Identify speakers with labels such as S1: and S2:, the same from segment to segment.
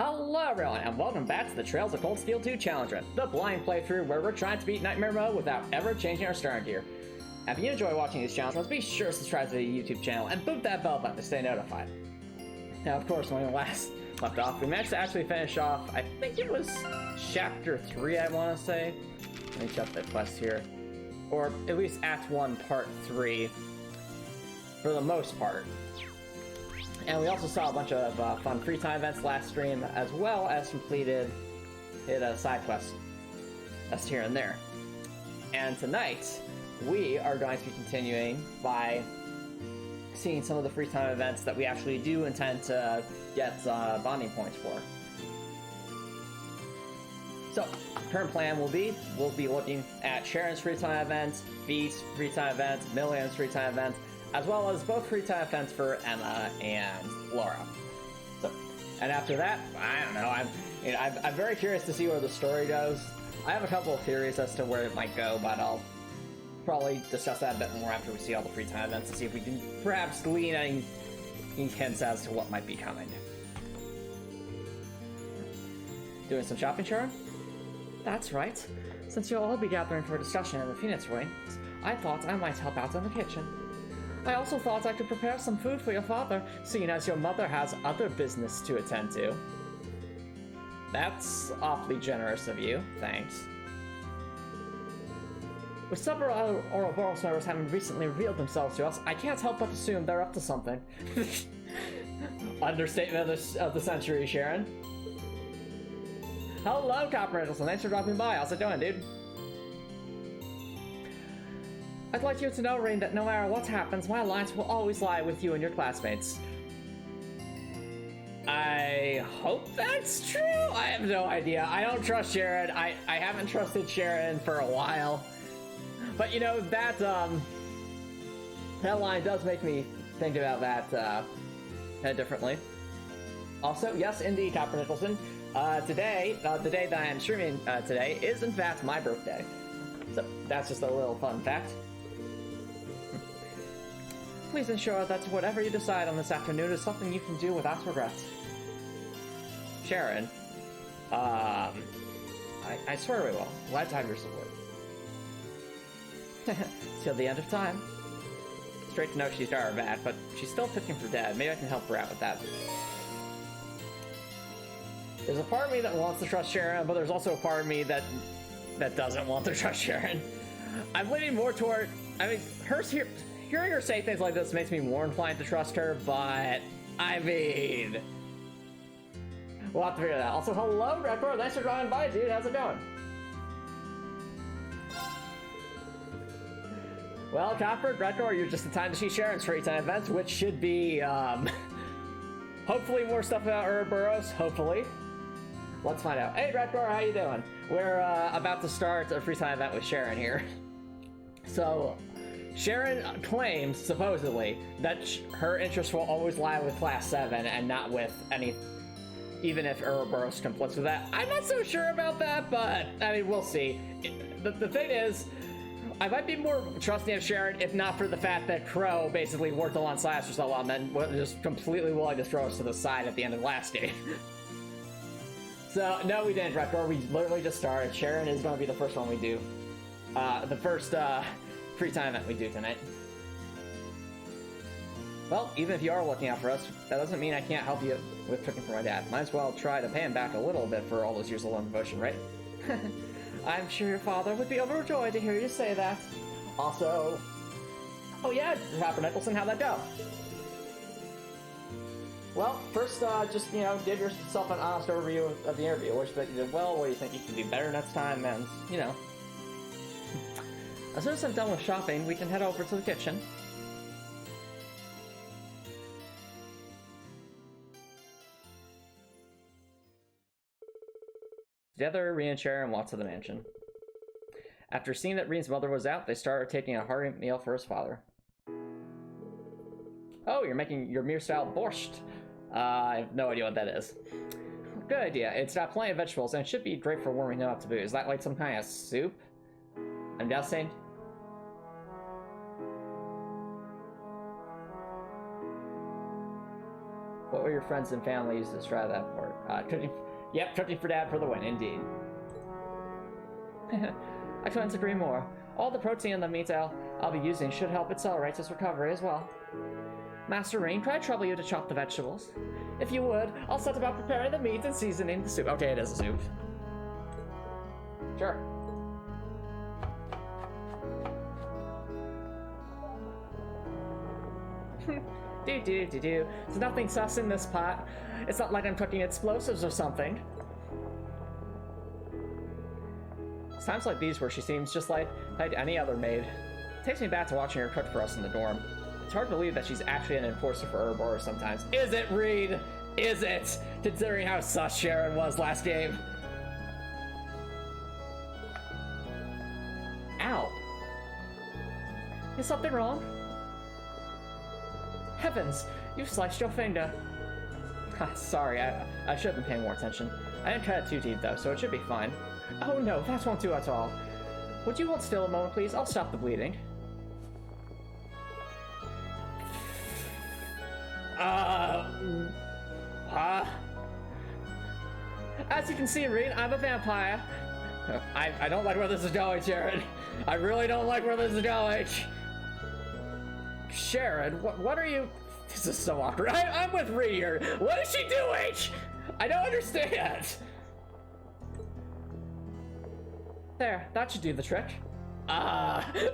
S1: Hello everyone, and welcome back to the Trails of Cold Steel 2 Challenge Run, the blind playthrough where we're trying to beat Nightmare Mode without ever changing our starting gear. Now, if you enjoy watching these challenge runs, be sure to subscribe to the YouTube channel and boot that bell button to stay notified. Now, of course, when we last left off, we managed to actually finish off, I think it was Chapter 3, I want to say. Let me check the quest here. Or at least Act 1, Part 3, for the most part. And we also saw a bunch of fun free time events last stream, as well as completed a side quest just here and there. And tonight, we are going to be continuing by seeing some of the free time events that we actually do intend to get bonding points for. So, current plan will be, we'll be looking at Sharon's free time events, V's free time events, Millium's free time events, as well as both free time events for Emma and Laura. So, and after that, I don't know, I'm very curious to see where the story goes. I have a couple of theories as to where it might go, but I'll probably discuss that a bit more after we see all the free time events to see if we can perhaps glean any hints as to what might be coming. Doing some shopping, Sharon? That's right. Since you'll all be gathering for a discussion in the Phoenix Wing, I thought I might help out in the kitchen. I also thought I could prepare some food for your father, seeing as your mother has other business to attend to. That's awfully generous of you, thanks. With several other Ouroboros members having recently revealed themselves to us, I can't help but assume they're up to something. Understatement of the century, Sharon. Hello, Copper Nicholson. Thanks for dropping by. How's it going, dude? I'd like you to know, Rain, that no matter what happens, my alliance will always lie with you and your classmates. I hope that's true? I have no idea. I don't trust Sharon. I haven't trusted Sharon for a while. But you know, that line does make me think about that differently. Also, yes, indeed, Copper Nicholson. Today, the day that I am streaming today, is in fact my birthday. So that's just a little fun fact. Please ensure that whatever you decide on this afternoon is something you can do without regret. Sharon, I swear we will. Glad to have your support. Till the end of time. Straight to know she's our bad, but she's still picking for Dad. Maybe I can help her out with that. There's a part of me that wants to trust Sharon, but there's also a part of me that doesn't want to trust Sharon. I'm leaning more toward, I mean, hearing her say things like this makes me more inclined to trust her, but I mean, we'll have to figure that out. Also, hello, Redcore. Thanks for dropping by, dude. How's it going? Well, Copper, Redcore, you're just in time to see Sharon's free time events, which should be, hopefully more stuff about Ouroboros, hopefully. Let's find out. Hey, Redcore, how you doing? We're about to start a free time event with Sharon here. So, Sharon claims, supposedly, that her interest will always lie with Class 7 and not with any... even if Ouroboros conflicts with that. I'm not so sure about that, but, I mean, we'll see. The thing is, I might be more trusting of Sharon if not for the fact that Crow basically worked alongside us for so long and then was just completely willing to throw us to the side at the end of the last game. So, no, we didn't, Redcore. We literally just started. Sharon is going to be the first one we do. The first free time event we do tonight. Well, even if you are looking out for us, that doesn't mean I can't help you with cooking for my dad. Might as well try to pay him back a little bit for all those years of love and devotion, right? I'm sure your father would be overjoyed to hear you say that. Also, oh yeah, Copper Nicholson, how'd that go? Well, first, just, you know, give yourself an honest overview of the interview. What you think you did well, what do you think you can do better next time, and, you know. As soon as I'm done with shopping, we can head over to the kitchen. Together, Reen and Sharon walked to the mansion. After seeing that Reen's mother was out, they started taking a hearty meal for his father. Oh, you're making your Mir-style borscht. I have no idea what that is. Good idea. It's got plenty of vegetables, and it should be great for warming it up to boot. Is that like some kind of soup? I'm guessing. What were your friends and family used to describe that for? Cooking for Dad for the win, indeed. I couldn't agree more. All the protein in the meat I'll be using should help accelerate his recovery as well. Master Rain, could I trouble you to chop the vegetables? If you would, I'll set about preparing the meat and seasoning the soup. Okay, it is a soup. Sure. There's nothing sus in this pot. It's not like I'm cooking explosives or something. It's times like these where she seems just like any other maid. It takes me back to watching her cook for us in the dorm. It's hard to believe that she's actually an enforcer for Ouroboros sometimes. Is it, Reed? Is it? Considering how sus Sharon was last game. Ow. Is something wrong? Heavens, you sliced your finger. Sorry, I should have been paying more attention. I didn't cut it too deep though, so it should be fine. Oh no, that won't do at all. Would you hold still a moment, please? I'll stop the bleeding. As you can see, Reed, I'm a vampire. I don't like where this is going, Sharon. I really don't like where this is going. Sharon, what are you... This is so awkward. I'm with Reed here. What is she doing? I don't understand. There, that should do the trick.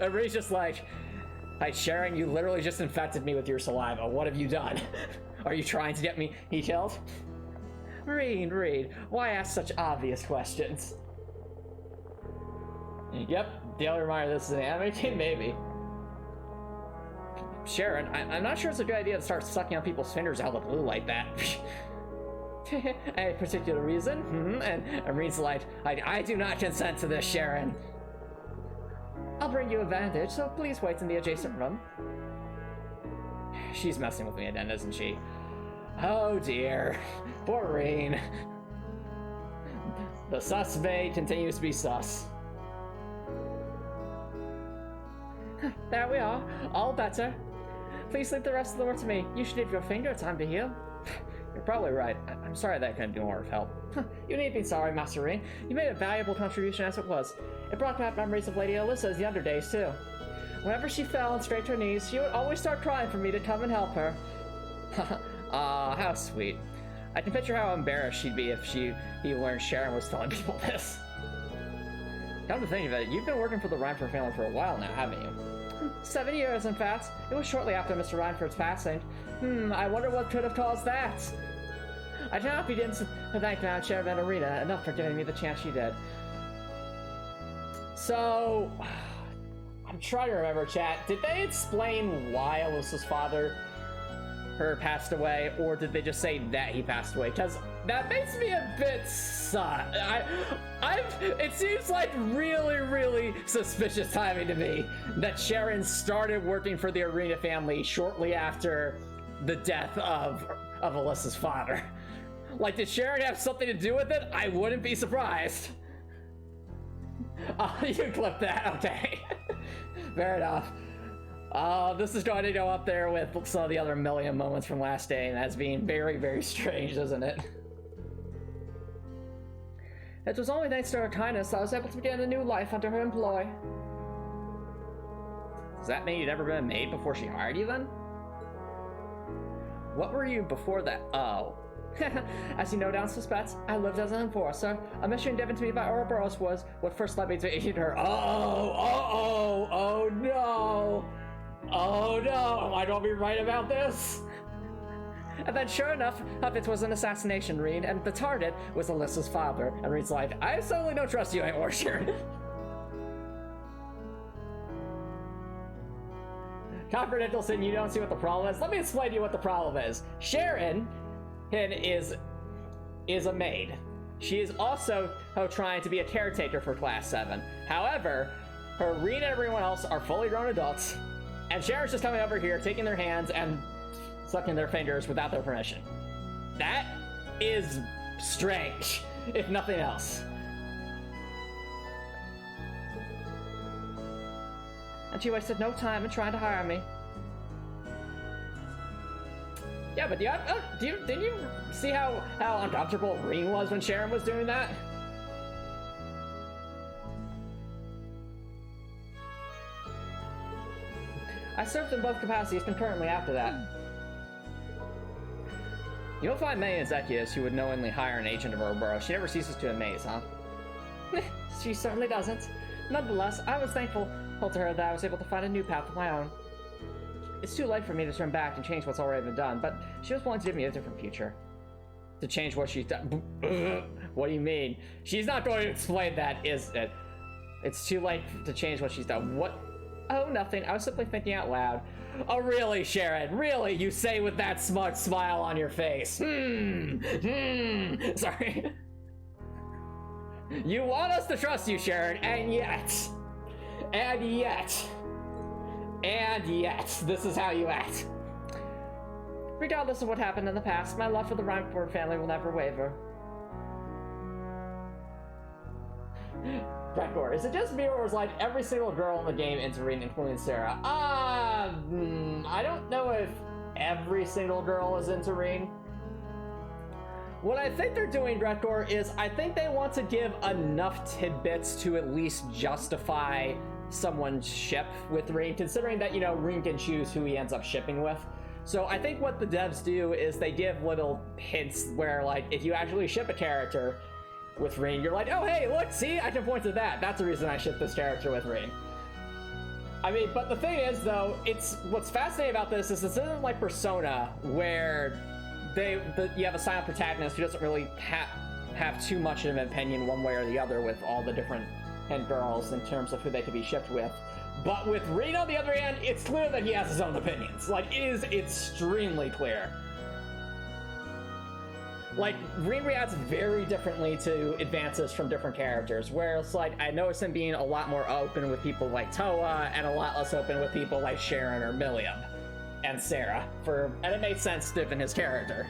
S1: Reed's just like, hi, Sharon, you literally just infected me with your saliva. What have you done? Are you trying to get me killed? Reed, why ask such obvious questions? Yep, the only reminder this is an anime game, maybe. Sharon, I'm not sure it's a good idea to start sucking on people's fingers out of the blue like that. Any particular reason? And Reed's like, I do not consent to this, Sharon. I'll bring you a bandage, so please wait in the adjacent room. She's messing with me again, isn't she? Oh dear. Poor Rain. The suspect continues to be sus. There we are, all better. Please leave the rest of the work to me. You should give your finger time to heal. You're probably right. I'm sorry that I couldn't be more of help. You needn't be sorry, Master Rain. You made a valuable contribution as it was. It brought back memories of Lady Alyssa's younger days, too. Whenever she fell and scraped her knees, she would always start crying for me to come and help her. Aw, how sweet. I can picture how embarrassed she'd be if he learned Sharon was telling people this. Come to think of it, you've been working for the Reinford family for a while now, haven't you? 7 years, in fact. It was shortly after Mr. Reinford's passing. I wonder what could have caused that. I cannot begin to thank Madame Sharon Van Arena enough for giving me the chance she did. So, I'm trying to remember, chat. Did they explain why Alyssa's father passed away, or did they just say that he passed away? Because that makes me a bit sus. It seems like really, really suspicious timing to me that Sharon started working for the Arena family shortly after the death of Alyssa's father. Like, did Sharon have something to do with it? I wouldn't be surprised. You can clip that, okay. Fair enough. This is going to go up there with some of the other Millium moments from last day, and that's being very, very strange, isn't it? It was only thanks to her kindness I was able to begin a new life under her employ. Does that mean you'd ever been a maid before she hired you, then? What were you before that? Oh. As you no doubt suspect, I lived as an enforcer. A mission given to me by Ouroboros was what first led me to eat her. Oh no! Oh no! Am I gonna be right about this? And then sure enough, it was an assassination, Reed, and the target was Alyssa's father. And Reed's like, I certainly don't trust you anymore, Sharon. Copper Nicholson, you don't see what the problem is? Let me explain to you what the problem is. Sharon is a maid. She is also trying to be a caretaker for Class 7. However, her Reed and everyone else are fully grown adults, and Sharon's just coming over here, taking their hands and sucking their fingers without their permission. That is strange, if nothing else. And she wasted no time in trying to hire me. Yeah, but did you see how uncomfortable Reen was when Sharon was doing that? I served in both capacities concurrently after that. You don't find many executives who would knowingly hire an agent of Ouroboros. She never ceases to amaze, huh? She certainly doesn't. Nonetheless, I was thankful to her that I was able to find a new path of my own. It's too late for me to turn back and change what's already been done, but she was willing to give me a different future. To change what she's done. What do you mean? She's not going to explain that, is it? It's too late to change what she's done. What? Oh, nothing. I was simply thinking out loud. Oh, really, Sharon? Really? You say with that smug smile on your face. Sorry. You want us to trust you, Sharon, and yet, this is how you act. Regardless of what happened in the past, my love for the Rhymecore family will never waver. Rhymecore, is it just me or is like every single girl in the game into Reen, including Sarah? I don't know if every single girl is into Reen. What I think they're doing, Rhymecore, is I think they want to give enough tidbits to at least justify someone's ship with Reen, considering that, you know, Reen can choose who he ends up shipping with. So I think what the devs do is they give little hints where, like, if you actually ship a character with Reen, you're like, oh, hey, look, see, I can point to that. That's the reason I ship this character with Reen. I mean, but the thing is, though, what's fascinating about this is this isn't like Persona, where you have a silent protagonist who doesn't really have too much of an opinion one way or the other with all the different girls in terms of who they could be shipped with. But with Reen, on the other hand, it's clear that he has his own opinions. Like, it is extremely clear. Like, Reen reacts very differently to advances from different characters, where it's like, I notice him being a lot more open with people like Toa, and a lot less open with people like Sharon or Millium and Sarah, and it made sense given his character.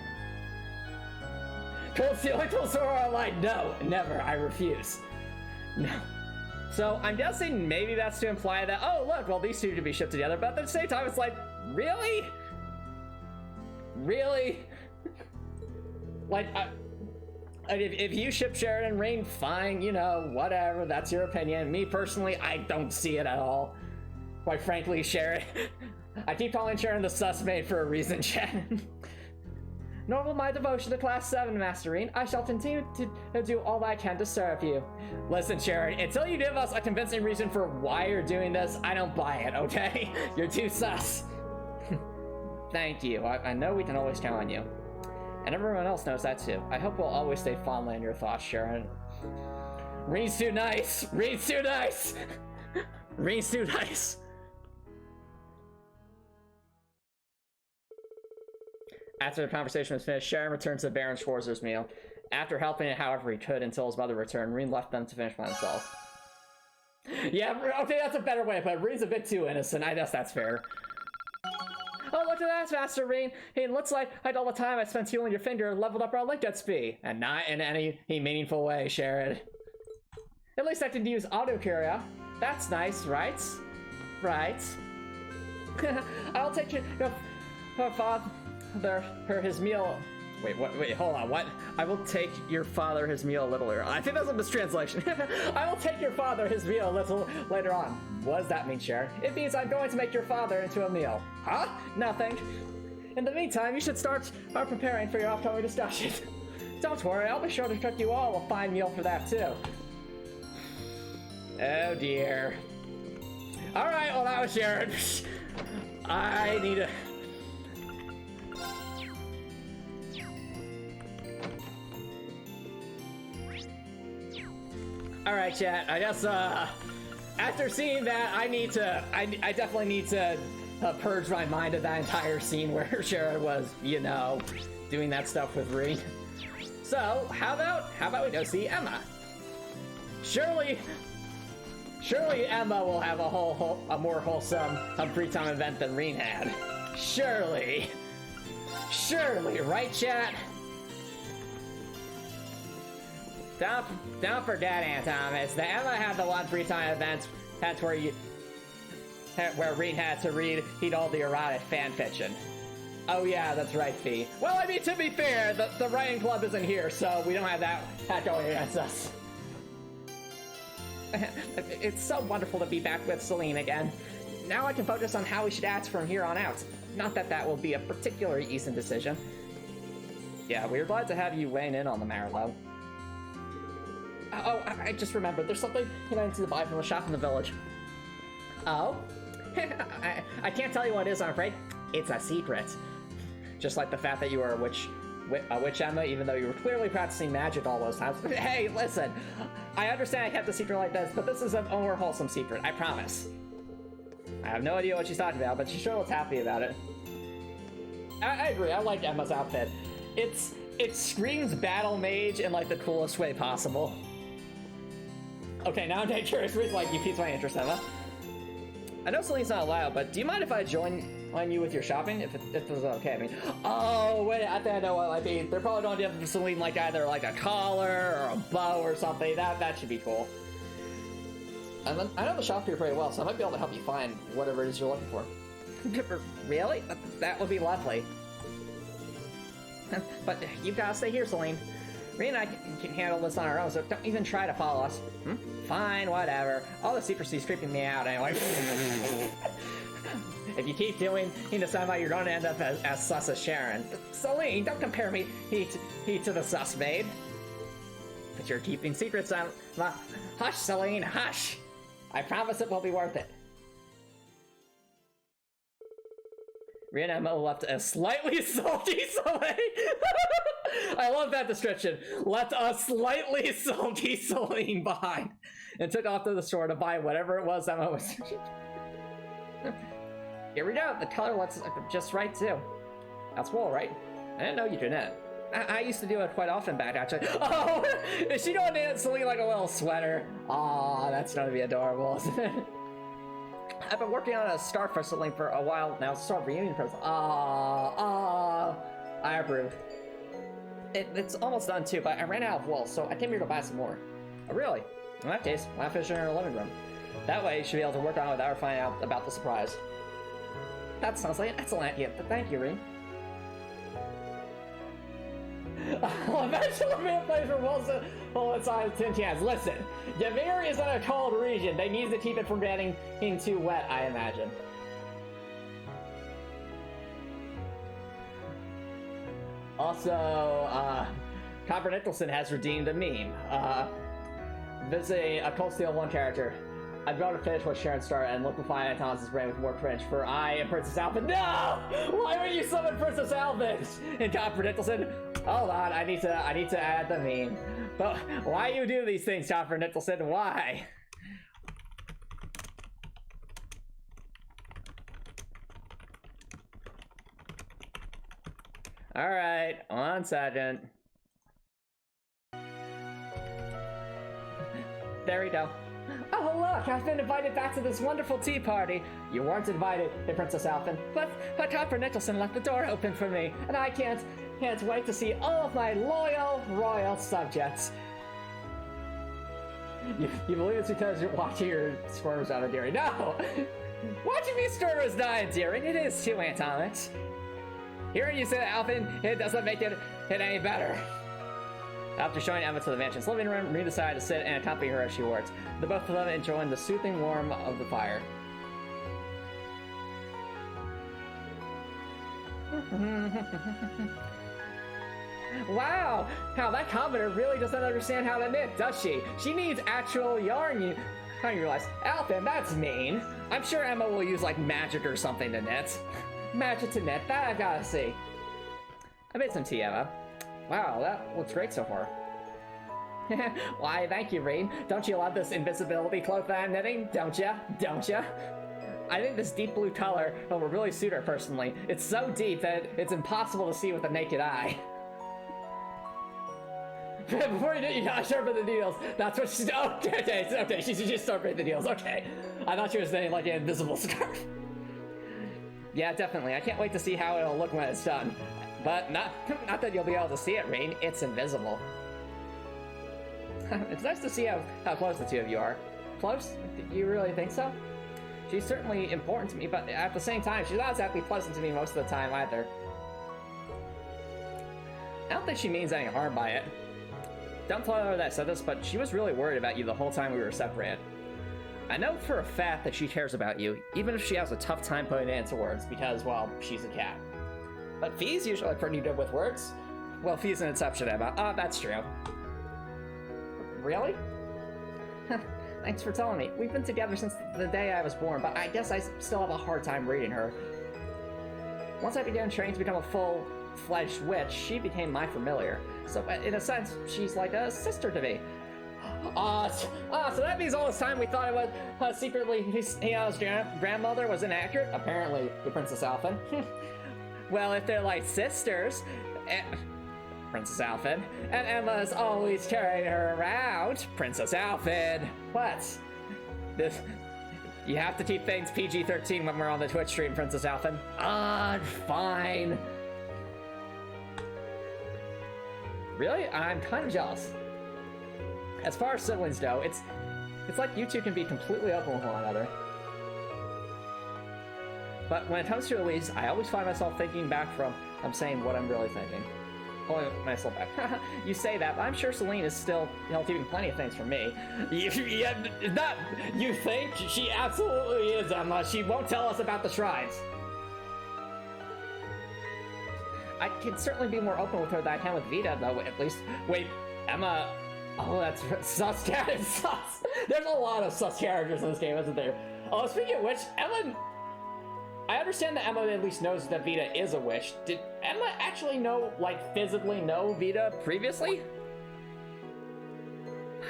S1: Cold Steel and Sora are like, no, never, I refuse. No. So I'm guessing maybe that's to imply that, oh, look, well, these two could be shipped together, but at the same time, it's like, really? Really? Like, if you ship Sharon and Reen, fine, you know, whatever, that's your opinion. Me, personally, I don't see it at all. Quite frankly, Sharon, I keep calling Sharon the sus maid for a reason, Sharon. Nor will my devotion to Class 7, Master Reen. I shall continue to do all I can to serve you. Listen, Sharon, until you give us a convincing reason for why you're doing this, I don't buy it, okay? You're too sus. Thank you. I know we can always count on you. And everyone else knows that too. I hope we'll always stay fondly in your thoughts, Sharon. Reen's too nice! Reen's too nice! Reen's too nice! After the conversation was finished, Sharon returned to Baron Schwarzer's meal. After helping it however he could until his mother returned, Reen left them to finish by themselves. Yeah, okay, that's a better way to put it. Reen's a bit too innocent. I guess that's fair. Oh, look at that, Master Reen. It looks like all the time I spent healing your finger leveled up our link XP. And not in any meaningful way, Sharon. At least I can use auto curia. That's nice, right? Right. I'll take your father his meal. Wait, hold on, what? I will take your father his meal a little later. I think that's a mistranslation. I will take your father his meal a little later on. What does that mean, Sharon? It means I'm going to make your father into a meal. Huh? Nothing. In the meantime, you should start preparing for your upcoming discussion. Don't worry, I'll be sure to cook you all a fine meal for that, too. Oh, dear. Alright, well, that was Sharon. I need to... Alright, chat, I guess, after seeing that, I definitely need to purge my mind of that entire scene where Sharon was, you know, doing that stuff with Reen. So, how about we go see Emma? Surely Emma will have a more wholesome free time event than Reen had. Surely, right, chat? Don't forget, Antomicx, that Emma had the one free time event. That's where Reen had to read all the erotic fanfiction. Oh yeah, that's right, Fee. Well, I mean, to be fair, the writing club isn't here, so we don't have that going against us. It's so wonderful to be back with Celine again. Now I can focus on how we should act from here on out. Not that that will be a particularly easy decision. Yeah, we're glad to have you weighing in on the matter, though. Oh, I just remembered. There's something I need to buy from the shop in the village. Oh? I can't tell you what it is, I'm afraid. It's a secret. Just like the fact that you are a witch Emma, even though you were clearly practicing magic all those times. Hey, listen, I understand I kept a secret like this, but this is a more wholesome secret, I promise. I have no idea what she's talking about, but she sure looks happy about it. I agree, I like Emma's outfit. It screams battle mage in like the coolest way possible. Okay, now I'm curious, like you piqued my interest, Emma. I know Celine's not allowed, but do you mind if I join you with your shopping? If it's okay, I mean. Oh, wait, I think I know what I mean. They're probably going to give Celine like either like a collar or a bow or something. That should be cool. And then, I know the shop here pretty well, so I might be able to help you find whatever it is you're looking for. Really? That would be lovely. But you've got to stay here, Celine. Reen and I can handle this on our own, so don't even try to follow us. Fine, whatever. All the secrecy's creeping me out anyway. If you keep doing the soundbite, you're going to end up as sus as Sharon. Celine, don't compare me to the sus maid. But you're keeping secrets on... Hush, Celine, hush! I promise it will be worth it. Rhea and Emma left a slightly salty Celine. I love that description. Left a slightly salty Celine behind and took off to the store to buy whatever it was Emma was. Here we go. The color looks just right too. That's wool, right? I didn't know you did that. I used to do it quite often back, actually. Oh, is she doing it? Celine like a little sweater. Aw, that's gonna be adorable, isn't it? I've been working on a scarf for Celine for a while now. It's a sort of reunion present. I approve. It's almost done too, but I ran out of wool, so I came here to buy some more. Oh, really? In that case, I'll finish in her living room. That way, she'll be able to work on it without her finding out about the surprise. That sounds like an excellent idea. Thank you, Reen. Imagine the man plays for Wilson inside of tin cans. Listen, Yamir is in a cold region. They need to keep it from getting too wet, I imagine. Also, Copper Nicholson has redeemed a meme. Visiting a Cold Steel 1 character. I'd rather finish what Sharon started and liquefy Thomas's brain with more cringe, for I am Princess Alvin. No! Why would you summon Princess Alvin? And Copper Nicholson, hold on, I need to add the meme. But why you do these things, Copper Nicholson? Why? Alright, 1 second. There we go. Oh look, I've been invited back to this wonderful tea party. You weren't invited, Princess Alvin, but Copper Nicholson left the door open for me, and I can't wait to see all of my loyal royal subjects. You believe it's because you're watching your sperms out of Deering? No! Watching me sperms die in Deering, it is too, Antomicx. Hearing you say that, Alvin, it doesn't make it any better. After showing Emma to the mansion's living room, Reen decided to sit and accompany her as she worked. The both of them enjoying the soothing warmth of the fire. Wow! How that commenter really doesn't understand how to knit, does she? She needs actual yarn. I realize, Alvin, that's mean. I'm sure Emma will use like magic or something to knit. Magic to knit, that I've gotta see. I made some tea, Emma. Wow, that looks great so far. Why, thank you, Reen. Don't you love this invisibility cloak that I'm knitting? Don't ya? Don't ya? I think this deep blue color will really suit her personally. It's so deep that it's impossible to see with the naked eye. Before you do, you gotta sharpen the needles. That's what she's... Okay, she's just sharpening the needles. Okay. I thought she was saying like an invisible scarf. Yeah, definitely. I can't wait to see how it'll look when it's done. But not that you'll be able to see it, Reen. It's invisible. It's nice to see how close the two of you are. Close? Do you really think so? She's certainly important to me, but at the same time, she's not exactly pleasant to me most of the time either. I don't think she means any harm by it. Don't tell her that I said this, but she was really worried about you the whole time we were separated. I know for a fact that she cares about you, even if she has a tough time putting it into words, because, well, she's a cat. But Fee's usually pretty good with words. Well, Fee's an exception, Emma. That's true. Really? Thanks for telling me. We've been together since the day I was born, but I guess I still have a hard time reading her. Once I began training to become a full-fledged witch, she became my familiar. So, in a sense, she's like a sister to me. So that means all this time we thought it was secretly his grandmother was inaccurate? Apparently, the Princess Alphen. Well, if they're like sisters, Princess Alphen, and Emma's always carrying her around, Princess Alphen. What? This... You have to keep things PG-13 when we're on the Twitch stream, Princess Alphen. Fine. Really? I'm kind of jealous. As far as siblings go, it's like you two can be completely open with one another. But when it comes to Elise, I always find myself thinking back from I'm saying what I'm really thinking. Pulling myself back. You say that, but I'm sure Celine is still, keeping plenty of things from me. You think? She absolutely is, Emma. She won't tell us about the shrines. I can certainly be more open with her than I can with Vita, though, at least. Wait, Emma... Oh, that's sus characters. Sus. There's a lot of sus characters in this game, isn't there? Oh, speaking of which, Emma... I understand that Emma at least knows that Vita is a witch. Did Emma actually know, like, physically know Vita previously?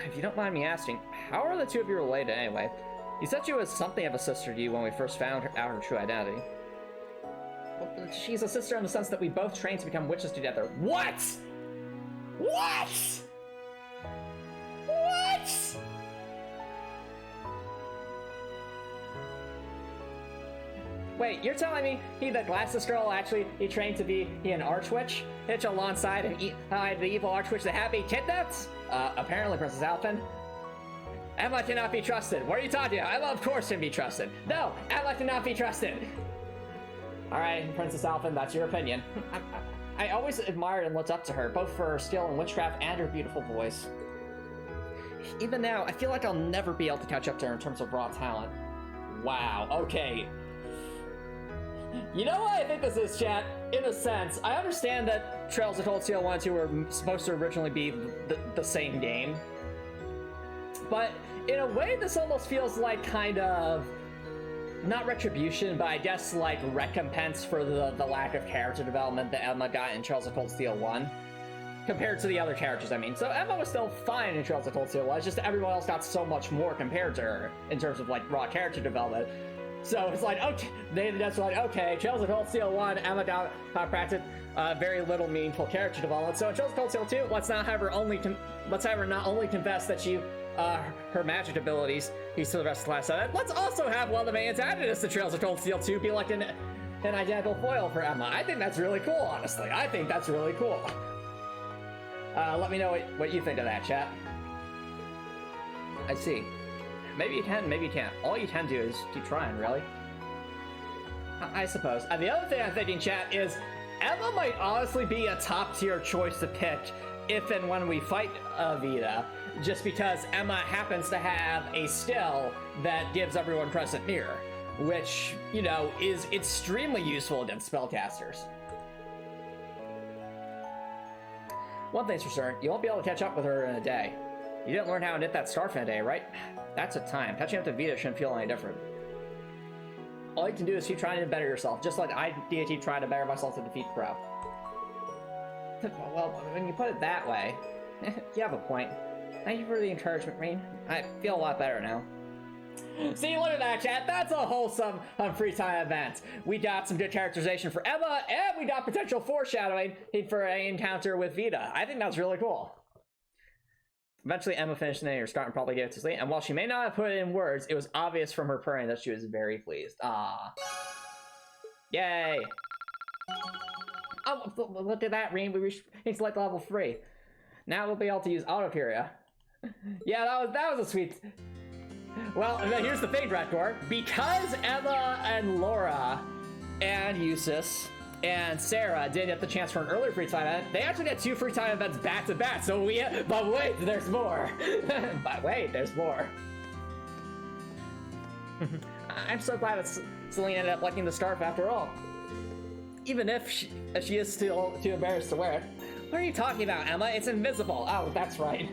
S1: If you don't mind me asking, how are the two of you related anyway? You said she was something of a sister to you when we first found out her true identity. Well, she's a sister in the sense that we both trained to become witches together. What? What? What? Wait, you're telling me the glasses girl actually trained to be an archwitch? Hitch alongside the evil archwitch that had me kidnapped? Apparently, Princess Alphen. Emma cannot be trusted. What are you talking about? Emma, of course, can be trusted. No, Emma cannot be trusted. Alright, Princess Alphen, that's your opinion. I always admired and looked up to her, both for her skill in witchcraft and her beautiful voice. Even now, I feel like I'll never be able to catch up to her in terms of raw talent. Wow, okay. You know what I think this is, chat? In a sense, I understand that Trails of Cold Steel 1 and 2 were supposed to originally be the same game. But in a way, this almost feels like kind of... not retribution, but I guess like recompense for the lack of character development that Emma got in Trails of Cold Steel 1. Compared to the other characters, I mean. So Emma was still fine in Trails of Cold Steel 1, it's just that everyone else got so much more compared to her in terms of like raw character development. So it's like, okay, they just like, okay, Trails of Cold Steel 1, Emma got practiced very little meaningful character development. So in Trails of Cold Steel 2, let's have her not only confess that she her magic abilities to the rest of the class. Let's also have one of the main antagonists to Trails of Cold Steel 2 be like an identical foil for Emma. I think that's really cool, honestly. I think that's really cool. Let me know what you think of that, chat. I see. Maybe you can, maybe you can't. All you can do is keep trying, really. I suppose. And the other thing I'm thinking, chat, is Emma might honestly be a top-tier choice to pick if and when we fight Vita, just because Emma happens to have a skill that gives everyone Crescent Mirror, which, you know, is extremely useful against spellcasters. One thing's for certain, you won't be able to catch up with her in a day. You didn't learn how to knit that scarf in a day, right? That's a time. Catching up to Vita shouldn't feel any different. All you can do is keep trying to better yourself, just like I keep trying to better myself to defeat Pro. Well, when you put it that way, you have a point. Thank you for the encouragement, Reen. I feel a lot better now. See, look at that, chat. That's a wholesome free time event. We got some good characterization for Emma, and we got potential foreshadowing for an encounter with Vita. I think that's really cool. Eventually, Emma finished the or Scott and probably gave it to sleep, and while she may not have put it in words, it was obvious from her purring that she was very pleased. Ah. Yay. Oh, look at that, Reen. We reached like level 3. Now we'll be able to use Autocuria. Yeah, that was a sweet... Well, here's the thing, Drakor. Because Emma and Laura and Eustace and Sarah did get the chance for an earlier free time event. They actually get 2 free time events back to back, so but wait, there's more. But wait, there's more. I'm so glad that Celine ended up liking the scarf after all. Even if she is still too embarrassed to wear it. What are you talking about, Emma? It's invisible. Oh, that's right.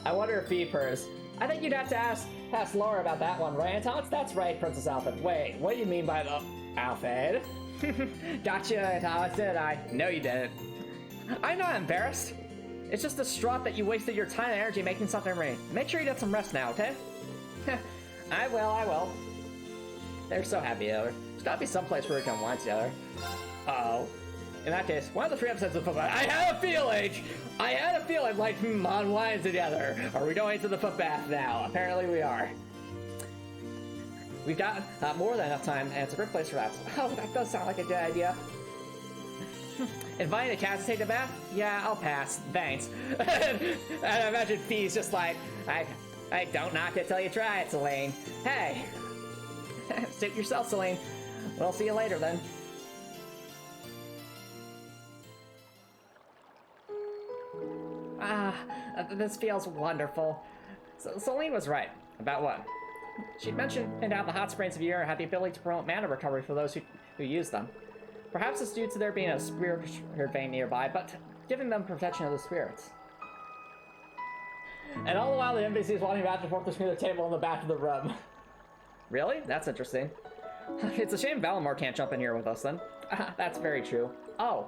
S1: I wonder if he purrs. I think you'd have to ask Laura about that one, right, Antomicx? That's right, Princess Alfred. Wait, what do you mean by the Alfred? Gotcha, Antomicx, did I? No, you didn't. I'm not embarrassed. It's just distraught that you wasted your time and energy making something rain. Make sure you get some rest now, okay? I will. They're so happy together. There's gotta be some place where we can wine together. Uh-oh. In that case, one of the 3 episodes of football. I had a feeling like, on wine together. Are we going to the foot bath now? Apparently we are. We've got more than enough time, and it's a great place for that. Oh, that does sound like a good idea. Inviting the cats to take a bath? Yeah, I'll pass. Thanks. And I imagine Fee's just like, I don't knock it till you try it, Celine. Hey. Suit yourself, Celine. We'll see you later then. This feels wonderful. Celine was right. About what? She'd mentioned how the hot springs of Europe had the ability to promote mana recovery for those who use them. Perhaps it's due to there being a spirit vein nearby, but giving them protection of the spirits. And all the while the NPC is walking back and forth between the table and the back of the room. Really? That's interesting. It's a shame Valimar can't jump in here with us then. That's very true. Oh.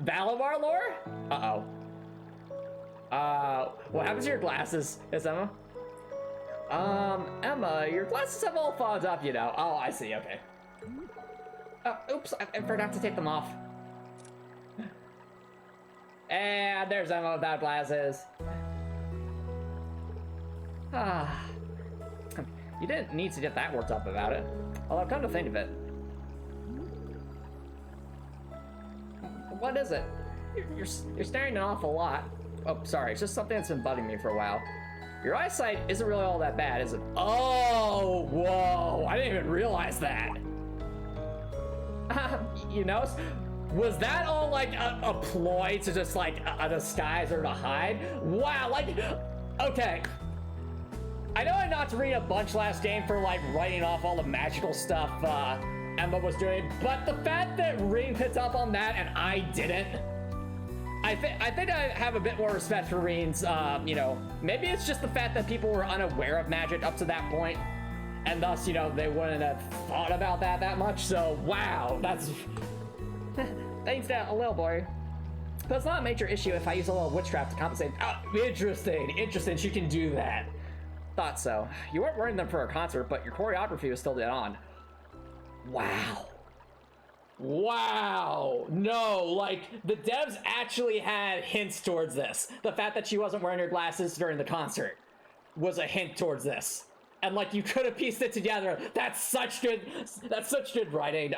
S1: Valimar lore? Uh-oh. What happens to your glasses, Emma? Emma, your glasses have all fogged up, you know. Oh, I see, okay. Oops, I forgot to take them off. And there's Emma without glasses. You didn't need to get that worked up about it. Although, come to think of it. What is it? You're staring an awful lot. Oh, sorry, it's just something that's been bugging me for a while. Your eyesight isn't really all that bad, is it? Oh, whoa, I didn't even realize that. You know, was that all like a ploy to just like a disguise or to hide? Wow, like, okay. I know I not to read a bunch last game for like writing off all the magical stuff Emma was doing, but the fact that Ring picked up on that and I didn't, I think I have a bit more respect for Reen's, you know, maybe it's just the fact that people were unaware of magic up to that point, and thus, you know, they wouldn't have thought about that much, so wow, that's... Thanks to a little boy. But it's not a major issue if I use a little witchcraft to compensate. Oh, interesting, she can do that. Thought so. You weren't wearing them for a concert, but your choreography was still dead on. Wow. Wow, no, like, the devs actually had hints towards this. The fact that she wasn't wearing her glasses during the concert was a hint towards this. And, like, you could have pieced it together. That's such good writing.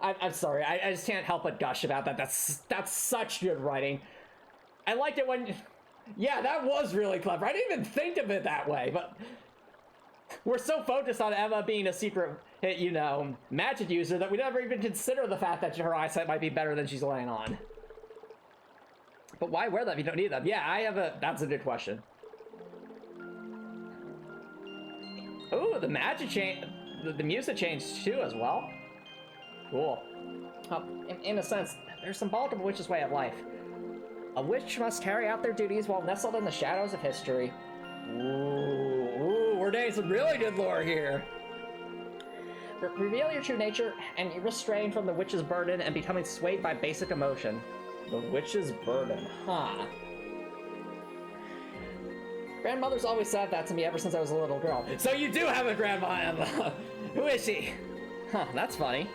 S1: I'm sorry, I just can't help but gush about that. That's such good writing. I liked it when, yeah, that was really clever. I didn't even think of it that way, but we're so focused on Emma being a secret, you know, magic user that we never even consider the fact that her eyesight might be better than she's laying on. But why wear them if you don't need them? Yeah, that's a good question. Ooh, the magic change, the music changed too as well. Cool. In a sense, they're symbolic of a witch's way of life. A witch must carry out their duties while nestled in the shadows of history. Ooh, we're getting some really good lore here. Reveal your true nature and you restrain from the witch's burden and becoming swayed by basic emotion. The witch's burden, huh? Grandmother's always said that to me ever since I was a little girl. So you do have a grandma, Emma. Who is she? Huh, that's funny.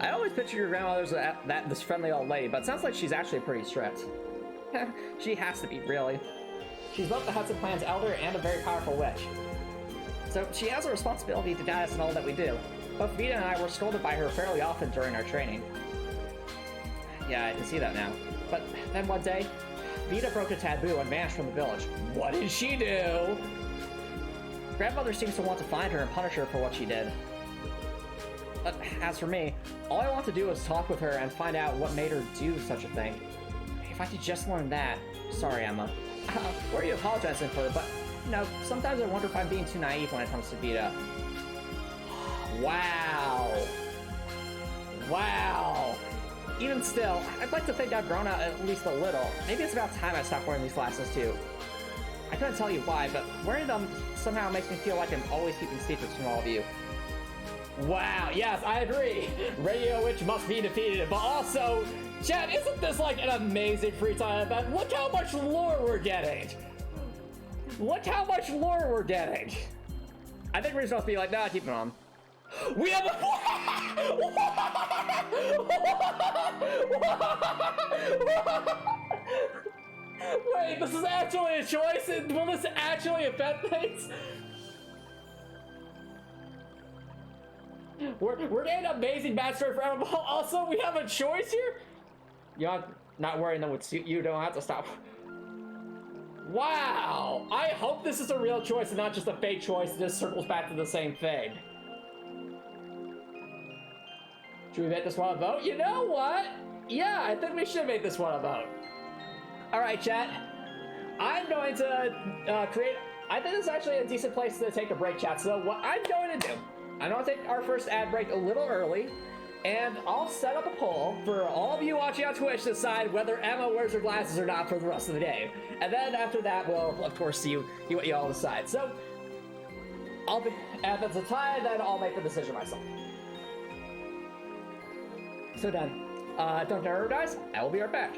S1: I always picture your grandmother as this friendly old lady, but it sounds like she's actually pretty strict. She has to be, really. She's both the Hudson Clan's elder and a very powerful witch. So she has a responsibility to guide us in all that we do. Both Vita and I were scolded by her fairly often during our training. Yeah, I can see that now. But then one day, Vita broke a taboo and vanished from the village. What did she do? Grandmother seems to want to find her and punish her for what she did. As for me, all I want to do is talk with her and find out what made her do such a thing. If I could just learn that. Sorry, Emma. What are you apologizing for? But, you know, sometimes I wonder if I'm being too naive when it comes to Vita. Wow. Wow. Even still, I'd like to think I've grown out at least a little. Maybe it's about time I stopped wearing these glasses too. I couldn't tell you why, but wearing them somehow makes me feel like I'm always keeping secrets from all of you. Wow, yes, I agree. Radio Witch must be defeated, but also, chat, isn't this like an amazing free time event? Look how much lore we're getting. Look how much lore we're getting. I think we're supposed to be like, nah, keep it on. We have a... Wait, this is actually a choice? Will this actually affect things? We're getting an amazing backstory for Emma. Also, we have a choice here? You're not wearing them would suit you, don't have to stop. Wow! I hope this is a real choice and not just a fake choice that just circles back to the same thing. Should we make this one a vote? You know what? Yeah, I think we should make this one a vote. Alright, chat. I'm going to create... I think this is actually a decent place to take a break, chat. So what I'm going to do, I'm going to take our first ad break a little early, and I'll set up a poll for all of you watching on Twitch to decide whether Emma wears her glasses or not for the rest of the game. And then after that, we'll, of course, see what you all decide. So, if it's a tie, then I'll make the decision myself. So then, don't worry, guys. I will be right back.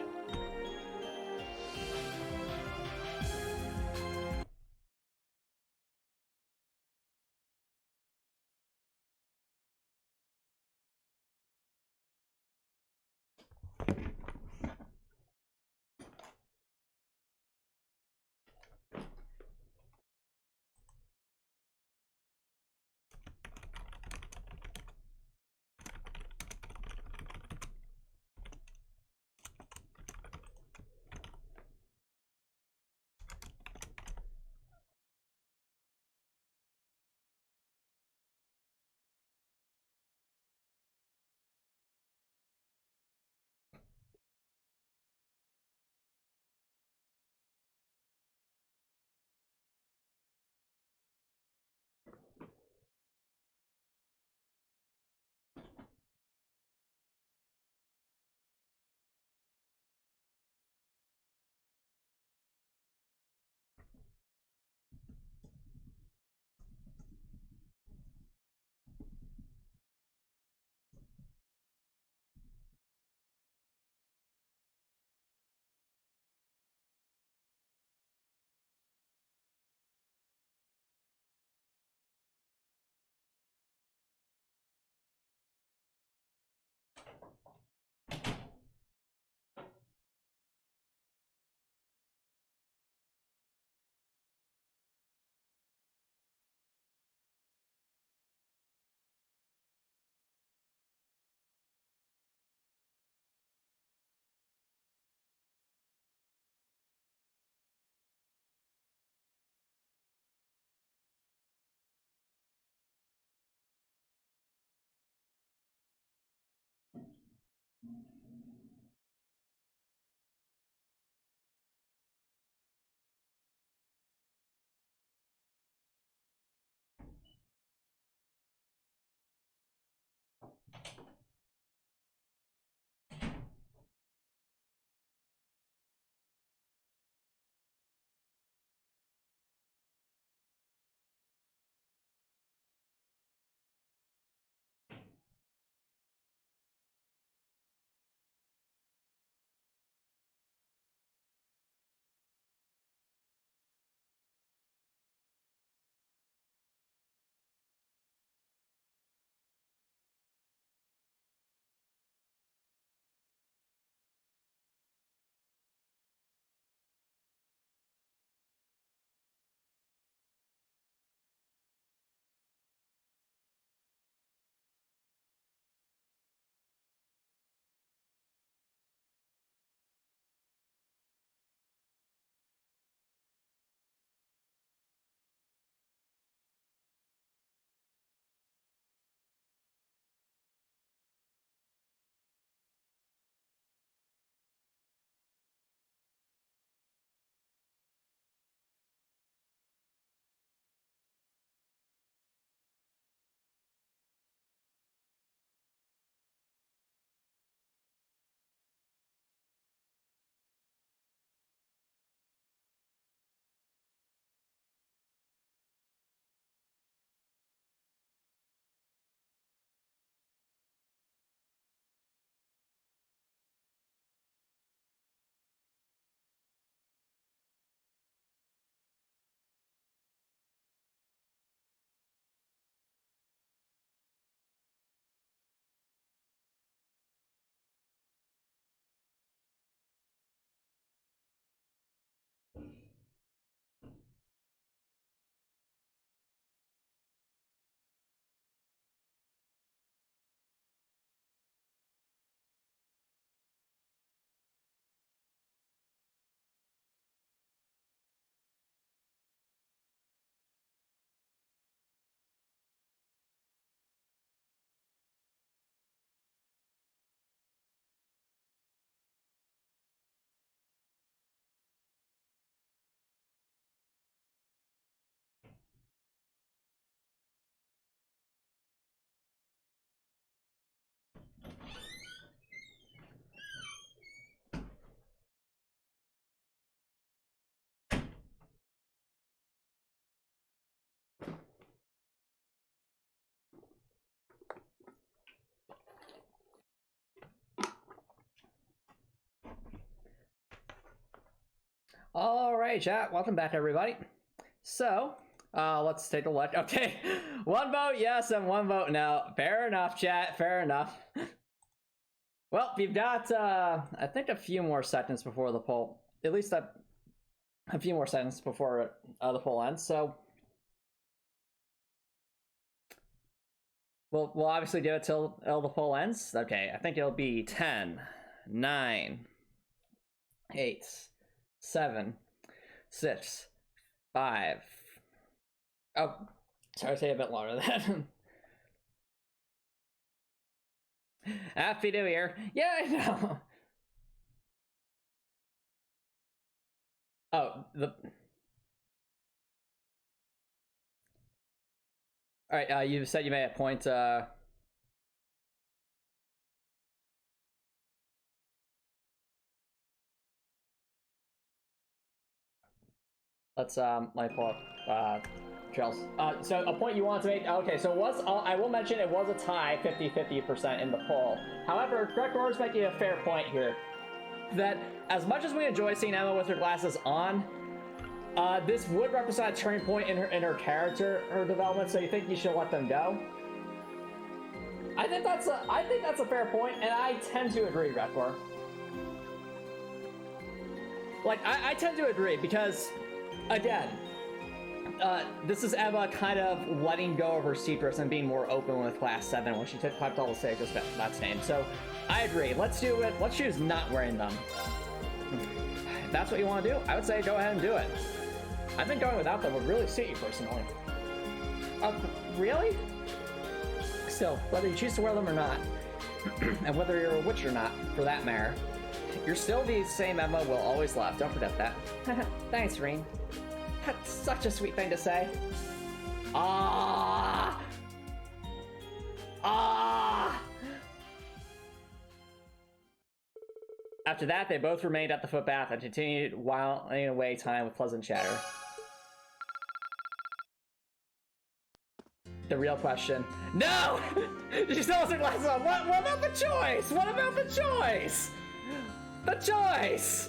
S1: Alright, chat. Welcome back, everybody. So, let's take a look. Okay, one vote yes and one vote no. Fair enough, chat. Fair enough. Well, we've got, I think a few more seconds before the poll. At least a few more seconds before the poll ends, so... We'll obviously do it till the poll ends. Okay, I think it'll be 10, 9, 8, 7, 6, 5. Oh, sorry to take a bit longer than that. Happy New Year. Yeah, I know. Oh, Alright, you said you made a point, let's, let me pull up, trails. So a point you want to make, okay, so it was, I will mention it was a tie, 50-50% in the poll. However, Gregor is making a fair point here, that as much as we enjoy seeing Emma with her glasses on, this would represent a turning point in her character, her development, so you think you should let them go? I think that's a fair point, and I tend to agree, Gregor. Like, I tend to agree, because, again, this is Emma kind of letting go of her secrets and being more open with Class 7 when she took all the Sager's last name. So, I agree. Let's do it. Let's choose not wearing them. If that's what you want to do, I would say go ahead and do it. I think going without them would really suit you personally. Really? Still, whether you choose to wear them or not, and whether you're a witch or not, for that matter, you're still the same Emma we'll always love. Don't forget that. Thanks, Reen. That's such a sweet thing to say. Ah! Ah! After that, they both remained at the footbath and continued whiling away time with pleasant chatter. The real question. No! She still has her glasses on. What about the choice? What about the choice? The choice!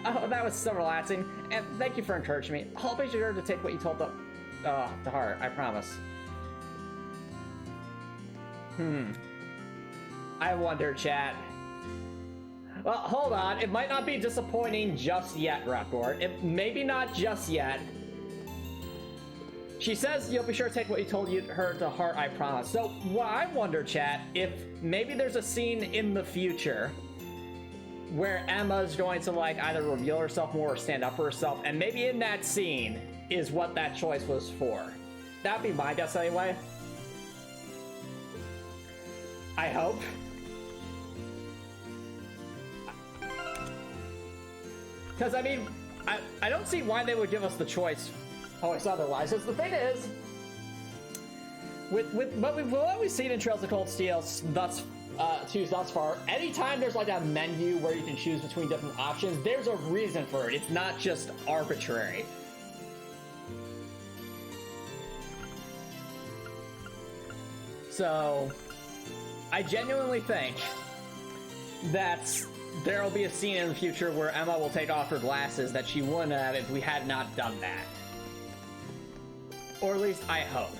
S1: Oh, that was so relaxing. And thank you for encouraging me. I'll be sure to take what you told them to heart, I promise. I wonder, chat. Well, hold on. It might not be disappointing just yet, Gregor. Maybe not just yet. She says you'll be sure to take what you told her to heart, I promise. So, what I wonder, chat, if maybe there's a scene in the future where Emma's going to, like, either reveal herself more or stand up for herself, and maybe in that scene is what that choice was for. That'd be my guess anyway. I hope. Because, I mean, I don't see why they would give us the choice always otherwise. Because the thing is, with what we've seen in Trails of Cold Steel thus far, anytime there's like a menu where you can choose between different options, there's a reason for it. It's not just arbitrary. So, I genuinely think that there will be a scene in the future where Emma will take off her glasses that she wouldn't have if we had not done that. Or at least I hope.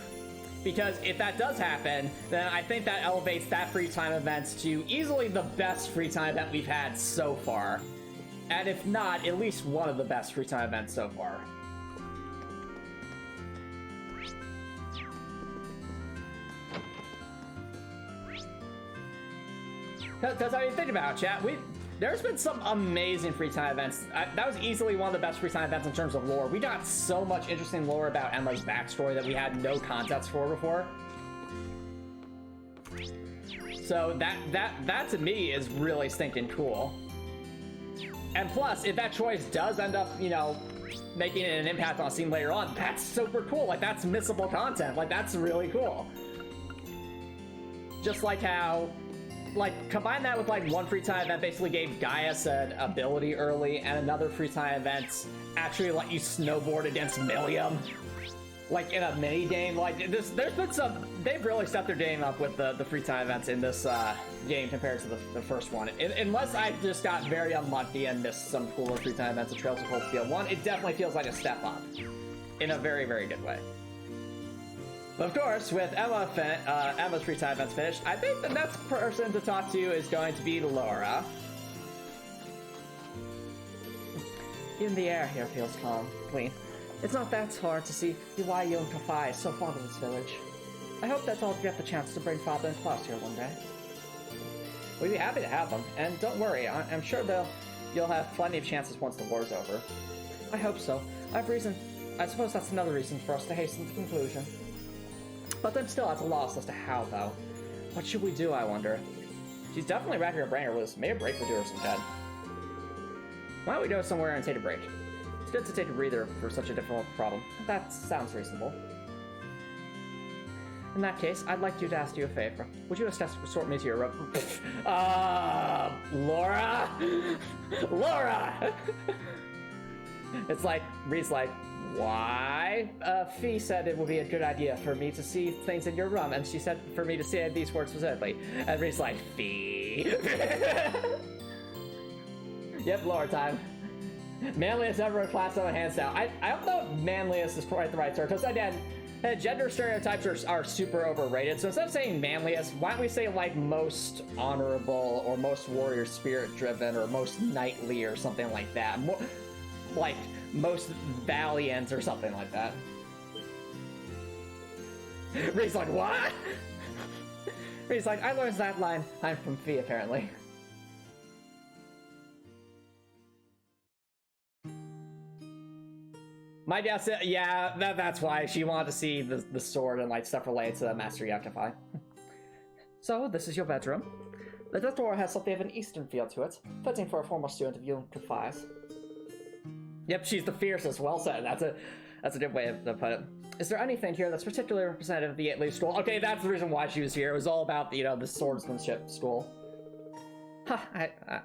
S1: Because if that does happen, then I think that elevates that free time event to easily the best free time event we've had so far. And if not, at least one of the best free time events so far. Because I mean, think about it, chat. There's been some amazing free time events. That was easily one of the best free time events in terms of lore. We got so much interesting lore about Emma's backstory that we had no context for before. So that to me is really stinking cool. And plus, if that choice does end up, you know, making an impact on a scene later on, that's super cool. Like, that's missable content. Like, that's really cool. Just like how, like, combine that with, like, one free time event basically gave Gaius an ability early, and another free time event actually let you snowboard against Millium. like in a mini game like this. There's been some. They've really stepped their game up with the free time events in this game compared to the first one. Unless I just got very unlucky and missed some cooler free time events of Trails of Cold Steel 1, it definitely feels like a step up in a very, very good way. But of course, with Emma's free time events finished, I think the next person to talk to is going to be Laura. Even the air here feels calm, clean. It's not that hard to see why you and Kafai is so fond of this village. I hope that all get the chance to bring Father and Klaus here one day. We'd be happy to have them, and don't worry, I'm sure you'll have plenty of chances once the war's over. I hope so. I suppose that's another reason for us to hasten the conclusion. But I'm still at a loss as to how, though. What should we do, I wonder? She's definitely racking her brain, or was maybe a break would do her some good. Why don't we go somewhere and take a break? It's good to take a breather for such a difficult problem. That sounds reasonable. In that case, I'd like you to ask you a favor. Would you escort me to your room? Laura? Laura! It's like, Reed's like, why? Fee said it would be a good idea for me to see things in your room, and she said for me to say these words specifically. And Reed's like, Fee? Yep, Laura time. Manliest ever in class on hands down. I don't know if manliest is quite the right term, because again, gender stereotypes are super overrated, so instead of saying manliest, why don't we say like most honorable, or most warrior spirit driven, or most knightly, or something like that. More, like, most valiant, or something like that. Reed's like, what? Reed's like, I learned that line. I'm from Fee, apparently. My guess, yeah, that's why she wanted to see the sword and like stuff related to Master Yakutai. So, this is your bedroom. The door has something of an eastern feel to it, fitting for a former student of Yakutai's. Yep, she's the fiercest. Well said. That's a good way to put it. Is there anything here that's particularly representative of the 8-leaf school? Okay, that's the reason why she was here. It was all about, you know, the swordsmanship school. Huh,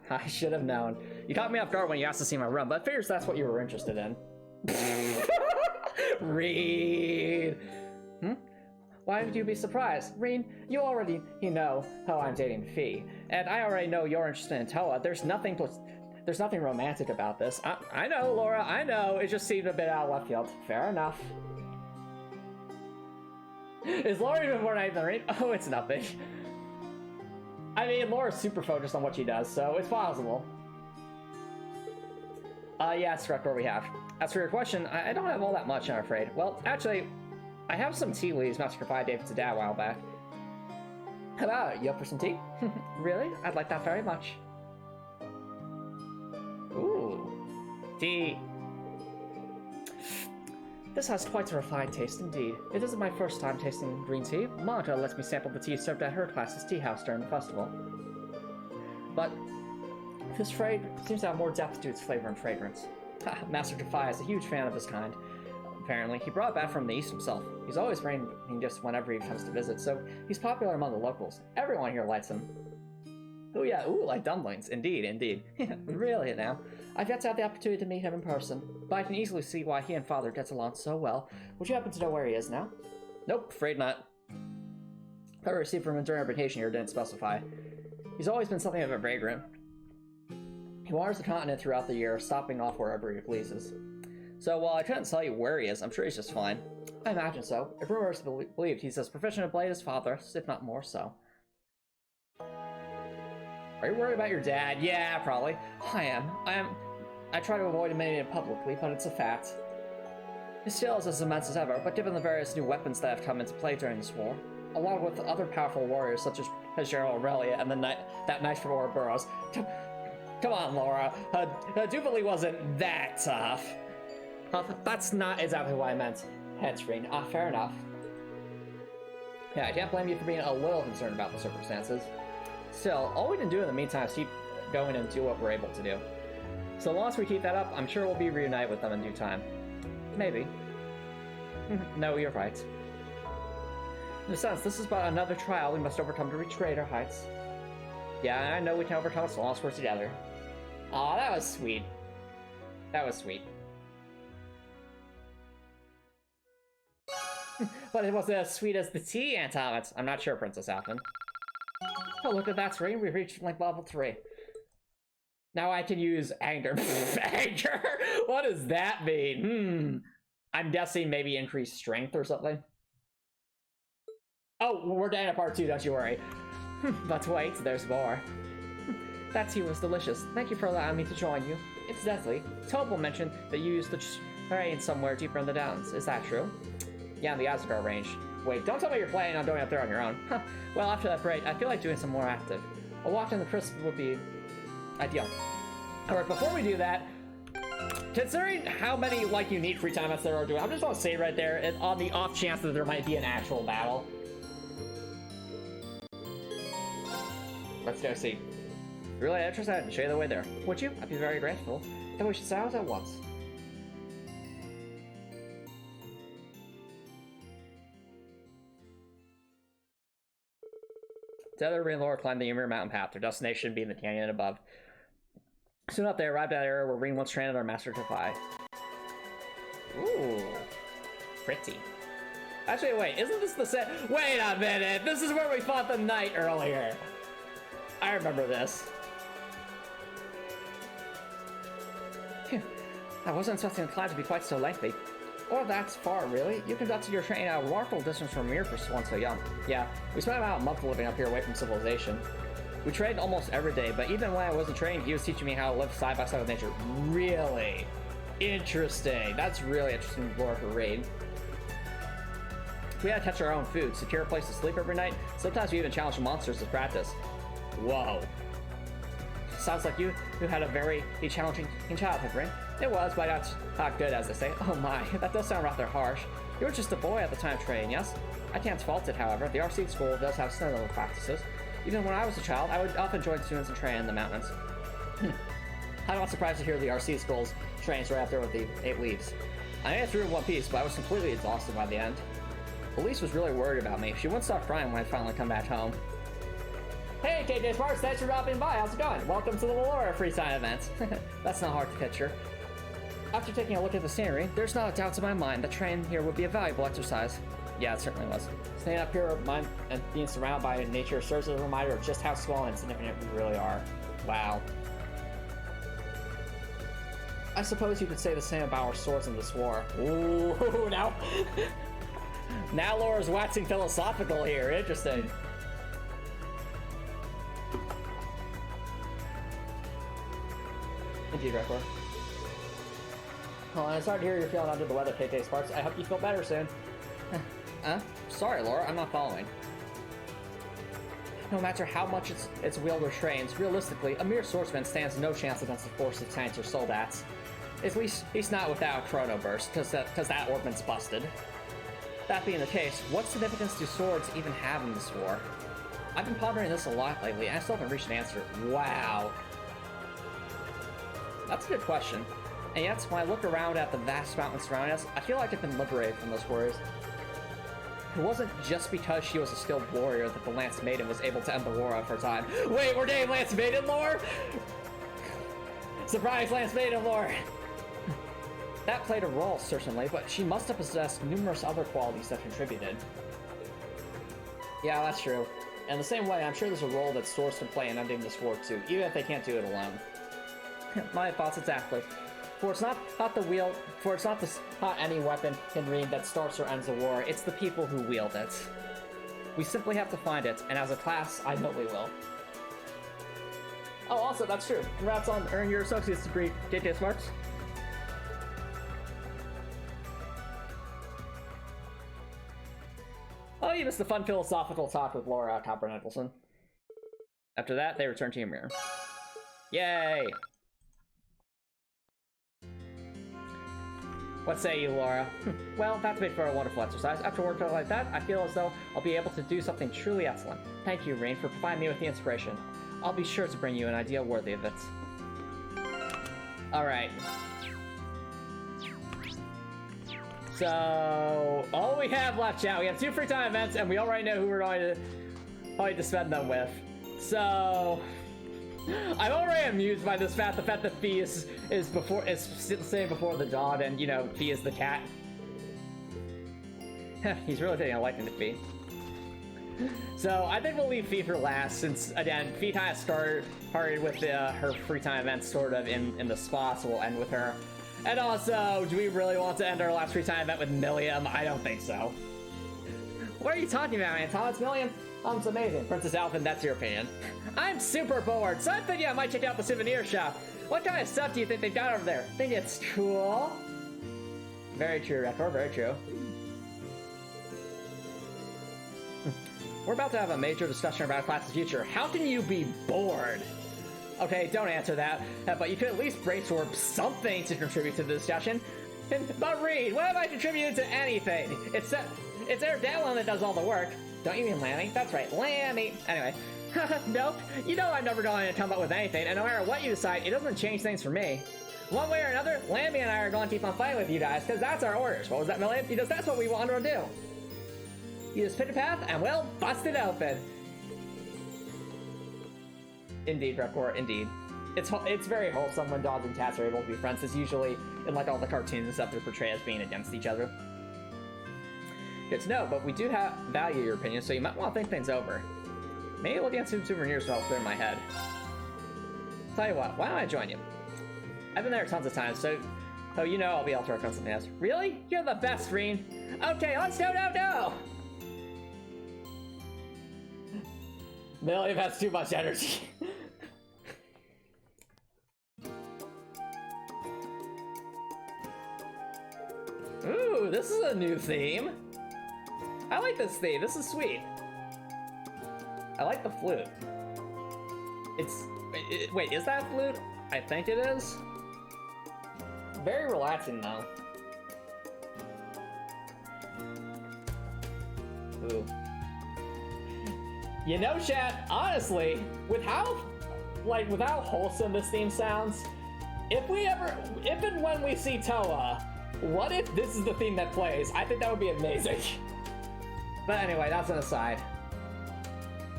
S1: I should have known. You caught me off guard when you asked to see my room, but figures that's what you were interested in. Reed! Why would you be surprised? Reed, you already know how I'm dating Fee, and I already know you're interested in Toa. There's nothing romantic about this. I know, Laura, I know. It just seemed a bit out of left field. Fair enough. Is Laura even more naive than Reed? Oh, it's nothing. I mean, Laura's super focused on what she does, so it's possible. Yeah, it's correct where we have. As for your question, I don't have all that much, I'm afraid. Well, actually, I have some tea leaves Master Kafai gave to Dad a while back. How about it? You up for some tea? Really? I'd like that very much. Ooh. Tea. This has quite a refined taste indeed. It isn't my first time tasting green tea. Monica lets me sample the tea served at her class's tea house during the festival. But this seems to have more depth to its flavor and fragrance. Master Kafai is a huge fan of this kind. Apparently, he brought it back from the east himself. He's always bringing gifts whenever he comes to visit, so he's popular among the locals. Everyone here likes him. Oh yeah, ooh, like dumplings. Indeed, indeed. Really now. I've yet to have the opportunity to meet him in person, but I can easily see why he and Father gets along so well. Would you happen to know where he is now? Nope, afraid not. What I received from him during our vacation here didn't specify. He's always been something of a vagrant. He wanders the continent throughout the year, stopping off wherever he pleases. So while I couldn't tell you where he is, I'm sure he's just fine. I imagine so. If rumor is believed, he's as proficient at blade as Father, if not more so. Are you worried about your dad? Yeah, probably. I am. I try to avoid admitting it publicly, but it's a fact. His skill is as immense as ever, but given the various new weapons that have come into play during this war, along with other powerful warriors such as Sharon Aurelia and that knight from Ouroboros. Come on, Laura. Jubilee wasn't that tough. That's not exactly what I meant. Headscreen. Fair enough. Yeah, I can't blame you for being a little concerned about the circumstances. Still, all we can do in the meantime is keep going and do what we're able to do. So long as we keep that up, I'm sure we'll be reunited with them in due time. Maybe. No, you're right. In a sense, this is but another trial we must overcome to reach greater heights. Yeah, I know we can overcome it so long as we're together. Aw, that was sweet. That was sweet. But it wasn't as sweet as the tea, Antomicx. I'm not sure, Princess Alphen. Oh, look at that ring. We reached like level 3. Now I can use anger. Anger? What does that mean? I'm guessing maybe increased strength or something. Oh, we're down to part 2, don't you worry. But wait, there's more. That tea was delicious. Thank you for allowing me to join you. Incidentally, Topal mentioned that you used the train somewhere deeper in the downs. Is that true? Yeah, in the Asgard range. Wait, don't tell me you're planning on going up there on your own. Well, after that break, I feel like doing some more active. A walk in the crisp would be ideal. Alright, before we do that, considering how many, like, unique free time events there are doing, I'm just gonna say right there, and on the off chance that there might be an actual battle. Let's go see. Really interested in show you the way there. Would you? I'd be very grateful. Then we should set out at once. Together, Rin and Laura climbed the Ymir mountain path. Their destination being the canyon above. Soon up, they arrived at an area where Rin once trained our master to fly. Ooh. Pretty. Actually, wait, isn't this the set? Wait a minute! This is where we fought the knight earlier! I remember this. Phew. I wasn't expecting the climb to be quite so lengthy. Or that's far, really. You conducted your training at a remarkable distance from Ymir for one so young. Yeah, we spent about a month living up here away from civilization. We trained almost every day, but even when I wasn't trained, he was teaching me how to live side by side with nature. Really interesting. That's really interesting lore for Raid. We had to catch our own food, secure a place to sleep every night. Sometimes we even challenged monsters to practice. Whoa. Sounds like you had a very challenging childhood, right? It was, but that's not good, as they say. Oh my, that does sound rather harsh. You were just a boy at the time of training, yes? I can't fault it, however. The RC school does have similar practices. Even when I was a child, I would often join students and train in the mountains. I'm not surprised to hear the RC school's trains right after with the 8 leaves. I made it through in one piece, but I was completely exhausted by the end. Elise was really worried about me. She wouldn't stop crying when I finally come back home. Hey, KJ Sparks, thanks for dropping by. How's it going? Welcome to the Valora free time event. That's not hard to picture. After taking a look at the scenery, there's not a doubt in my mind that training here would be a valuable exercise. Yeah, it certainly was. Staying up here and being surrounded by nature serves as a reminder of just how small and insignificant we really are. Wow. I suppose you could say the same about our swords in this war. Ooh, now... now Laura's waxing philosophical here. Interesting. Indeed, Record. Well, I'm sorry to hear you're feeling under the weather, KK Sparks. I hope you feel better soon. Sorry, Laura, I'm not following. No matter how much its wielder trains, realistically, a mere swordsman stands no chance against the force of tanks or soldats. At least, he's not without a chrono burst, because that orbment's busted. That being the case, what significance do swords even have in this war? I've been pondering this a lot lately, and I still haven't reached an answer. Wow. That's a good question. And yet, when I look around at the vast mountains surrounding us, I feel like I've been liberated from those worries. It wasn't just because she was a skilled warrior that the Lance Maiden was able to end the war of her time. Wait, we're getting Lance Maiden lore? Surprise, Lance Maiden lore! That played a role, certainly, but she must have possessed numerous other qualities that contributed. Yeah, that's true. In the same way, I'm sure there's a role that swords can play in ending this war too, even if they can't do it alone. My thoughts exactly. For it's not any weapon in Reed that starts or ends the war, it's the people who wield it. We simply have to find it, and as a class, I know we will. Oh, also, that's true. Congrats on earning your associate's degree, JJ Smarts. Oh, you missed the fun philosophical talk with Laura Copper Nicholson. After that, they return to Ymir. Yay! What say you, Laura? Well, that's made for a wonderful exercise. After work like that, I feel as though I'll be able to do something truly excellent. Thank you, Rain, for providing me with the inspiration. I'll be sure to bring you an idea worthy of it. Alright. So, all we have left, chat, we have 2 free time events, and we already know who we're going to spend them with. So... I'm already amused by this fact, the fact that Fee is saying before the dog, and, you know, Fee is the cat. He's really taking a liking to Fee. So I think we'll leave Fee for last, since again, Fee kind of started with her free time events sort of in the spa, so we'll end with her. And also, do we really want to end our last free time event with Millium? I don't think so. What are you talking about, Antomicx? Millium? It's amazing. Princess Alphen, that's your opinion. I'm super bored, so I'm thinking I might check out the souvenir shop. What kind of stuff do you think they've got over there? Think it's cool? Very true, Rekor, very true. We're about to have a major discussion about class's future. How can you be bored? Okay, don't answer that, but you could at least brainstorm something to contribute to the discussion. But Reed, what have I contributed to anything? It's Air Dallon that does all the work. Don't you mean Lammy? That's right, Lammy. Anyway, nope. You know I'm never going to come up with anything, and no matter what you decide, it doesn't change things for me. One way or another, Lammy and I are going to keep on fighting with you guys, because that's our orders. What was that, Millium? Because that's what we wanted to do. You just pick a path, and we'll bust it open. Indeed, Rekor, indeed. It's very wholesome when dogs and cats are able to be friends. It's usually, in like all the cartoons and stuff, they're portrayed as being against each other. Good to know, but we do value your opinion, so you might want to think things over. Maybe looking at some souvenirs will help clear my head. Tell you what, why don't I join you? I've been there tons of times, so you know I'll be able to work on something else. Really? You're the best, Reen. Okay, let's go. Millium has too much energy. Ooh, this is a new theme. I like this theme. This is sweet. I like the flute. Wait, is that flute? I think it is. Very relaxing, though. Ooh. You know, chat, honestly, with how wholesome this theme sounds, if and when we see Toa, what if this is the theme that plays? I think that would be amazing. But anyway, that's an aside.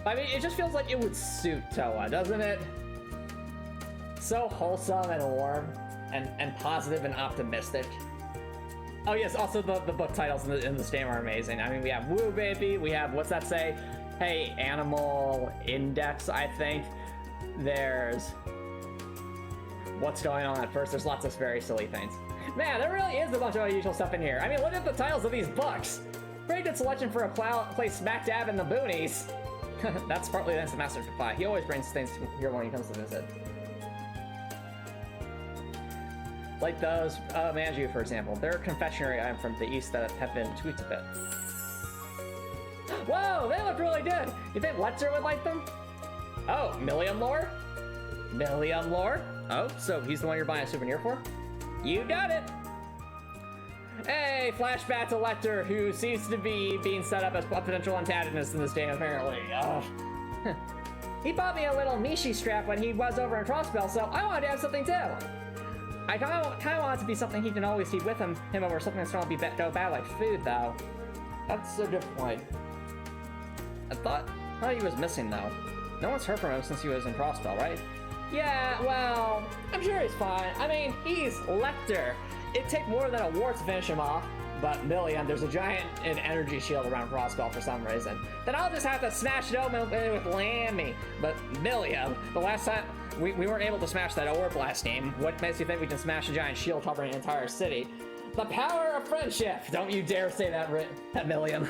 S1: I mean, it just feels like it would suit Toa, doesn't it? So wholesome and warm, and positive and optimistic. Oh yes, also the book titles in this game are amazing. I mean, we have Woo Baby, we have, what's that say? Hey, Animal Index, I think. There's what's going on at first. There's lots of very silly things. Man, there really is a bunch of unusual stuff in here. I mean, look at the titles of these books. Pretty good selection for a place smack dab in the boonies. That's partly thanks to Master Defy. He always brings things here when he comes to visit. Like those Manju, for example. They're a confectionery item from the east that have been tweaked a bit. Whoa, they look really good. You think Letzer would like them? Oh, Millium lore? Millium lore? Oh, so he's the one you're buying a souvenir for? You got it! Hey, flashback to Lecter, who seems to be being set up as a potential antagonist in this game, apparently. He bought me a little Mishi strap when he was over in Crossbell, so I wanted to have something too. I kind of want it to be something he can always keep with him over something that's going to go bad like food, though. That's a good point. I thought he was missing, though. No one's heard from him since he was in Crossbell, right? Yeah, well, I'm sure he's fine. I mean, he's Lecter. It'd take more than a war to finish him off, but Millium, there's a giant energy shield around Crossbell for some reason. Then I'll just have to smash it open with Lammy. But Millium, the last time we weren't able to smash that orb last game. What makes you think we can smash a giant shield covering an entire city? The power of friendship! Don't you dare say that, Millium.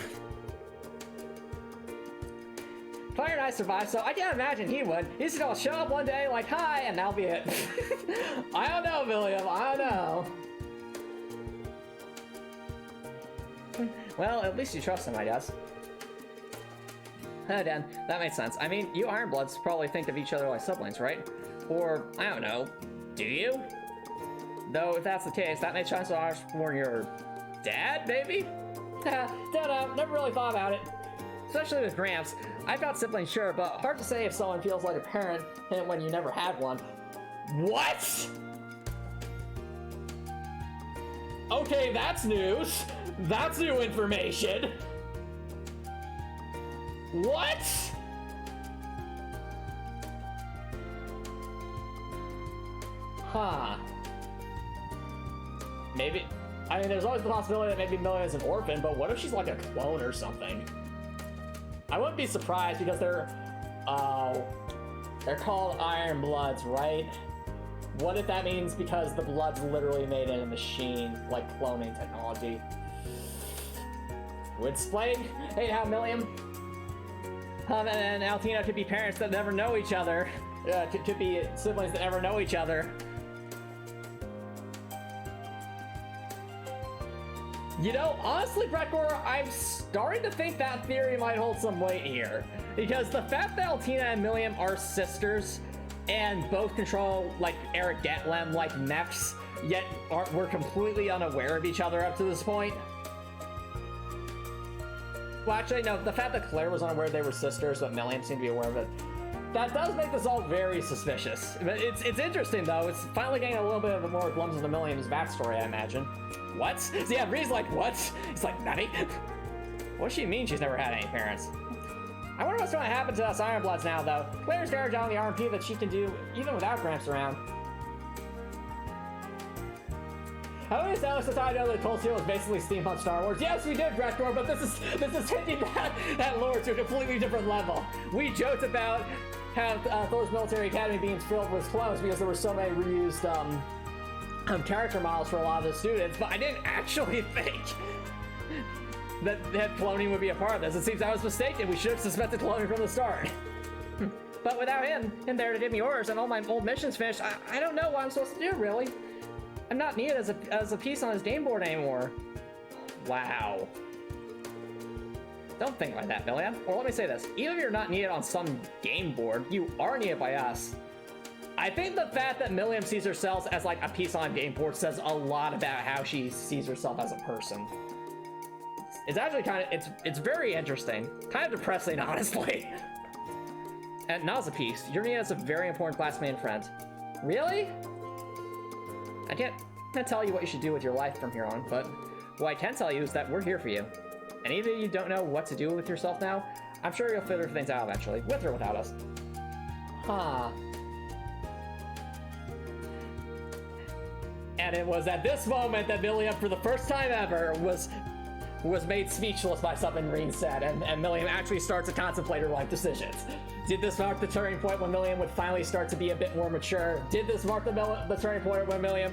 S1: Claire and I survived, so I can't imagine he would. He's just gonna show up one day like, hi, and that'll be it. I don't know, Millium, I don't know. Well, at least you trust him, I guess. Oh, Dan, that makes sense. I mean, you Ironbloods probably think of each other like siblings, right? Or, I don't know, do you? Though, if that's the case, that makes sense for your dad, maybe? Don't know, never really thought about it. Especially with Gramps. I've got siblings, sure, but hard to say if someone feels like a parent when you never had one. What? Okay, that's news. That's new information. What? Huh. Maybe I mean, there's always the possibility that maybe Millium is an orphan, but what if she's like a clone or something? I wouldn't be surprised because they're called Iron Bloods, right? What if that means because the blood's literally made in a machine, like cloning technology? Would explain, hey, how Millium and Altina could be parents that never know each other. Could be siblings that never know each other. You know, honestly, Brecor, I'm starting to think that theory might hold some weight here. Because the fact that Altina and Millium are sisters and both control, like, Eric Gatlem, like, mechs, yet we're completely unaware of each other up to this point. Well, actually, no, the fact that Claire was unaware they were sisters, but Millium seemed to be aware of it, that does make this all very suspicious. But it's interesting, though. It's finally getting a little bit of a more glimpse of the Millium's backstory, I imagine. What? So yeah, Bree's like, what? He's like, Nutty? What does she mean she's never had any parents? I wonder what's going to happen to us Ironbloods now, though. Claire's got on the RMP that she can do even without Gramps around. How many established that I know that Cold Steel is basically steampunk Star Wars? Yes, we did, Brecor, but this is taking that lore to a completely different level. We joked about how Thor's Military Academy being filled with clones because there were so many reused character models for a lot of the students, but I didn't actually think that cloning would be a part of this. It seems I was mistaken. We should have suspected cloning from the start. But without him there to give me orders and all my old missions finished, I don't know what I'm supposed to do, really. I'm not needed as a piece on his game board anymore. Wow. Don't think like that, Millium. Or let me say this. Even if you're not needed on some game board, you are needed by us. I think the fact that Millium sees herself as like a piece on a game board says a lot about how she sees herself as a person. It's actually kind of, it's very interesting. Kind of depressing, honestly. And not as a piece. You're needed as a very important classmate and friend. Really? I can't tell you what you should do with your life from here on, but what I can tell you is that we're here for you. And even if you don't know what to do with yourself now, I'm sure you'll figure things out eventually, with or without us. Huh. And it was at this moment that Millium, for the first time ever, was made speechless by something Reen said, and Millium actually starts to contemplate her life decisions. Did this mark the turning point when Millium would finally start to be a bit more mature? Did this mark the turning point when Millium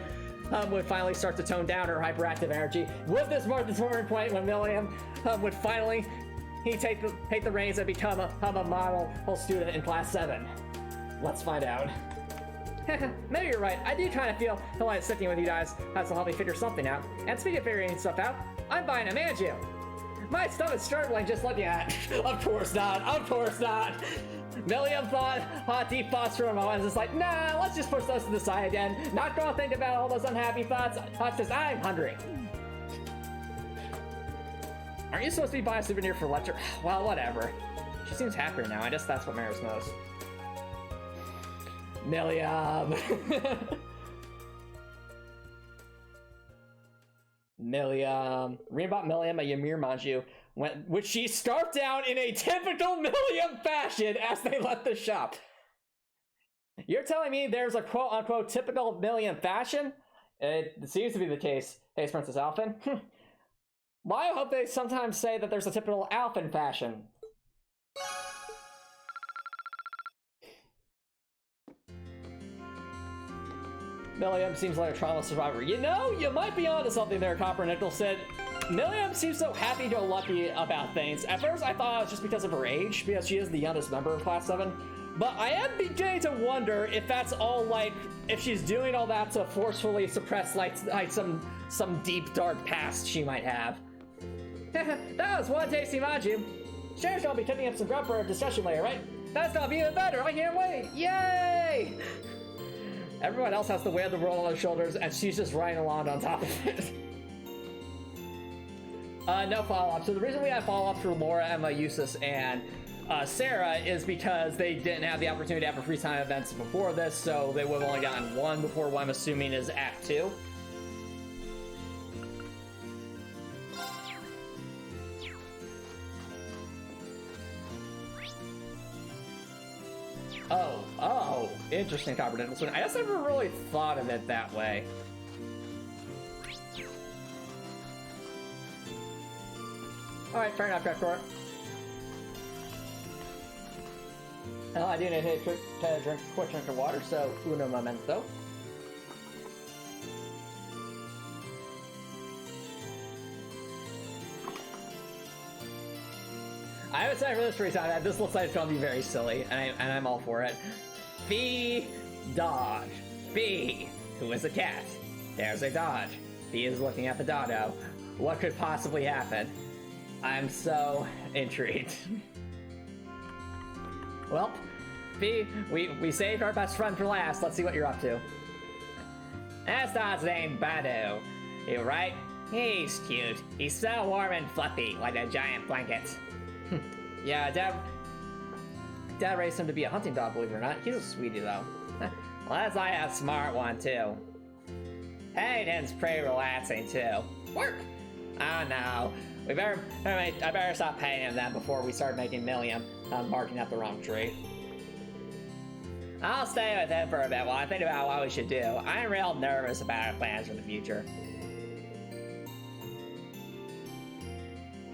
S1: would finally start to tone down her hyperactive energy? Would this mark the turning point when Millium would finally take the reins and become a model student in class 7? Let's find out. Maybe you're right. I do kind of feel like sitting with you guys has to help me figure something out. And speaking of figuring stuff out, I'm buying a Manju. My stomach's struggling just looking at it. Of course not. Of course not. Millium thought deep thoughts for a moment. It's like, nah, let's just push those to the side again. Not gonna think about all those unhappy thoughts. Because I'm hungry. Aren't you supposed to be buying a souvenir for lecture? Well, whatever. She seems happier now. I guess that's what matters most. Millium. Millium. Reading about Millium, a Ymir Manju, which she scarfed down in a typical Millium fashion as they left the shop. You're telling me there's a quote-unquote typical Millium fashion? It seems to be the case. Hey, Princess Alphen. Well, I hope they sometimes say that there's a typical Alphen fashion. Millium seems like a trauma survivor. You know, you might be onto something there, Copper Nickel said. Millium seems so happy-go-lucky about things. At first, I thought it was just because of her age, because she is the youngest member of Class 7. But I am beginning to wonder if that's all, like, if she's doing all that to forcefully suppress, like some deep, dark past she might have. That was one tasty Manju. Sharon's gonna be cooking up some grub for a discussion later, right? That's gonna be even better. I can't wait. Yay! Everyone else has the weight of the world on their shoulders, and she's just riding along on top of it. No follow-up. So the reason we have follow-ups for Laura, Emma, Eustace, and Sarah is because they didn't have the opportunity to have a free time events before this, so they would have only gotten one before what I'm assuming is Act 2. Oh, interesting, Copper Nicholson. I guess I never really thought of it that way. Alright, fair enough, Dreftor. Well, I do need to drink a quick drink of water, so uno momento. I would say for this free time that this looks like it's gonna be very silly, and I'm all for it. Fee, dodge. Fee, who is a cat? There's a dodge. Fee is looking at the doggo. What could possibly happen? I'm so intrigued. Well, Fee, we saved our best friend for last. Let's see what you're up to. That's dog's name, Badu. You right? He's cute. He's so warm and fluffy, like a giant blanket. Yeah, Dad raised him to be a hunting dog, believe it or not. He's a sweetie, though. Well, that's like a smart one, too. Hayden's pretty relaxing, too. Work! Oh, no. I better stop paying him that before we start making Millium. I'm barking up the wrong tree. I'll stay with him for a bit while I think about what we should do. I'm real nervous about our plans for the future.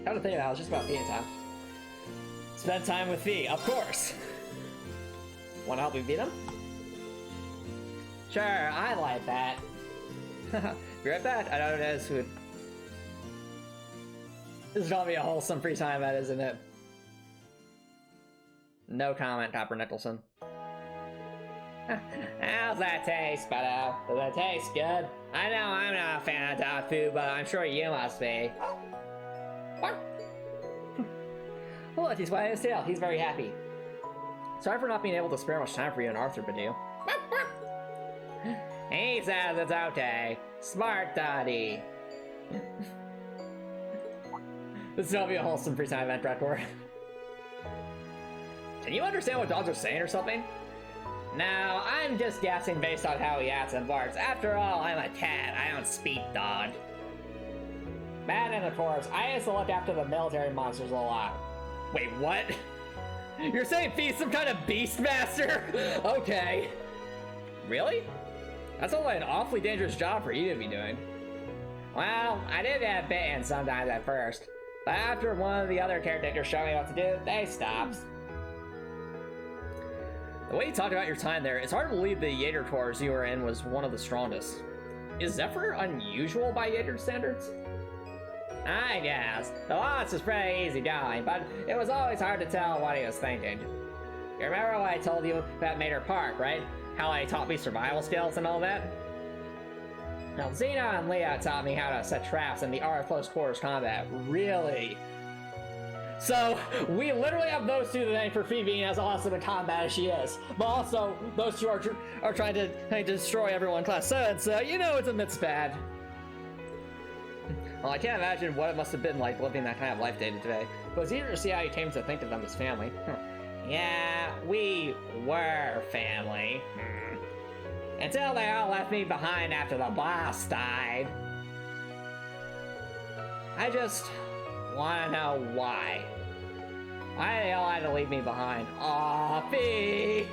S1: Come to think about it, it's just about feeding time. Spend time with Fee, of course! Wanna help me beat him? Sure, I like that. Be right back. I don't know this food. This is gonna be a wholesome free time, that isn't it? No comment, Copper Nicholson. How's that taste, Beto? Does it taste good? I know I'm not a fan of dog food, but I'm sure you must be. What? Oh, look, he's wagging his tail. He's very happy. Sorry for not being able to spare much time for you and Arthur, Badu. He says it's okay. Smart Dottie. This is gonna be a wholesome free time event, Dreftor. Can you understand what dogs are saying or something? No, I'm just guessing based on how he acts and barks. After all, I'm a cat. I don't speak dog. Bad and of course, I used to look after the military monsters a lot. Wait, what? You're saying Fee's some kind of beastmaster? Okay. Really? That's like an awfully dangerous job for you to be doing. Well, I did get bitten sometimes at first, but after one of the other caretakers showed me what to do, they stopped. The way you talk about your time there, it's hard to believe the Yater tours you were in was one of the strongest. Is Zephyr unusual by Yater standards? I guess. The boss was pretty easy going, but it was always hard to tell what he was thinking. You remember what I told you about Mater Park, right? How they taught me survival skills and all that? Now, Xena and Leo taught me how to set traps in the art of close quarters combat. Really? So, we literally have those two to thank for Fee being as awesome in combat as she is. But also, those two are trying to destroy everyone in Class 7, so you know it's a mixed bag. Well, I can't imagine what it must have been like living that kind of life day to day, but it's easier to see how you came to think of them as family. Yeah, we were family. Until they all left me behind after the boss died. I just want to know why. Why they all had to leave me behind? Aw, Fee!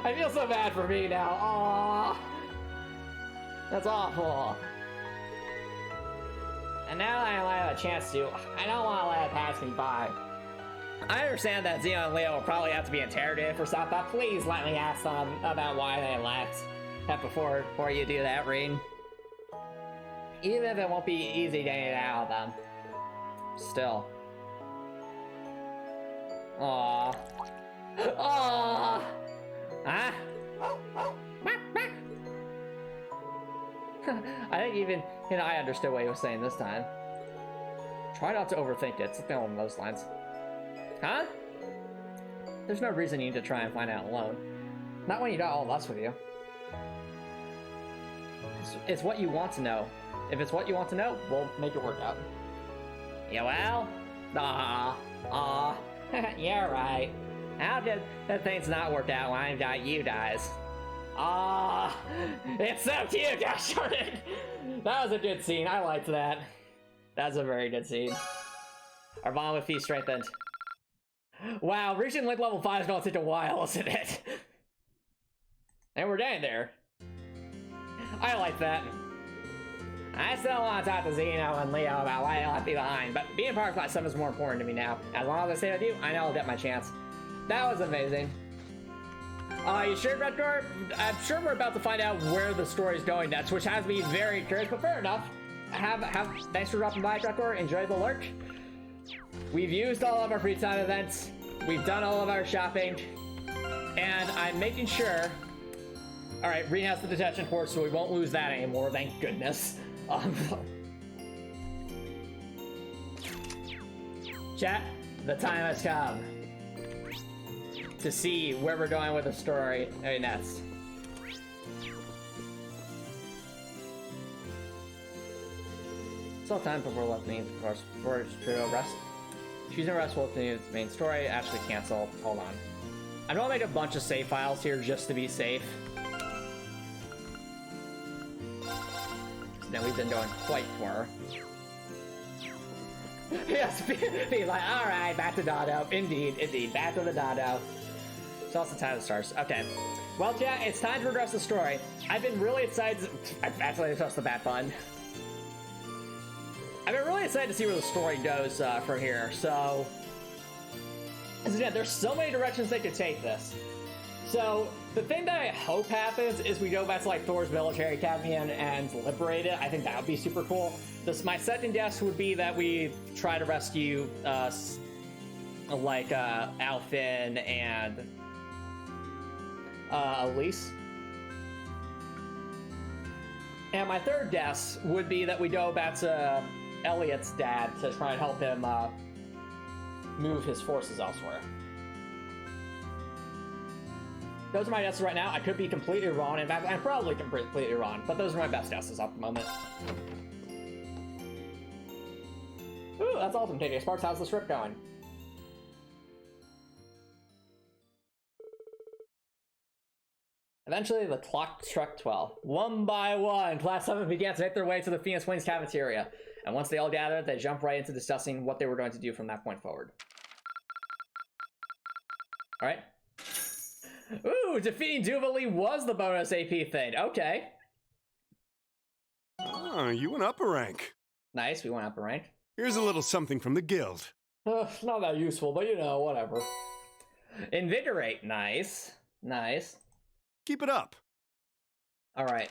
S1: I feel so bad for me now. Aw! That's awful. And now that I have a chance to, I don't want to let it pass me by. I understand that Xena and Leo will probably have to be interrogated for stuff, but please let me ask them about why they left before you do that, Reed. Even if it won't be easy getting it out of them. Still. Aww. Aww! Huh? I think even I understood what he was saying this time. Try not to overthink it, something along those lines. Huh? There's no reason you need to try and find out alone. Not when you got all of us with you. It's what you want to know. If it's what you want to know, we'll make it work out. Yeah, well? You're right. How did the things not work out when I got you guys? It's so cute, gosh darn it! That was a good scene, I liked that. That's a very good scene. Our bond with Fee strengthened. Wow, reaching Link level 5 is gonna take a while, isn't it? And we're getting there. I like that. I still want to talk to Zeno and Leo about why they left me behind, but being part of Class 7 is more important to me now. As long as I stay with you, I know I'll get my chance. That was amazing. You sure, Redcore? I'm sure we're about to find out where the story's going next, which has me very curious, but fair enough. Thanks for dropping by, Redcore. Enjoy the lurk. We've used all of our free time events. We've done all of our shopping. And I'm making sure... Alright, Reen has the detention port, so we won't lose that anymore, thank goodness. Chat, the time has come to see where we're going with the story next. Still time before left me, of course, before to rest. Choosing rest will continue the main story. Actually cancel. Hold on. I'm gonna make a bunch of save files here just to be safe. Now we've been going quite far. Yes, be like, alright, back to Dodo. Indeed, back to the Dodo. It's also time to start. Okay. Well, chat, it's time to progress the story. I've been really excited. Actually, that's the bat button. I've been really excited to see where the story goes from here. So, again, there's so many directions they could take this. So, the thing that I hope happens is we go back to like Thor's military academy and liberate it. I think that would be super cool. My second guess would be that we try to rescue Alfin and Elise. And my third guess would be that we go back to Elliot's dad to try and help him move his forces elsewhere. Those are my guesses right now. I could be completely wrong. In fact, I'm probably completely wrong, but those are my best guesses at the moment. Ooh, that's awesome, TJ Sparks. How's the script going? Eventually, the clock struck 12. One by one, Class 7 began to make their way to the Phoenix Wings cafeteria. And once they all gathered, they jumped right into discussing what they were going to do from that point forward. Alright. Ooh, defeating Duvalie was the bonus AP thing. Okay.
S2: Ah, you went up a rank.
S1: Nice, we went up a rank.
S2: Here's a little something from the guild.
S1: Not that useful, but you know, whatever. Invigorate, nice. Nice.
S2: Keep it up.
S1: Alright.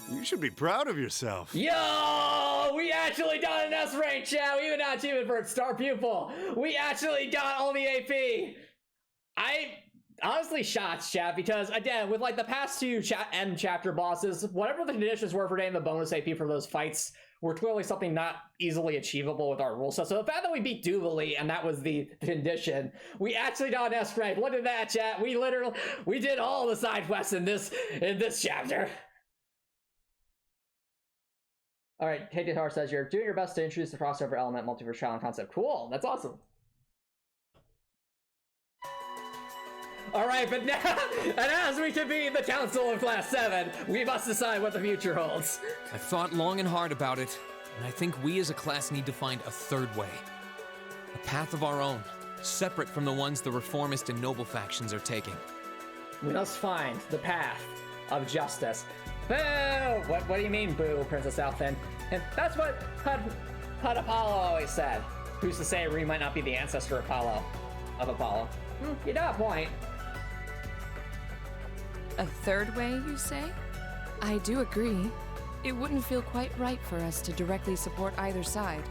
S2: You should be proud of yourself.
S1: Yo! We actually got an S rank, chat! Even not achievement for star pupil! We actually got all the AP! I honestly shocked, chat, because again, with like the past two end chapter bosses, whatever the conditions were for getting the bonus AP for those fights were clearly something not easily achievable with our rule set. So the fact that we beat Duvalie and that was the condition, we actually got an S rank. Look at that, chat! We did all the side quests in this chapter. All right, Kate Guitar says you're doing your best to introduce the crossover element multiverse challenge concept. Cool, that's awesome. All right, but now, and as we convene the Council of Class 7, we must decide what the future holds.
S3: I've thought long and hard about it, and I think we as a class need to find a third way. A path of our own, separate from the ones the reformist and noble factions are taking.
S1: We must find the path of justice. Boo! What do you mean, boo, Princess Alfin? And that's what Pud Apollo always said. Who's to say Ree might not be the ancestor of Apollo? You got a point.
S4: A third way, you say? I do agree. It wouldn't feel quite right for us to directly support either side.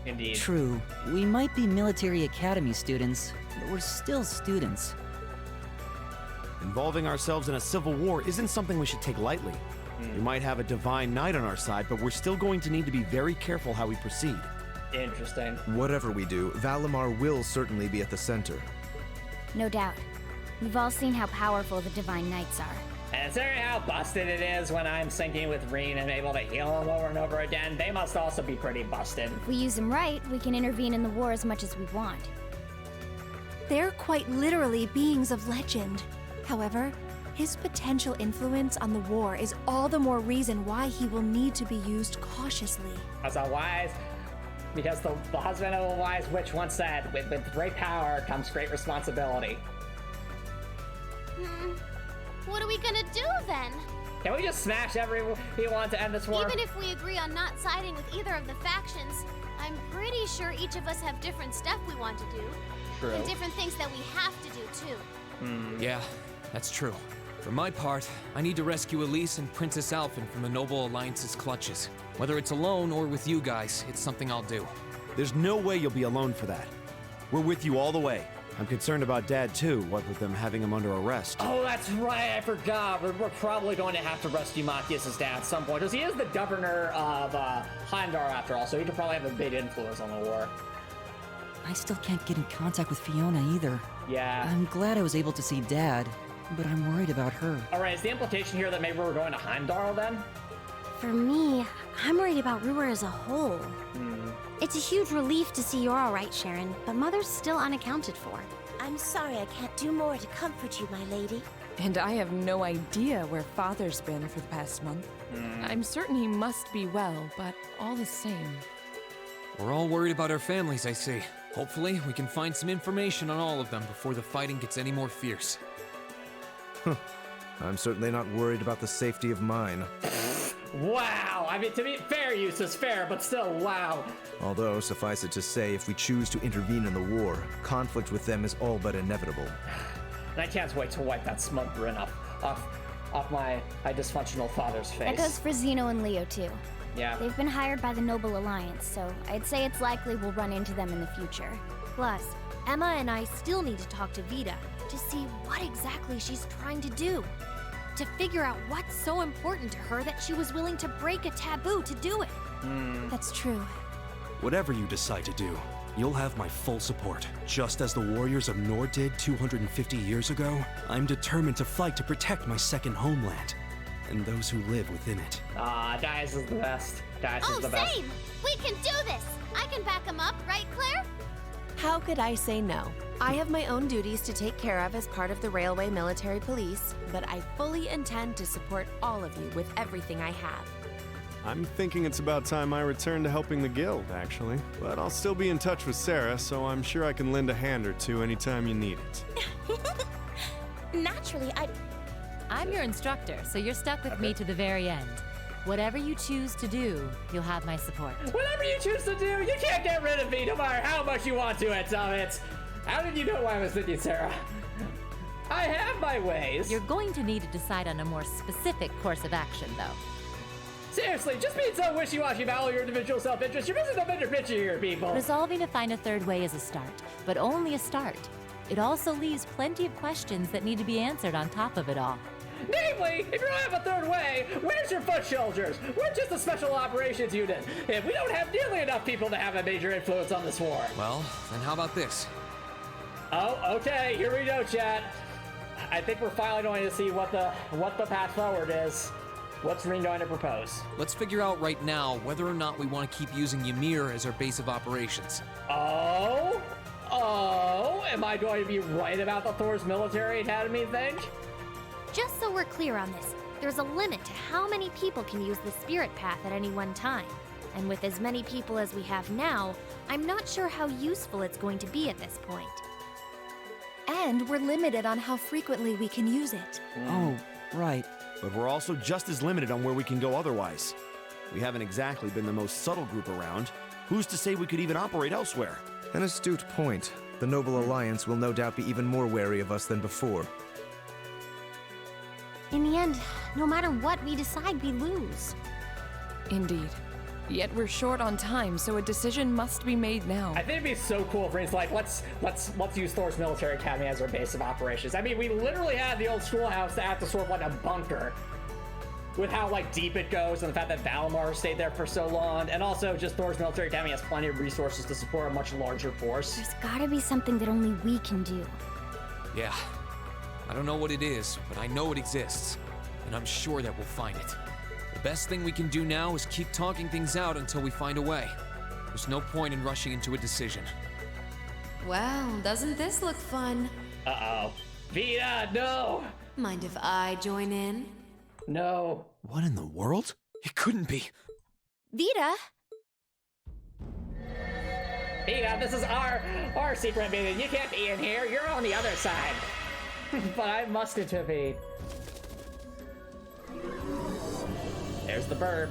S1: Indeed.
S5: True. We might be military academy students, but we're still students.
S6: Involving ourselves in a civil war isn't something we should take lightly. We might have a divine knight on our side, but we're still going to need to be very careful how we proceed.
S1: Interesting.
S7: Whatever we do, Valimar will certainly be at the center.
S8: No doubt. We've all seen how powerful the Divine Knights are.
S1: And considering how busted it is when I'm syncing with Reen and able to heal them over and over again, they must also be pretty busted.
S8: If we use them right, we can intervene in the war as much as we want.
S9: They're quite literally beings of legend. However, his potential influence on the war is all the more reason why he will need to be used cautiously.
S1: As a wise, because the husband of a wise witch once said, with great power comes great responsibility.
S10: What are we gonna do then?
S1: Can we just smash everyone to end this war?
S10: Even if we agree on not siding with either of the factions, I'm pretty sure each of us have different stuff we want to do.
S1: True.
S10: And different things that we have to do, too.
S3: Yeah, that's true. For my part, I need to rescue Elise and Princess Alphen from the Noble Alliance's clutches. Whether it's alone or with you guys, it's something I'll do.
S6: There's no way you'll be alone for that. We're with you all the way. I'm concerned about Dad, too, what with them having him under arrest.
S1: Oh, that's right, I forgot. We're probably going to have to rescue Machias' dad at some point, because he is the governor of Heimdall after all, so he could probably have a big influence on the war.
S5: I still can't get in contact with Fiona either.
S1: Yeah.
S5: I'm glad I was able to see Dad, but I'm worried about her.
S1: Alright, is the implication here that maybe we're going to Heimdall then?
S10: For me, I'm worried about Ruhr as a whole. It's a huge relief to see you're all right, Sharon, but Mother's still unaccounted for.
S11: I'm sorry I can't do more to comfort you, my lady.
S4: And I have no idea where Father's been for the past month. I'm certain he must be well, but all the same.
S3: We're all worried about our families, I see. Hopefully, we can find some information on all of them before the fighting gets any more fierce.
S7: I'm certainly not worried about the safety of mine.
S1: Wow! I mean, to be fair, Eustace, fair, but still, wow.
S7: Although, suffice it to say, if we choose to intervene in the war, conflict with them is all but inevitable.
S1: And I can't wait to wipe that smug grin off my dysfunctional father's face.
S10: That goes for Zeno and Leo, too.
S1: Yeah.
S10: They've been hired by the Noble Alliance, so I'd say it's likely we'll run into them in the future. Plus, Emma and I still need to talk to Vita to see what exactly she's trying to do. To figure out what's so important to her that she was willing to break a taboo to do it.
S9: That's true.
S12: Whatever you decide to do, you'll have my full support. Just as the warriors of Nord did 250 years ago, I'm determined to fight to protect my second homeland and those who live within it.
S1: Dias is the best. Dias is the best.
S10: Same! We can do this! I can back him up, right, Claire?
S11: How could I say no? I have my own duties to take care of as part of the Railway Military Police, but I fully intend to support all of you with everything I have.
S2: I'm thinking it's about time I return to helping the guild, actually. But I'll still be in touch with Sarah, so I'm sure I can lend a hand or two anytime you need it.
S11: Naturally,
S13: I'm your instructor, so you're stuck with me to the very end. Whatever you choose to do, you'll have my support.
S1: Whatever you choose to do, you can't get rid of me no matter how much you want to, Antomicx. How did you know I was with you, Sarah? I have my ways.
S13: You're going to need to decide on a more specific course of action, though.
S1: Seriously, just being so wishy-washy about all your individual self-interest, you're missing the bigger picture here, people.
S13: Resolving to find a third way is a start, but only a start. It also leaves plenty of questions that need to be answered on top of it all.
S1: Namely, if you don't have a third way, where's your foot soldiers? We're just a special operations unit. If we don't have nearly enough people to have a major influence on this war.
S3: Well, then how about this?
S1: Oh, okay, here we go, chat. I think we're finally going to see what the path forward is. What's Ring going to propose?
S3: Let's figure out right now whether or not we want to keep using Ymir as our base of operations.
S1: Oh, am I going to be right about the Thor's Military Academy thing?
S10: Just so we're clear on this, there's a limit to how many people can use the Spirit Path at any one time. And with as many people as we have now, I'm not sure how useful it's going to be at this point.
S9: And we're limited on how frequently we can use it.
S5: Oh, right.
S6: But we're also just as limited on where we can go otherwise. We haven't exactly been the most subtle group around. Who's to say we could even operate elsewhere?
S7: An astute point. The Noble Alliance will no doubt be even more wary of us than before.
S10: In the end, no matter what we decide, we lose.
S4: Indeed. Yet we're short on time, so a decision must be made now.
S1: I think it'd be so cool if Ring's like, let's use Thor's Military Academy as our base of operations. I mean, we literally had the old schoolhouse that had to sort of like a bunker with how like deep it goes and the fact that Valimar stayed there for so long, and also just Thor's Military Academy has plenty of resources to support a much larger force.
S10: There's gotta be something that only we can do.
S3: Yeah. I don't know what it is, but I know it exists. And I'm sure that we'll find it. The best thing we can do now is keep talking things out until we find a way. There's no point in rushing into a decision.
S14: Well, doesn't this look fun?
S1: Uh-oh. Vita, no!
S14: Mind if I join in?
S1: No.
S6: What in the world?
S3: It couldn't be.
S10: Vita?
S1: Vita, this is our secret meeting. You can't be in here. You're on the other side. But I must intervene. There's the burb.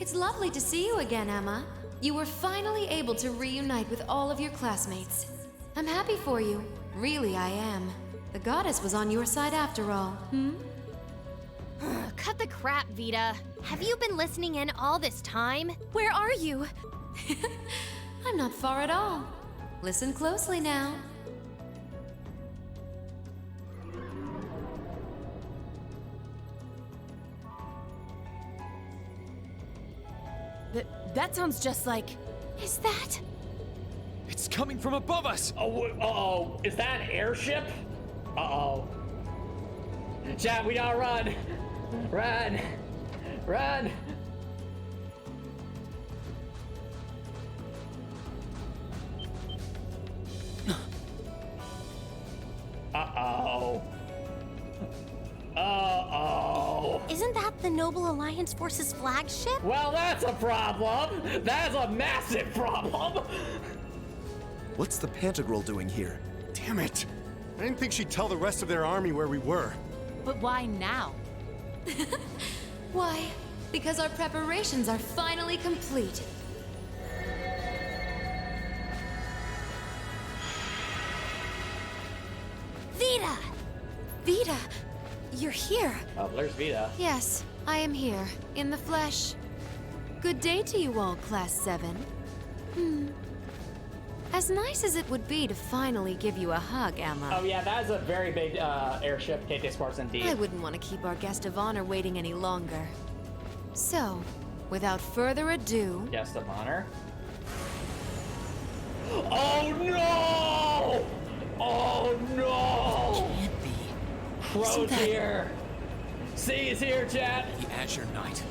S14: It's lovely to see you again, Emma. You were finally able to reunite with all of your classmates. I'm happy for you. Really, I am. The goddess was on your side after all,
S10: Cut the crap, Vita. Have you been listening in all this time?
S9: Where are you?
S14: I'm not far at all. Listen closely now.
S11: That sounds just like...
S9: Is that?
S3: It's coming from above us!
S1: Oh, uh-oh. Is that an airship? Uh-oh. Chat, we gotta run! Run! Run! Uh-oh. Uh-oh.
S10: Isn't that the Noble Alliance Force's flagship?
S1: Well, that's a problem! That's a massive problem!
S7: What's the Pantagruel doing here?
S2: Damn it! I didn't think she'd tell the rest of their army where we were.
S13: But why now?
S14: Why? Because our preparations are finally complete.
S9: Vita! Vita! You're here.
S1: Oh, there's Vita.
S14: Yes, I am here, in the flesh. Good day to you all, Class 7. As nice as it would be to finally give you a hug, Emma.
S1: Oh yeah, that is a very big airship, KK Sports indeed.
S14: I wouldn't want to keep our guest of honor waiting any longer. So, without further ado...
S1: Guest of honor? Oh no! Oh no!
S5: Can't be.
S1: Crow's here! See, he's here, chat!
S3: The Azure Knight.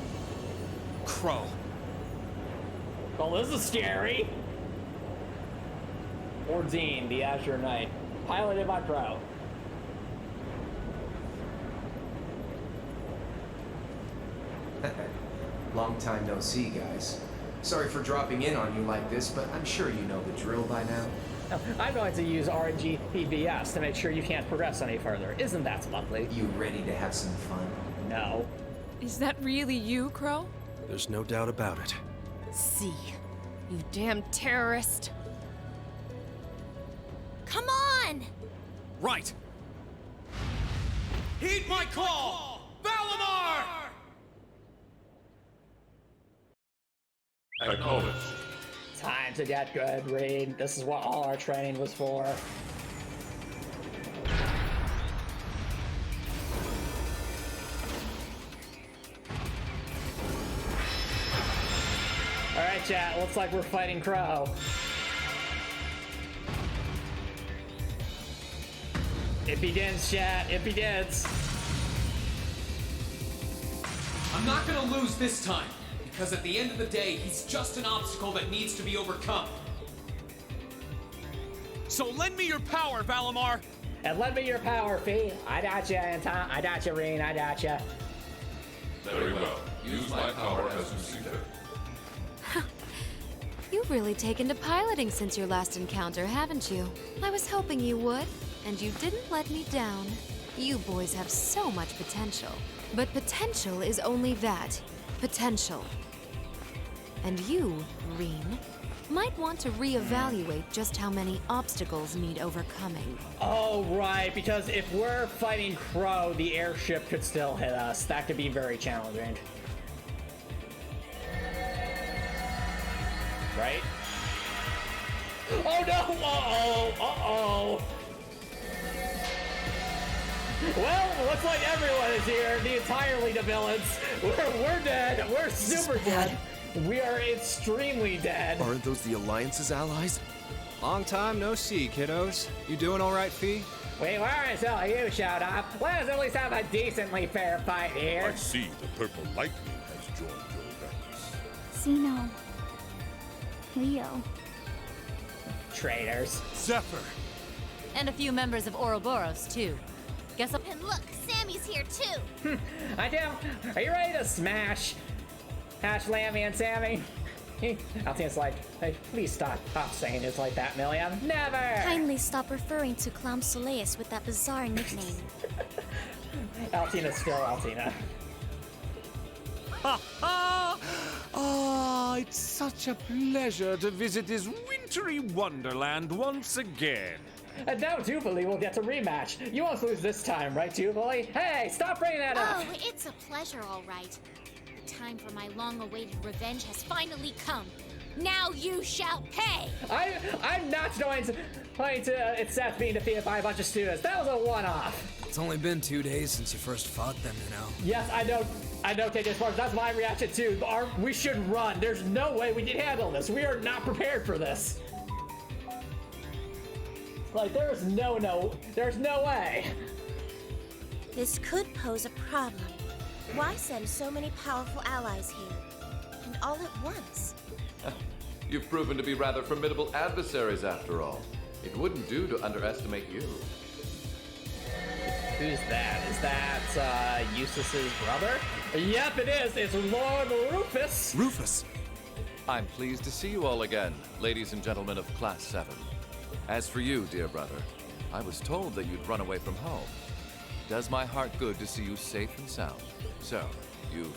S3: Crow.
S1: Well, this is scary! Ordine, the Azure Knight, piloted by Crow.
S15: Long time no see, guys. Sorry for dropping in on you like this, but I'm sure you know the drill by now.
S1: I'm going to use RNG PBS to make sure you can't progress any further. Isn't that lovely?
S15: You ready to have some fun?
S1: No.
S4: Is that really you, Crow?
S12: There's no doubt about it.
S11: See. You damn terrorist.
S10: Come on!
S3: Right! Heed my call! Valimar!
S16: Acknowledged.
S1: Time to get good, Reed. This is what all our training was for. Alright, chat, looks like we're fighting Crow. It begins, chat, it begins.
S3: I'm not gonna lose this time, because at the end of the day, he's just an obstacle that needs to be overcome. So lend me your power, Valimar!
S1: And lend me your power, Fee. I got you, Anton. I got you, Reen. I got you.
S16: Very well. Use my power as you see fit.
S14: You've really taken to piloting since your last encounter, haven't you? I was hoping you would, and you didn't let me down. You boys have so much potential. But potential is only that. Potential. And you, Reen, might want to reevaluate just how many obstacles need overcoming.
S1: Oh, right, because if we're fighting Crow, the airship could still hit us. That could be very challenging. Right? Oh no! Uh-oh! Uh-oh! Well, looks like everyone is here. The entire league of villains. We're dead. We're super dead. We are extremely dead.
S7: Aren't those the Alliance's allies?
S17: Long time no see, kiddos. You doing all right, Fee?
S1: We were until you showed up. Let us at least have a decently fair fight here.
S16: I see the purple lightning has joined your ranks.
S8: Xeno. Leo.
S1: Traitors.
S2: Zephyr.
S13: And a few members of Ouroboros, too. Guess I'll...
S10: And look, Sammy's here too.
S1: I do. Are you ready to smash Hash Lammy and Sammy? Alcine's like, hey, please stop saying it's like that, Millium. Never!
S8: Kindly stop referring to Clown Soleus with that bizarre nickname.
S1: Altina's still Altina.
S18: Ha ha! Ah, it's such a pleasure to visit this wintry wonderland once again.
S1: And now Jubilee will get a rematch. You won't lose this time, right, Jubilee? Hey, stop bringing that up!
S10: Oh, it's a pleasure, all right. The time for my long-awaited revenge has finally come. Now you shall pay!
S1: I'm not going to accept being defeated by a bunch of students. That was a one-off.
S3: It's only been 2 days since you first fought them, you know.
S1: Yes, I know, Take Sparks. That's my reaction too. We should run. There's no way we can handle this. We are not prepared for this. Like, there's no way.
S19: This could pose a problem. Why send so many powerful allies here? And all at once?
S16: You've proven to be rather formidable adversaries after all. It wouldn't do to underestimate you.
S1: Who's that? Is that Eustace's brother? Yep, it is. It's Lord Rufus.
S12: Rufus.
S16: I'm pleased to see you all again, ladies and gentlemen of Class 7. As for you, dear brother, I was told that you'd run away from home. It does my heart good to see you safe and sound. So, you've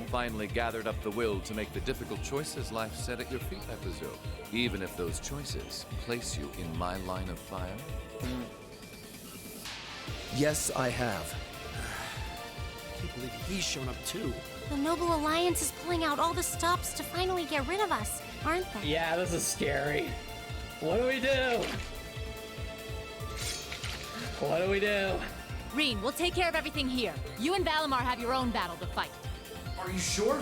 S16: finally gathered up the will to make the difficult choices life set at your feet, I presume. Even if those choices place you in my line of fire?
S6: Yes, I have. I can't believe he's shown up too.
S10: The Noble Alliance is pulling out all the stops to finally get rid of us, aren't they?
S1: Yeah, this is scary. What do we do? What do we do?
S13: Rean, we'll take care of everything here. You and Valimar have your own battle to fight.
S15: Are you sure?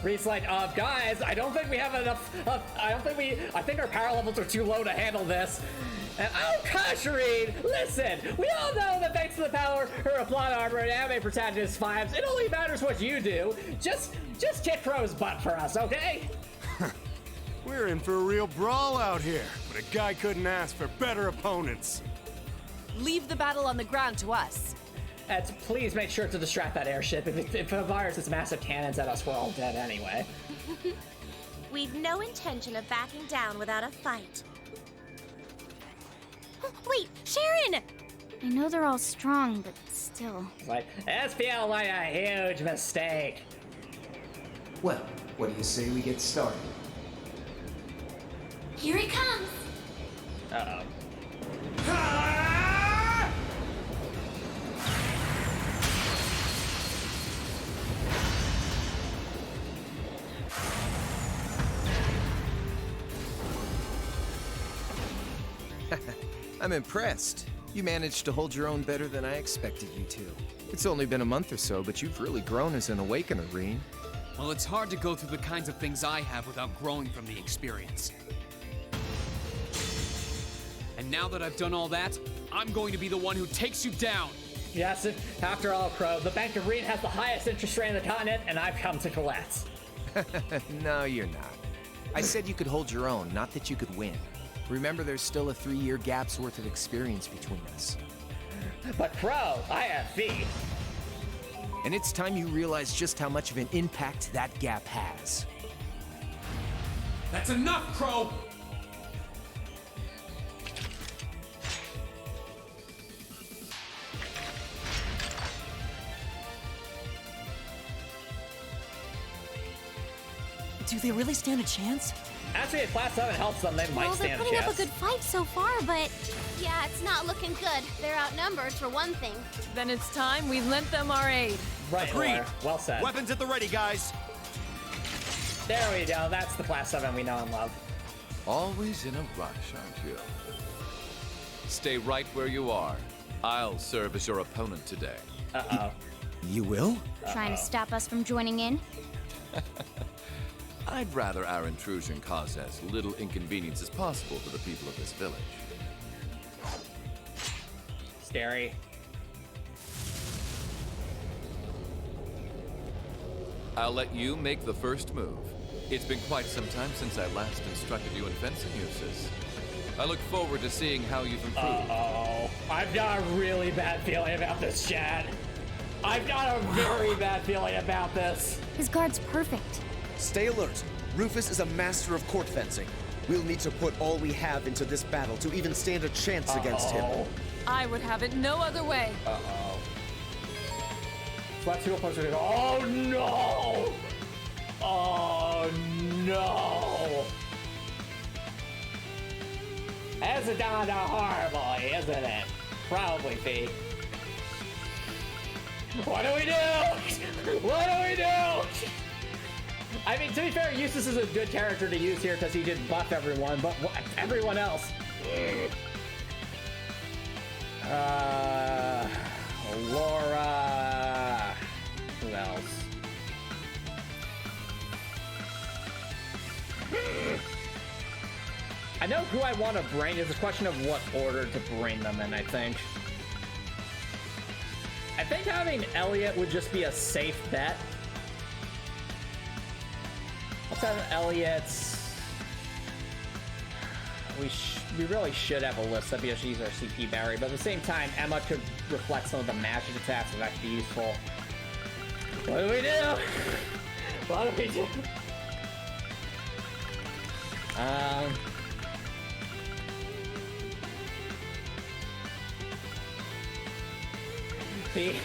S1: Reed's like, guys, I don't think we have enough. I think our power levels are too low to handle this. And oh gosh, Reed, listen, we all know that thanks to the power of plot armor and anime protagonist vibes, it only matters what you do. Just kick Crow's butt for us, okay?
S2: We're in for a real brawl out here, but a guy couldn't ask for better opponents.
S11: Leave the battle on the ground to us.
S1: Please make sure to distract that airship. If it fires its massive cannons at us, we're all dead anyway.
S19: We've no intention of backing down without a fight.
S10: Wait, Sharon! I know they're all strong, but still.
S1: Like, this feels like a huge mistake.
S15: Well, what do you say we get started?
S10: Here he comes!
S1: Uh-oh.
S7: I'm impressed. You managed to hold your own better than I expected you to. It's only been a month or so, but you've really grown as an Awakener, Rean.
S3: Well, it's hard to go through the kinds of things I have without growing from the experience. And now that I've done all that, I'm going to be the one who takes you down.
S1: Yes, after all, Crow, the Bank of Reed has the highest interest rate in the continent, and I've come to collapse.
S7: No, you're not. I said you could hold your own, not that you could win. Remember, there's still a 3-year gap's worth of experience between us.
S1: But Crow, I have feet.
S7: And it's time you realize just how much of an impact that gap has.
S3: That's enough, Crow!
S5: Do they really stand a chance?
S1: Actually, if Class 7 helps them, they might stand a chance.
S10: Well, they're putting up a good fight so far, but... Yeah, it's not looking good. They're outnumbered, for one thing.
S11: Then it's time we lent them our aid.
S1: Right,
S6: Agreed.
S1: Laura. Well said.
S6: Weapons at the ready, guys.
S1: There we go. That's the Class 7 we know and love.
S16: Always in a rush, aren't you? Stay right where you are. I'll serve as your opponent today.
S1: Uh-oh.
S6: You will?
S10: Trying to stop us from joining in?
S16: I'd rather our intrusion cause as little inconvenience as possible to the people of this village.
S1: Scary.
S16: I'll let you make the first move. It's been quite some time since I last instructed you in fencing uses. I look forward to seeing how you've improved.
S1: Uh-oh. I've got a really bad feeling about this, Chad. I've got a very bad feeling about this.
S10: His guard's perfect.
S6: Stay alert. Rufus is a master of court fencing. We'll need to put all we have into this battle to even stand a chance against him.
S11: I would have it no other way.
S1: Uh-oh. So that's 2 plus 2. Oh no! Oh no! That's a down to horrible, isn't it? Probably, Fee. What do we do? What do we do? I mean, to be fair, Eustace is a good character to use here because he did buff everyone, but everyone else. Laura. Who else? I know who I want to bring. It's a question of what order to bring them in, I think. I think having Elliot would just be a safe bet. Let's have Elliot's. We really should have Alyssa because she's our CP Barry, but at the same time, Emma could reflect some of the magic attacks that could be useful. What do we do? What do we do? Fee.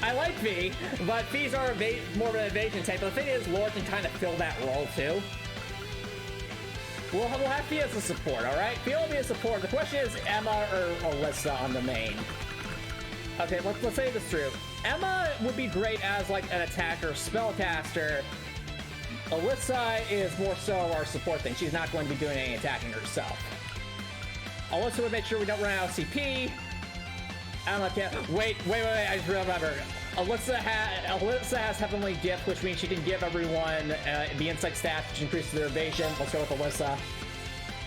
S1: I like Fee, but Fee's are more of an evasion type. But the thing is, Lord can kind of fill that role too. We'll have Fee as a support, alright? Fee will be a support. The question is Emma or Alyssa on the main. Okay, let's say this through. Emma would be great as like an attacker, spellcaster. Alyssa is more so our support thing. She's not going to be doing any attacking herself. Alyssa would make sure we don't run out of CP. Emma can't. Wait, I just remember. Alyssa has Heavenly Gift, which means she can give everyone the insight stat, which increases their evasion. Let's go with Alyssa.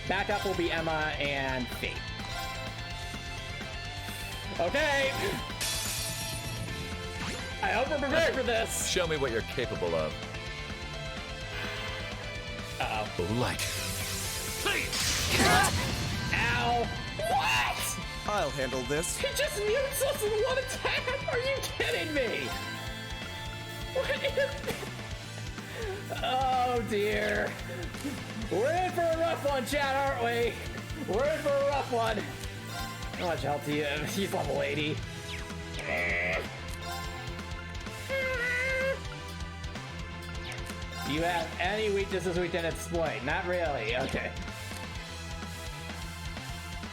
S1: Backup will be Emma and Fee. Okay. I hope we're prepared for this.
S16: Show me what you're capable of.
S1: Uh-oh.
S16: Light.
S1: Ow. What?
S7: I'll handle this.
S1: He just mutes us in one attack? Are you kidding me? What is... Oh, dear. We're in for a rough one, chat, aren't we? We're in for a rough one. How much health do you have? He's level 80. Do you have any weaknesses we can exploit? Not really. Okay.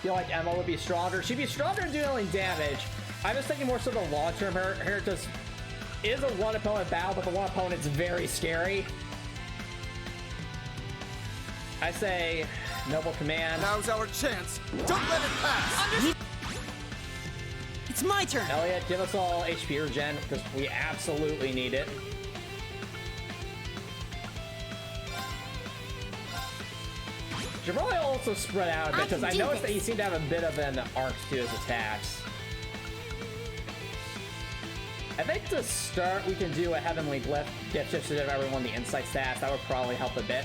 S1: Feel like Emma would be stronger. She'd be stronger in dealing damage. I was thinking more so the long term. Her just is a one opponent battle, but the one opponent's very scary. I say Noble Command.
S7: Now's our chance. Don't let it pass.
S5: It's my turn.
S1: Elliot, give us all HP regen because we absolutely need it. Should probably also spread out a bit because I noticed that you seem to have a bit of an arc to his attacks. I think to start, we can do a Heavenly Gift just to give everyone the insight stats. That would probably help a bit.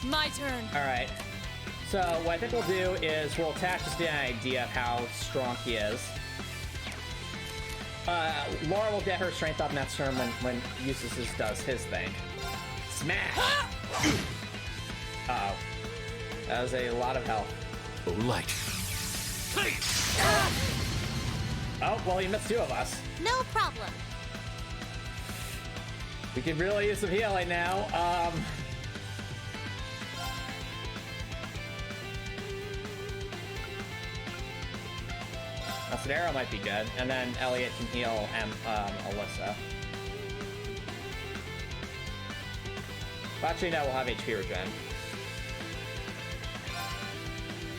S11: My turn.
S1: All right. So what I think we'll do is we'll attack just to get an idea of how strong he is. Laura will get her strength up next turn when Eustace does his thing. Smash! Uh-oh. That was a lot of health.
S16: Light.
S1: Oh, well, he missed 2 of us.
S19: No problem.
S1: We could really use some healing now. Arrow might be good, and then Elliot can heal Alyssa. Actually, no, we'll have HP regen.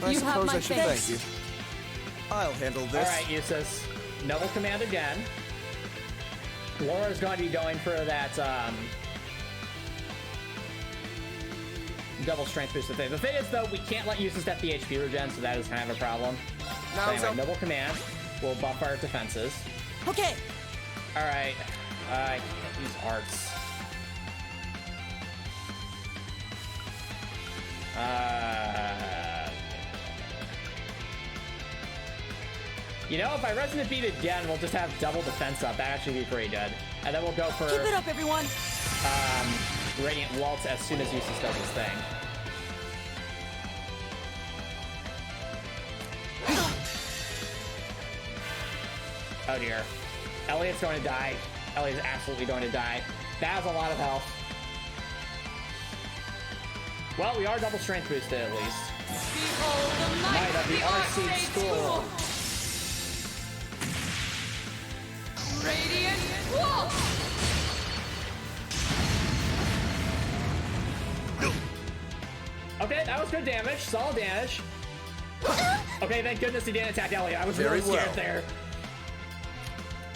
S7: I suppose I should thank you. I'll handle this.
S1: Alright, Eustace. Noble Command again. Laura's going to be going for that double strength boost thing. The thing is, though, we can't let Eustace get the HP regen, so that is kind of a problem. So anyway, Noble Command will buff our defenses.
S5: Okay.
S1: Alright. I can't use arts. You know, if I Resonant Beat again, we'll just have double defense up. That actually be pretty good. And then we'll go for...
S5: Keep it up, everyone!
S1: Radiant Waltz as soon as Eustace does his thing. Oh dear. Elliot's going to die. Elliot's absolutely going to die. That was a lot of health. Well, we are double strength boosted at least.
S20: Behold the
S1: Might of the Arcade School.
S20: Radiant Wolf!
S1: Okay, that was good damage. Solid damage. Okay, thank goodness he didn't attack Elliot. I was really scared there.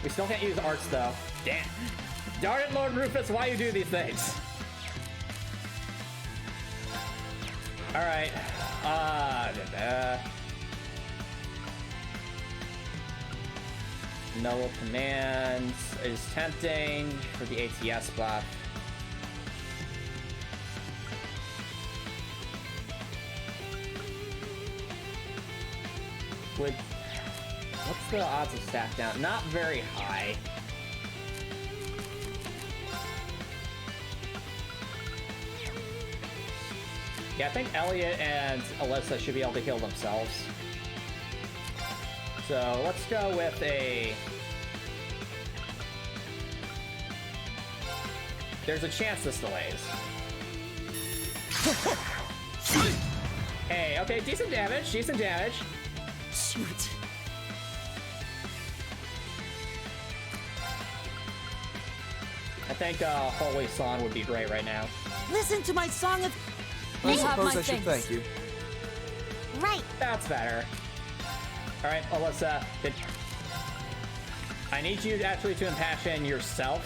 S1: We still can't use arts though. Damn. Darn it, Lord Rufus, why you do these things? Alright. Noble commands is tempting for the ATS buff. What's the odds of stack down? Not very high. Yeah, I think Elliot and Alyssa should be able to heal themselves. So let's go with a... There's a chance this delays. Hey, okay, decent damage, decent damage.
S5: Shoot.
S1: I think Holy Song would be great right now.
S5: Listen to my song of...
S7: I suppose I should thank you.
S8: Right.
S1: That's better. Alright, Alyssa. I need you actually to impassion yourself.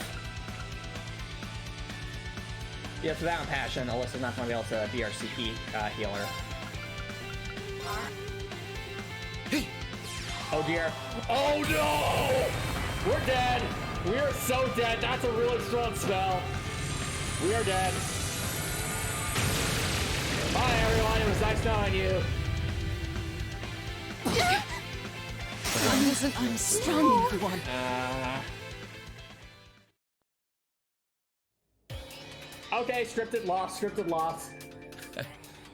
S1: Yes, without impassion, Alyssa's not going to be able to BRCP healer. Oh dear. Oh no! We're dead! We are so dead. That's a really strong spell. We are dead. Bye everyone, it was nice knowing you.
S5: I'm strong, everyone.
S1: Okay, scripted loss, scripted loss.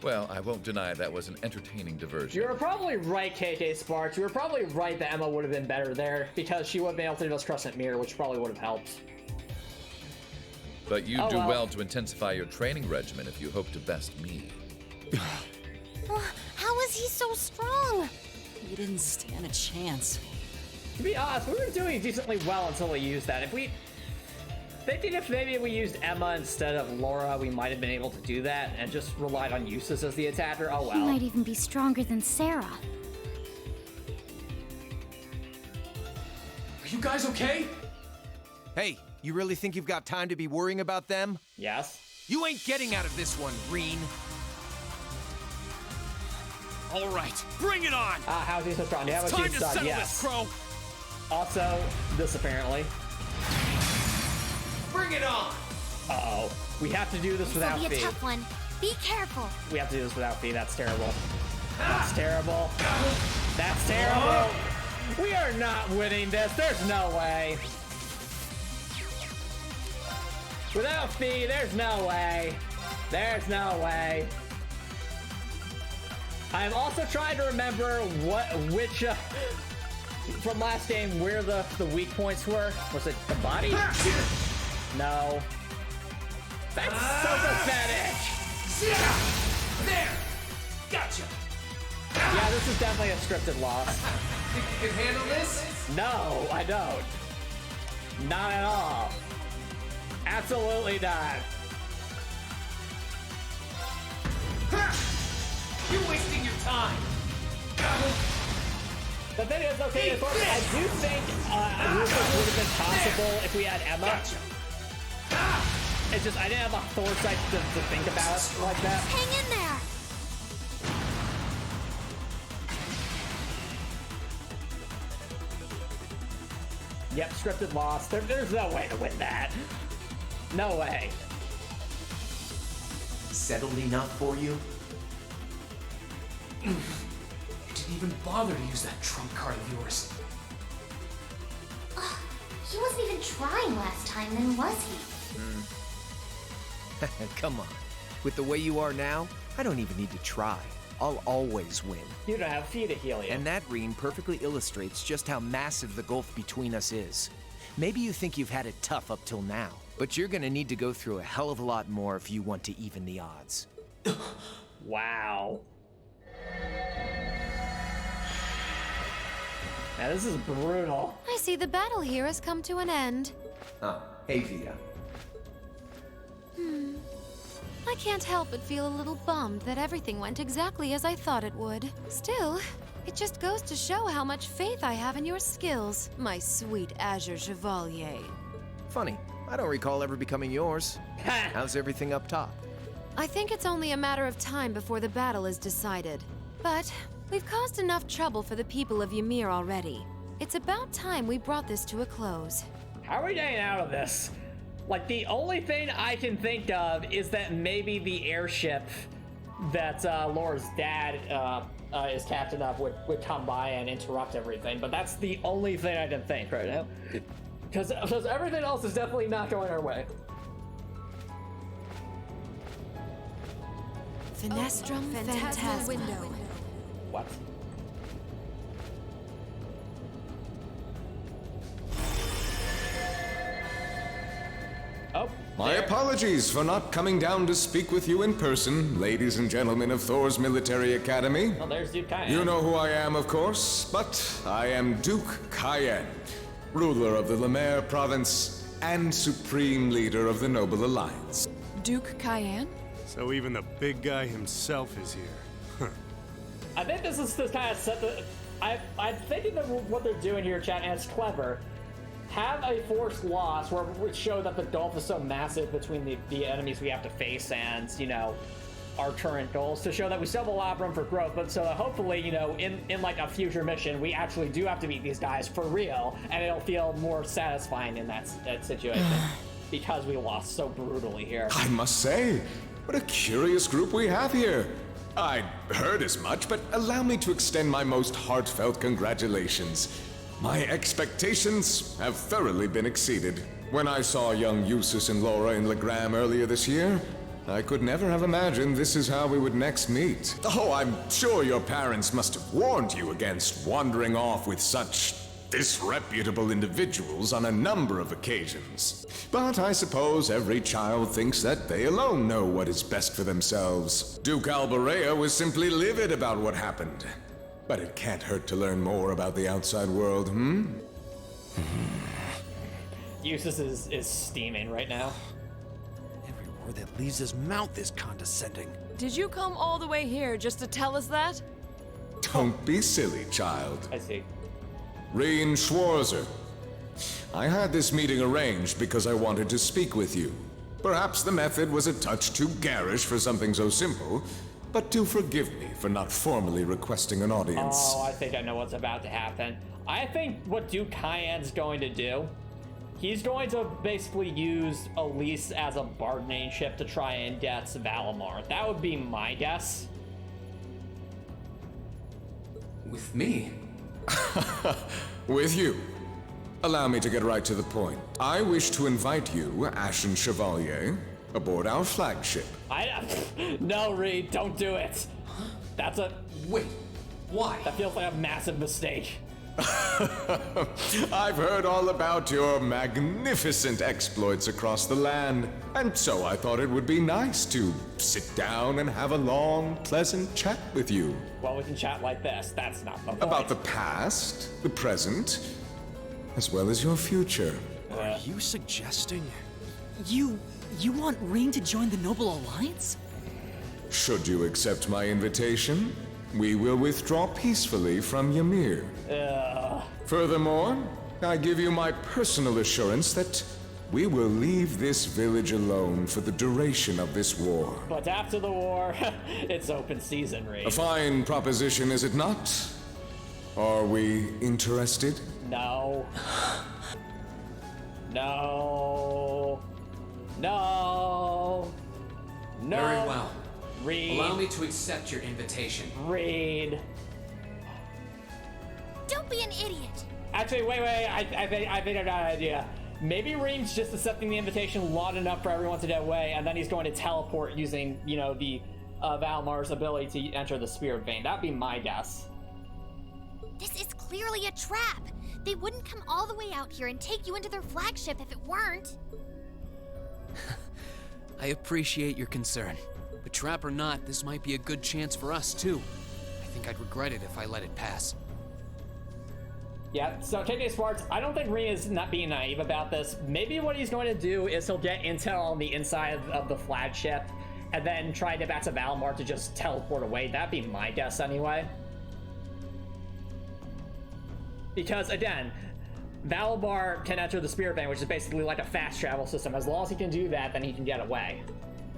S16: Well, I won't deny that was an entertaining diversion.
S1: You were probably right, KK Sparks. You were probably right that Emma would have been better there because she would have been able to do this Crescent Mirror, which probably would have helped.
S16: But you do well to intensify your training regimen if you hope to best me.
S19: How is he so strong?
S5: You didn't stand a chance.
S1: To be honest, we were doing decently well until we used that. Thinking if maybe we used Emma instead of Laura, we might have been able to do that and just relied on Eustace as the attacker. Oh well.
S8: He might even be stronger than Sarah.
S15: Are you guys okay?
S7: Hey, you really think you've got time to be worrying about them?
S1: Yes.
S7: You ain't getting out of this one, Green.
S6: All right, bring it on!
S1: How's he so strong? Do you have
S6: It's
S1: a
S6: time
S1: huge
S6: to
S1: stud?
S6: settle
S1: Yes.
S6: this, Crow!
S1: Also, this apparently.
S15: Bring it on!
S1: Uh-oh. We have to do this without
S8: This'll be a
S1: fee.
S8: tough one. Be careful.
S1: We have to do this without fee. That's terrible. That's terrible. That's terrible. We are not winning this. There's no way. Without fee, there's no way. There's no way. I'm also trying to remember which from last game where the weak points were. Was it the body? No. That's so pathetic.
S15: There! Gotcha!
S1: Yeah, this is definitely a scripted loss.
S15: Think you can handle this?
S1: No, I don't. Not at all. Absolutely not.
S15: You're wasting your time!
S1: The thing is, okay, of course, I do think Rufus would have been possible if we had Emma.
S15: Gotcha.
S1: It's just, I didn't have a foresight to think about it like that.
S8: Hang in there.
S1: Yep, scripted loss. There's no way to win that. No way.
S15: Settled enough for you? You didn't even bother to use that trump card of yours.
S10: He wasn't even trying last time, then was he?
S7: Come on. With the way you are now, I don't even need to try. I'll always win.
S1: You don't have Fee to heal you.
S7: And that ring perfectly illustrates just how massive the gulf between us is. Maybe you think you've had it tough up till now, but you're gonna need to go through a hell of a lot more if you want to even the odds.
S1: Wow. Now this is brutal.
S14: I see the battle here has come to an end.
S15: Oh, hey Vita.
S14: I can't help but feel a little bummed that everything went exactly as I thought it would. Still, it just goes to show how much faith I have in your skills, my sweet Azure Chevalier.
S7: Funny, I don't recall ever becoming yours. How's everything up top?
S14: I think it's only a matter of time before the battle is decided. But we've caused enough trouble for the people of Ymir already. It's about time we brought this to a close.
S1: How are we getting out of this? Like, the only thing I can think of is that maybe the airship that Laura's dad is captain of would come by and interrupt everything, but that's the only thing I can think right now. Because everything else is definitely not going our way.
S14: Finestrum Phantasma window.
S1: What? Oh,
S21: my apologies for not coming down to speak with you in person, ladies and gentlemen of Thor's Military Academy.
S1: Well, there's Duke Cayenne.
S21: You know who I am, of course, but I am Duke Cayenne, ruler of the Lemaire province and supreme leader of the Noble Alliance.
S4: Duke Cayenne?
S2: So even the big guy himself is here. Huh.
S1: I think this is to kind of set the... I'm thinking that what they're doing here, chat, and it's clever. Have a forced loss where we show that the gulf is so massive between the enemies we have to face and, you know, our current goals, to show that we still have a lot of room for growth, but so that hopefully, you know, in like a future mission, we actually do have to meet these guys for real, and it'll feel more satisfying in that situation because we lost so brutally here.
S21: I must say, what a curious group we have here. I'd heard as much, but allow me to extend my most heartfelt congratulations. My expectations have thoroughly been exceeded. When I saw young Eustace and Laura in Legram earlier this year, I could never have imagined this is how we would next meet. Oh, I'm sure your parents must have warned you against wandering off with such disreputable individuals on a number of occasions. But I suppose every child thinks that they alone know what is best for themselves. Duke Alborea was simply livid about what happened. But it can't hurt to learn more about the outside world,
S1: Eustace is steaming right now.
S6: Every word that leaves his mouth is condescending.
S4: Did you come all the way here just to tell us that?
S21: Don't be silly, child.
S1: I see.
S21: Reen Schwarzer. I had this meeting arranged because I wanted to speak with you. Perhaps the method was a touch too garish for something so simple, but do forgive me for not formally requesting an audience.
S1: Oh, I think I know what's about to happen. I think what Duke Cayenne's going to do, he's going to basically use Elise as a bargaining chip to try and get Valimar. That would be my guess.
S15: With me?
S21: With you. Allow me to get right to the point. I wish to invite you, Ashen Chevalier, aboard our flagship.
S1: No, Reed, don't do it. That's a...
S15: Wait, why?
S1: That feels like a massive mistake.
S21: I've heard all about your magnificent exploits across the land, and so I thought it would be nice to sit down and have a long, pleasant chat with you.
S1: Well, we can chat like this. That's not the point.
S21: About the past, the present, as well as your future.
S6: Are you suggesting?
S5: You want Rain to join the Noble Alliance?
S21: Should you accept my invitation, we will withdraw peacefully from Ymir. Furthermore, I give you my personal assurance that we will leave this village alone for the duration of this war.
S1: But after the war, it's open season, Reed.
S21: A fine proposition, is it not? Are we interested?
S1: No. No. No. No.
S15: Very well.
S1: Reed.
S15: Allow me to accept your invitation.
S1: Reed.
S10: Don't be an idiot.
S1: Actually, wait. I think I got an idea. Maybe Reed's just accepting the invitation long enough for everyone to get away, and then he's going to teleport using, you know, the Valmar's ability to enter the spirit vein. That'd be my guess.
S10: This is clearly a trap. They wouldn't come all the way out here and take you into their flagship if it weren't.
S3: I appreciate your concern. But trap or not, this might be a good chance for us, too. I think I'd regret it if I let it pass.
S1: Yeah, so KJ Sparks, I don't think Reen is not being naive about this. Maybe what he's going to do is he'll get intel on the inside of the flagship and then try to get back to Valmar to just teleport away. That'd be my guess anyway. Because, again, Valmar can enter the Spirit Vein, which is basically like a fast travel system. As long as he can do that, then he can get away.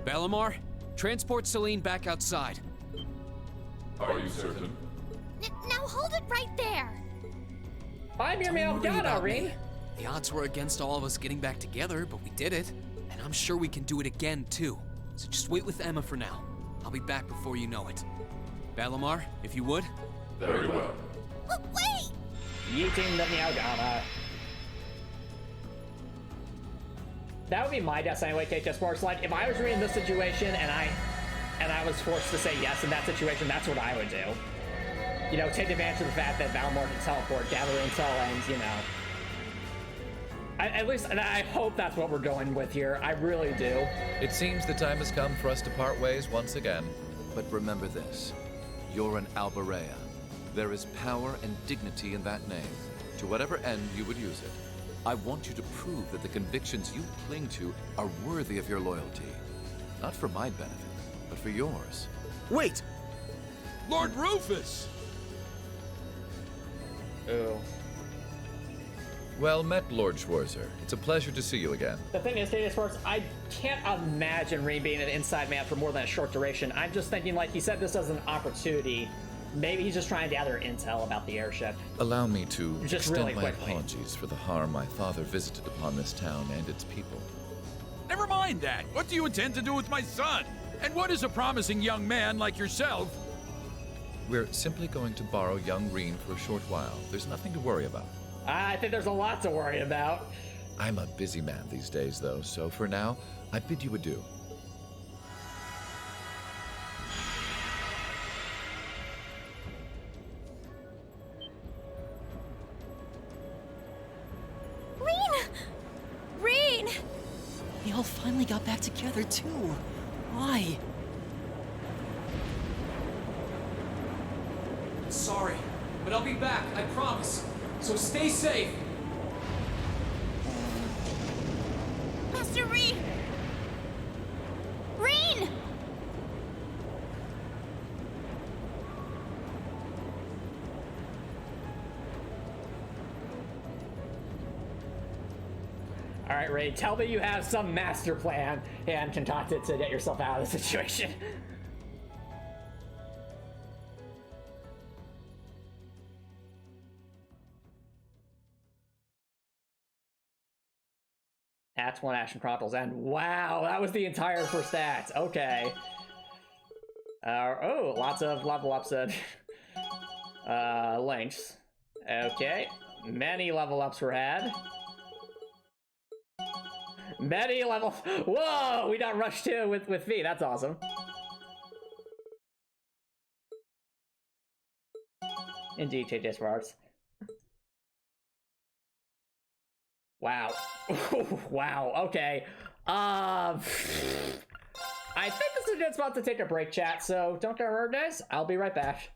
S3: Valamar, transport Celine back outside.
S21: Are you certain?
S10: Now hold it right there!
S1: I'm your male god, Irene.
S3: The odds were against all of us getting back together, but we did it. And I'm sure we can do it again, too. So just wait with Emma for now. I'll be back before you know it. Valamar, if you would.
S21: Very well.
S10: Wait!
S1: Yeeting the Meowgana. That would be my guess anyway, KJ Sparks. Like, if I was reading this situation and I was forced to say yes in that situation, that's what I would do. You know, take advantage of the fact that Valmar can teleport, gather intel, and, you know. At least, and I hope that's what we're going with here. I really do.
S16: It seems the time has come for us to part ways once again. But remember this. You're an Alberea. There is power and dignity in that name, to whatever end you would use it. I want you to prove that the convictions you cling to are worthy of your loyalty. Not for my benefit, but for yours.
S6: Wait!
S18: Lord Rufus!
S1: Oh.
S16: Well met, Lord Schwarzer. It's a pleasure to see you again.
S1: The thing is, KJ Sparks, I can't imagine Reen being an inside man for more than a short duration. I'm just thinking, like, he said this as an opportunity. Maybe he's just trying to gather intel about the airship.
S16: Allow me to
S1: Just
S16: extend
S1: really
S16: my
S1: quickly.
S16: apologies for the harm my father visited upon this town and its people.
S9: Never mind that. What do you intend to do with my son? And what is a promising young man like yourself?
S16: We're simply going to borrow young Reen for a short while. There's nothing to worry about.
S1: I think there's a lot to worry about.
S16: I'm a busy man these days, though, so for now, I bid you adieu.
S5: Reen! They all finally got back together, too. Why?
S3: Sorry, but I'll be back, I promise. So stay safe.
S10: Master Reen! Reen!
S1: All right, Ray, tell me you have some master plan and concoct it to get yourself out of the situation. Act 1 Action Chronicles, and wow, that was the entire first act. Okay. Oh, lots of level ups and links. Okay. Many level ups were had. Many level. Whoa, we got Rush 2 with V. That's awesome. Indeed, KJ Sparks. Wow. Wow, okay. I think this is a good spot to take a break, chat, so don't go anywhere, guys. I'll be right back.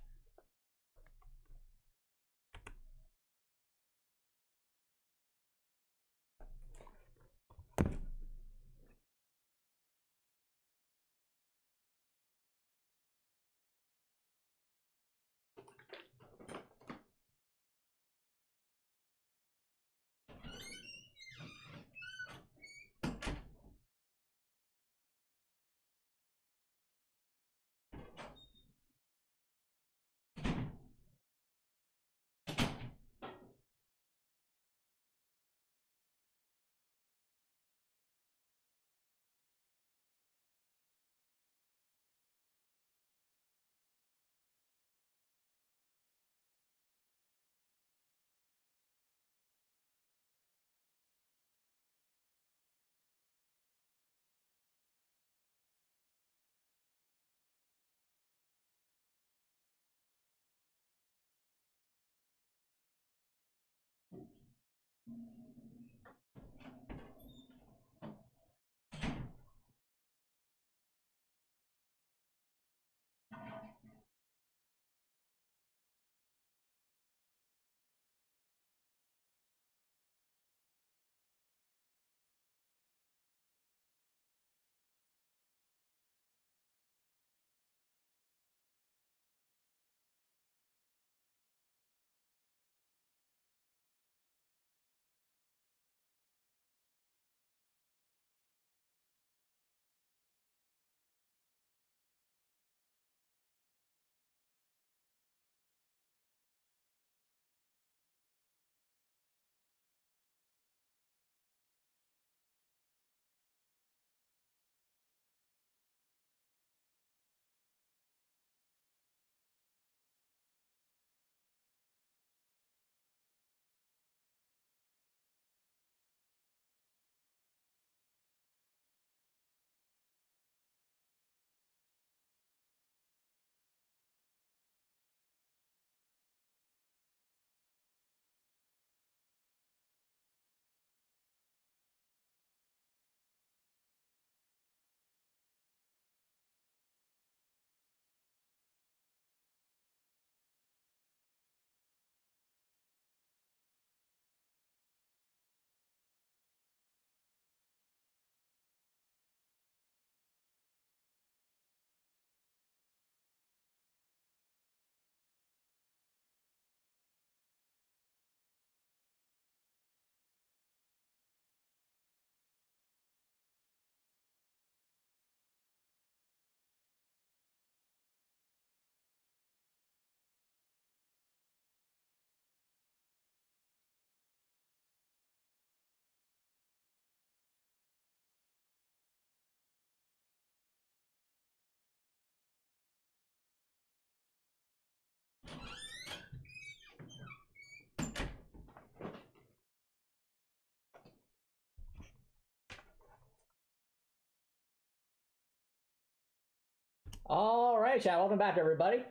S1: Alright, chat, welcome back everybody.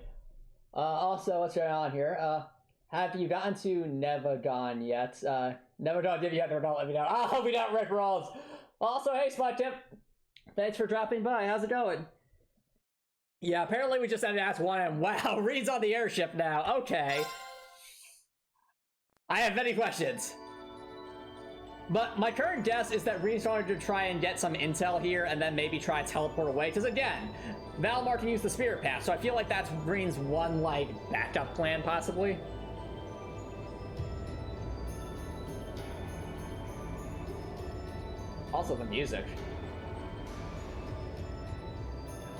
S1: Also, what's going on here? Have you gotten to Nevagon yet? Nevagon, if you haven't, don't let me know. I'll help you out, Rick Rolls. Also, hey, Spot Tip. Thanks for dropping by. How's it going? Yeah, apparently we just had to ask one, and wow, Reed's on the airship now. Okay. I have many questions. But my current guess is that Reed's going to try and get some intel here, and then maybe try to teleport away. Because again, Valmar can use the Spirit Path, so I feel like that's Green's one, like, backup plan, possibly. Also the music.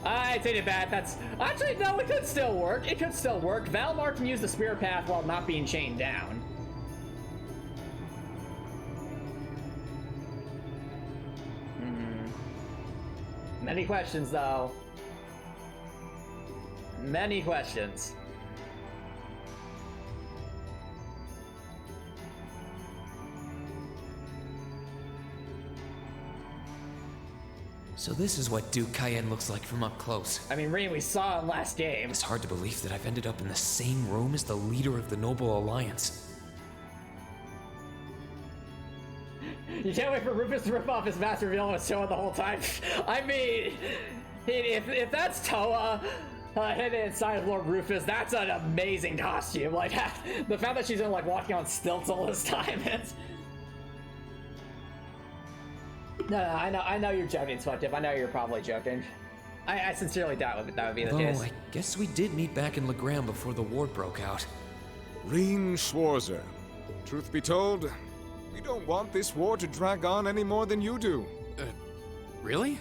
S1: I take it back. That's actually no. It could still work. It could still work. Valmar can use the Spirit Path while not being chained down. Many questions, though. Many questions.
S3: So this is what Duke Cayenne looks like from up close.
S1: I mean, Reen, we saw him last game.
S3: It's hard to believe that I've ended up in the same room as the leader of the Noble Alliance.
S1: You can't wait for Rufus to rip off his master reveal was showing the whole time. I mean, if that's Toa hidden inside of Lord Rufus, that's an amazing costume. Like, the fact that she's in, like, walking on stilts all this time, it's... No, I know you're joking, Spottif. I know you're probably joking. I sincerely doubt that would be the case.
S3: I guess we did meet back in Legram before the war broke out.
S21: Reen Schwarzer. Truth be told, we don't want this war to drag on any more than you do.
S3: Really?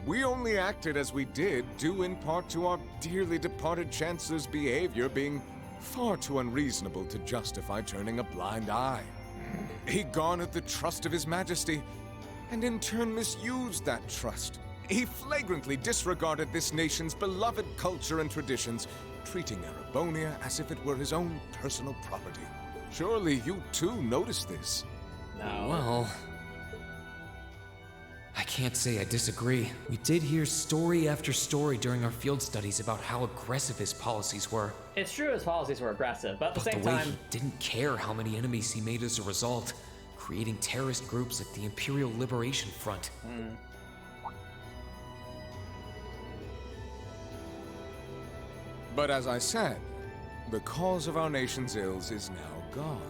S21: We only acted as we did, due in part to our dearly departed Chancellor's behavior being far too unreasonable to justify turning a blind eye. He garnered the trust of His Majesty, and in turn misused that trust. He flagrantly disregarded this nation's beloved culture and traditions, treating Erebonia as if it were his own personal property. Surely you too noticed this.
S1: No.
S3: Well, I can't say I disagree. We did hear story after story during our field studies about how aggressive his policies were.
S1: It's true his policies were aggressive, but at the same
S3: the way
S1: time...
S3: he didn't care how many enemies he made as a result, creating terrorist groups like the Imperial Liberation Front.
S21: But as I said, the cause of our nation's ills is now gone.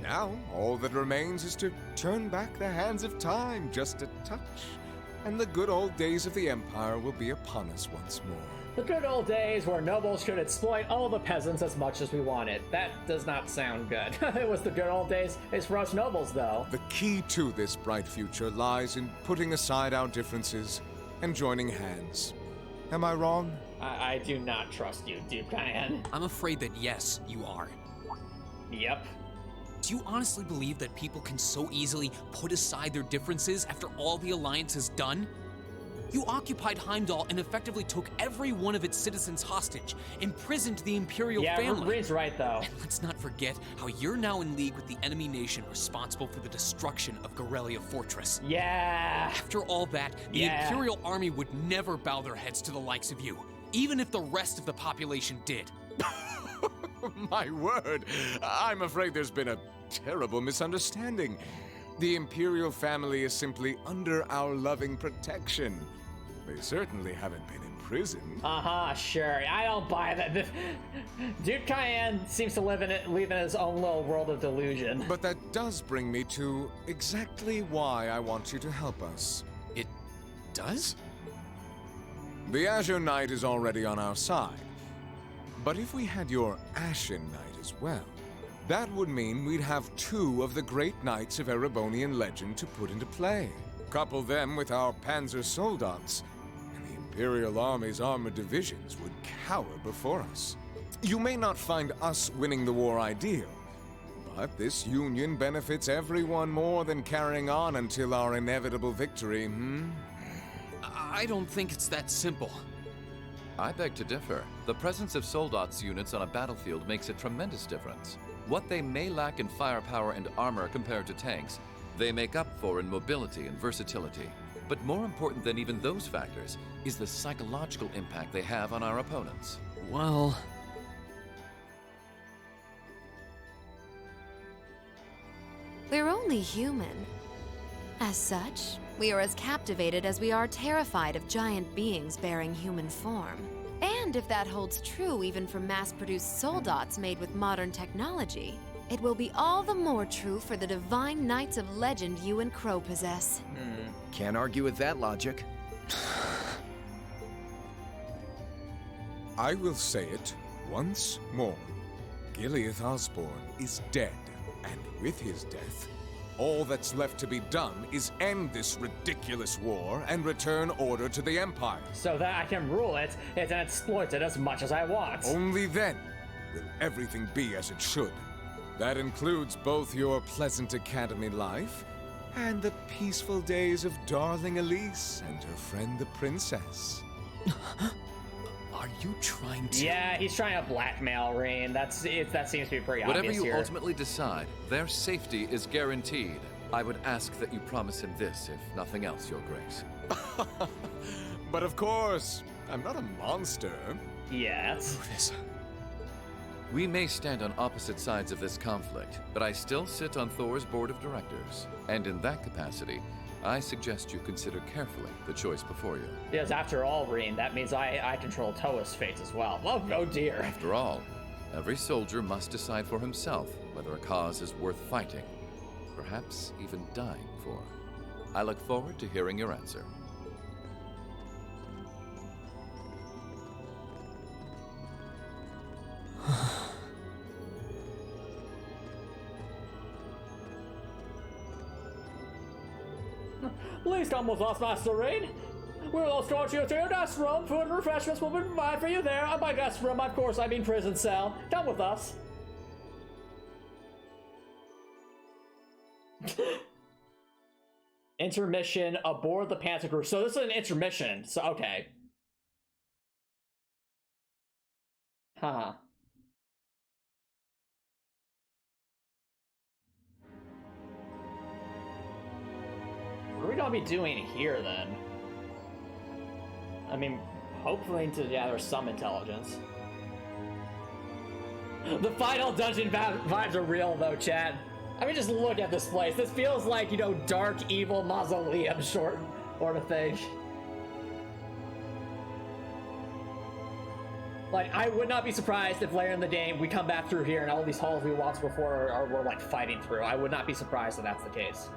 S21: Now, all that remains is to turn back the hands of time just a touch, and the good old days of the Empire will be upon us once more.
S1: The good old days where nobles could exploit all the peasants as much as we wanted. That does not sound good. It was the good old days. It's for us nobles, though.
S21: The key to this bright future lies in putting aside our differences and joining hands. Am I wrong?
S1: I do not trust you, Duke Cayenne.
S3: I'm afraid that yes, you are.
S1: Yep.
S3: Do you honestly believe that people can so easily put aside their differences after all the Alliance has done? You occupied Heimdall and effectively took every one of its citizens hostage, imprisoned the Imperial family.
S1: Yeah, Reen's right, though.
S3: And let's not forget how you're now in league with the enemy nation responsible for the destruction of Gorelia Fortress.
S1: Yeah!
S3: After all that, the Imperial army would never bow their heads to the likes of you, even if the rest of the population did.
S21: My word, I'm afraid there's been a terrible misunderstanding. The Imperial family is simply under our loving protection. They certainly haven't been imprisoned.
S1: Sure. I don't buy that. Duke Cayenne seems to live in his own little world of delusion.
S21: But that does bring me to exactly why I want you to help us.
S3: It does?
S21: The Azure Knight is already on our side. But if we had your Ashen Knight as well, that would mean we'd have two of the great knights of Erebonian legend to put into play. Couple them with our Panzer Soldats, and the Imperial Army's armored divisions would cower before us. You may not find us winning the war ideal, but this union benefits everyone more than carrying on until our inevitable victory,
S3: I don't think it's that simple.
S16: I beg to differ. The presence of Soldats units on a battlefield makes a tremendous difference. What they may lack in firepower and armor compared to tanks, they make up for in mobility and versatility. But more important than even those factors is the psychological impact they have on our opponents.
S3: Well...
S14: We're only human. As such, we are as captivated as we are terrified of giant beings bearing human form. And if that holds true even for mass-produced soldots made with modern technology, it will be all the more true for the divine knights of legend you and Crow possess.
S7: Can't argue with that logic.
S21: I will say it once more. Gileath Osborne is dead, and with his death, all that's left to be done is end this ridiculous war and return order to the Empire.
S1: So that I can rule it and exploit it as much as I want.
S21: Only then will everything be as it should. That includes both your pleasant academy life and the peaceful days of darling Elise and her friend the princess.
S3: Are you trying to...
S1: Yeah, he's trying to blackmail Rain. That seems to be pretty
S16: Whatever
S1: obvious
S16: you
S1: here.
S16: ultimately decide, their safety is guaranteed. I would ask that you promise him this, if nothing else, Your Grace.
S21: But of course, I'm not a monster.
S1: Yes.
S16: We may stand on opposite sides of this conflict, but I still sit on Thor's board of directors. And in that capacity, I suggest you consider carefully the choice before you.
S1: Yes, after all, Reen, that means I control Toa's fate as well. Oh dear.
S16: After all, every soldier must decide for himself whether a cause is worth fighting, perhaps even dying for. I look forward to hearing your answer.
S1: Please come with us, Master Rain. We will escort you to your guest room. Food and refreshments will be provided for you there. And by guest room, of course, I mean prison cell. Come with us. Intermission aboard the Panther Crew. So this is an intermission. So, okay. Huh. What are we gonna be doing here, then? I mean, hopefully to gather some intelligence. The final dungeon vibes are real, though, chat. I mean, just look at this place. This feels like, you know, dark, evil mausoleum sort of thing. Like, I would not be surprised if later in the game we come back through here and all these halls we walked before are we're, like, fighting through. I would not be surprised if that's the case.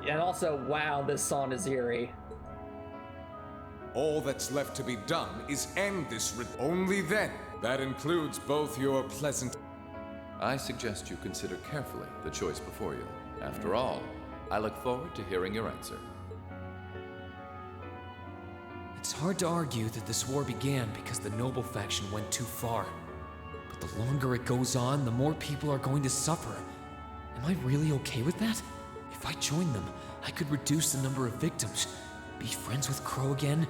S1: And also, wow, this song is eerie.
S21: All that's left to be done is end this only then. That includes both your pleasant...
S16: I suggest you consider carefully the choice before you. After all, I look forward to hearing your answer.
S3: It's hard to argue that this war began because the noble faction went too far. But the longer it goes on, the more people are going to suffer. Am I really okay with that? If I join them, I could reduce the number of victims, be friends with Crow again,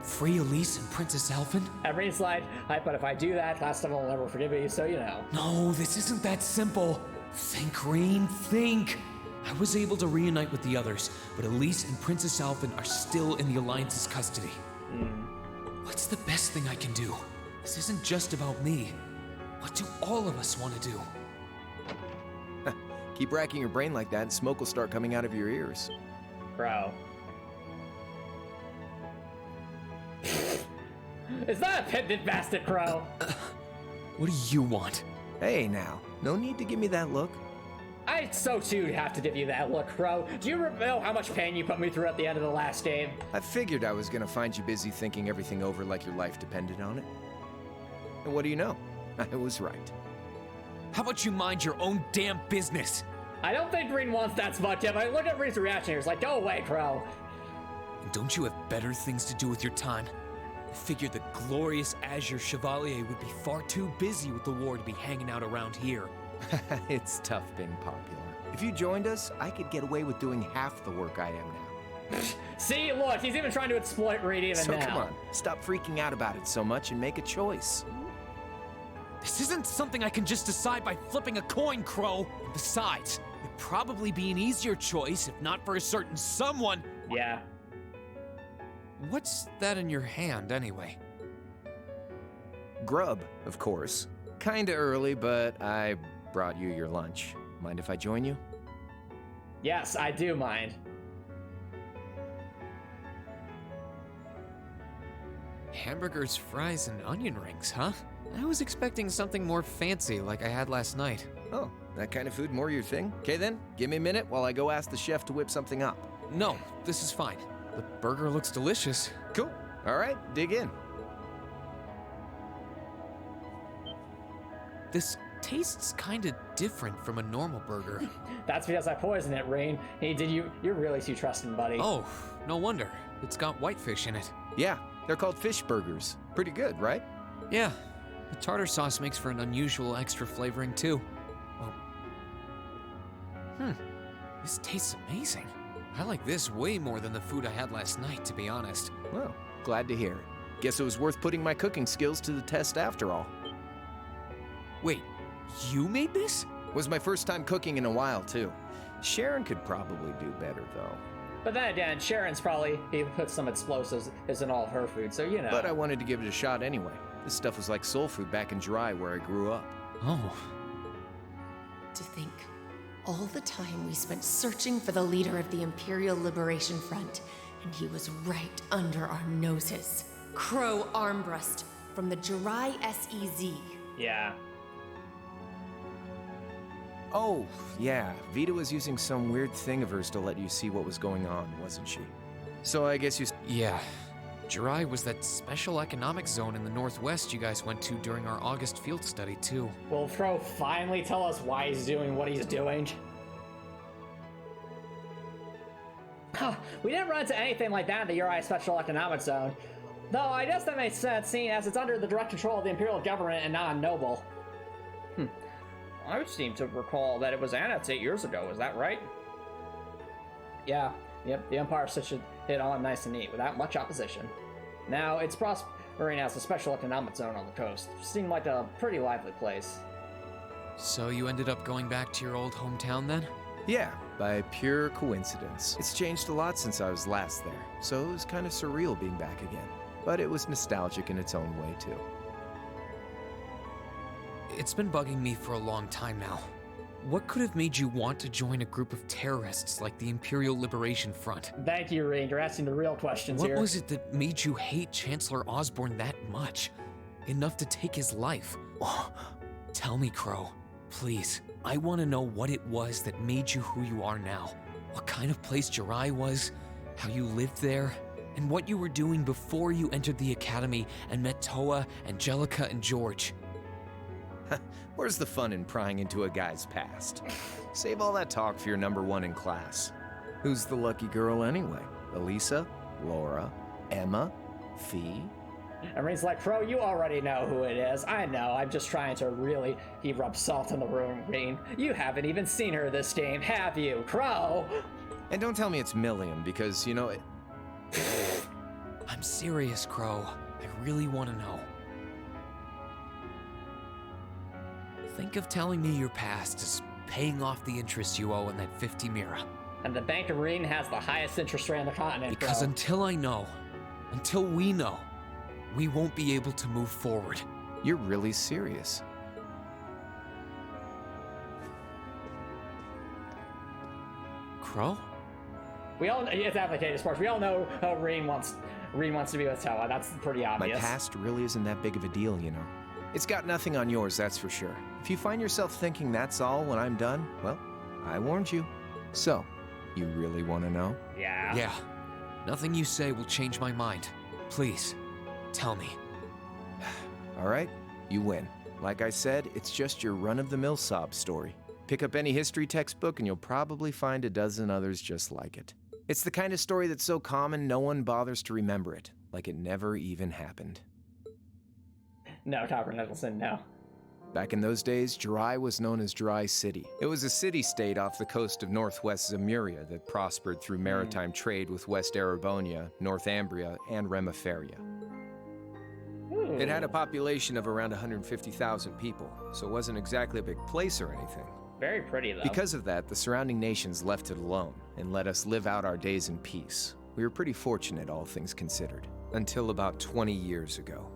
S3: free Elise and Princess Alphen.
S1: Everything's like, but if I do that, last time I'll never forgive you, so you know.
S3: No, this isn't that simple. Think, Rain, think. I was able to reunite with the others, but Elise and Princess Alphen are still in the Alliance's custody. What's the best thing I can do? This isn't just about me. What do all of us want to do?
S7: Keep racking your brain like that and smoke will start coming out of your ears.
S1: Bro. Is that a pendant bastard, Crow?
S3: What do you want?
S7: Hey now, no need to give me that look.
S1: I so too have to give you that look, Crow. Do you know how much pain you put me through at the end of the last game?
S7: I figured I was gonna find you busy thinking everything over like your life depended on it. And what do you know? I was right.
S3: How about you mind your own damn business?
S1: I don't think Green wants that much yet, but look at Green's reaction here. It's like, go away, Crow.
S3: And don't you have better things to do with your time? I figured the glorious Azure Chevalier would be far too busy with the war to be hanging out around here.
S7: It's tough being popular. If you joined us, I could get away with doing half the work I am now.
S1: See, look, he's even trying to exploit Reed even
S7: so
S1: now.
S7: Come on, stop freaking out about it so much and make a choice.
S3: This isn't something I can just decide by flipping a coin, Crow. Besides, It'd probably be an easier choice if not for a certain someone.
S1: Yeah.
S3: What's that in your hand, anyway?
S7: Grub, of course. Kinda early, but I brought you your lunch. Mind if I join you?
S1: Yes, I do mind.
S3: Hamburgers, fries, and onion rings, huh? I was expecting something more fancy like I had last night.
S7: Oh, that kind of food more your thing? Okay then, give me a minute while I go ask the chef to whip something up.
S3: No, this is fine. The burger looks delicious.
S7: Cool. All right, dig in.
S3: This tastes kinda different from a normal burger.
S1: That's because I poisoned it, Rain. Hey, you're really too trusting, buddy.
S3: Oh, no wonder. It's got whitefish in it.
S7: Yeah, they're called fish burgers. Pretty good, right?
S3: Yeah. The tartar sauce makes for an unusual extra flavoring, too. Oh. This tastes amazing. I like this way more than the food I had last night, to be honest.
S7: Well, glad to hear it. Guess it was worth putting my cooking skills to the test after all.
S3: Wait, you made this?
S7: Was my first time cooking in a while, too. Sharon could probably do better, though.
S1: But then again, Sharon's probably even put some explosives in all of her food, so you know.
S7: But I wanted to give it a shot anyway. This stuff was like soul food back in Jirai, where I grew up.
S3: Oh.
S11: To think, all the time we spent searching for the leader of the Imperial Liberation Front, and he was right under our noses. Crow Armbrust from the Jirai SEZ.
S1: Yeah.
S7: Oh, yeah. Vita was using some weird thing of hers to let you see what was going on, wasn't she? So I guess you...
S3: Yeah. Jirai was that special economic zone in the Northwest you guys went to during our August field study, too.
S1: Will Fro finally tell us why he's doing what he's doing? We didn't run into anything like that in the Uri Special Economic Zone. Though I guess that makes sense, seeing as it's under the direct control of the Imperial government and not a noble. I seem to recall that it was annexed 8 years ago, is that right? Yeah, yep, the Empire switched it on nice and neat, without much opposition. Now, it's prospering as a special economic zone on the coast. Seemed like a pretty lively place.
S3: So you ended up going back to your old hometown then?
S7: Yeah, by pure coincidence. It's changed a lot since I was last there, so it was kind of surreal being back again. But it was nostalgic in its own way, too.
S3: It's been bugging me for a long time now. What could have made you want to join a group of terrorists like the Imperial Liberation Front?
S1: Thank you, Reed. You're asking the real questions here.
S3: What was it that made you hate Chancellor Osborne that much? Enough to take his life? Tell me, Crow. Please. I want to know what it was that made you who you are now. What kind of place Jirai was, how you lived there, and what you were doing before you entered the academy and met Toa, Angelica, and George.
S7: Where's the fun in prying into a guy's past? Save all that talk for your number one in class. Who's the lucky girl anyway? Elisa? Laura? Emma? Fee?
S1: And Reed's like, Crow, you already know who it is. I know, I'm just trying to really... He rubs salt in the wound, Reed. You haven't even seen her this game, have you, Crow?
S7: And don't tell me it's Millium, because, you know...
S3: I'm serious, Crow. I really want to know. Think of telling me your past as paying off the interest you owe in that 50 Mira.
S1: And the Bank of Reen has the highest interest rate on the continent,
S3: Because
S1: bro.
S3: until I know, until we know, we won't be able to move forward.
S7: You're really serious.
S3: Crow?
S1: We all it's applicated sports. We all know how Reen wants to be with Toa. That's pretty obvious.
S7: My past really isn't that big of a deal, you know. It's got nothing on yours, that's for sure. If you find yourself thinking that's all when I'm done, well, I warned you. So, you really want to know?
S1: Yeah.
S3: Yeah. Nothing you say will change my mind. Please, tell me.
S7: All right, you win. Like I said, it's just your run-of-the-mill sob story. Pick up any history textbook and you'll probably find a dozen others just like it. It's the kind of story that's so common no one bothers to remember it, like it never even happened.
S1: No, Topper Nicholson, no.
S7: Back in those days, Jirai was known as Jirai City. It was a city-state off the coast of northwest Zemuria that prospered through maritime trade with West Erebonia, North Ambria, and Remiferia. It had a population of around 150,000 people, so it wasn't exactly a big place or anything.
S1: Very pretty, though.
S7: Because of that, the surrounding nations left it alone and let us live out our days in peace. We were pretty fortunate, all things considered, until about 20 years ago.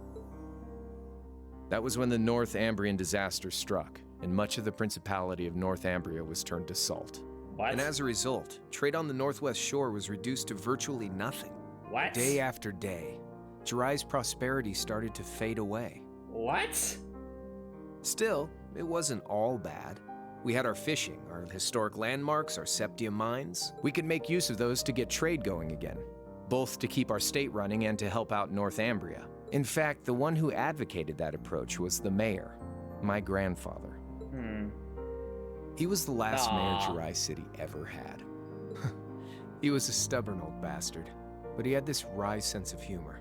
S7: That was when the Northambrian disaster struck, and much of the Principality of Northumbria was turned to salt.
S1: What?
S7: And as a result, trade on the northwest shore was reduced to virtually nothing.
S1: What?
S7: Day after day, Jiraiya's prosperity started to fade away.
S1: What?
S7: Still, it wasn't all bad. We had our fishing, our historic landmarks, our septium mines. We could make use of those to get trade going again, both to keep our state running and to help out Northumbria. In fact, the one who advocated that approach was the mayor, my grandfather. He was the last mayor Jiraiya City ever had. He was a stubborn old bastard, but he had this wry sense of humor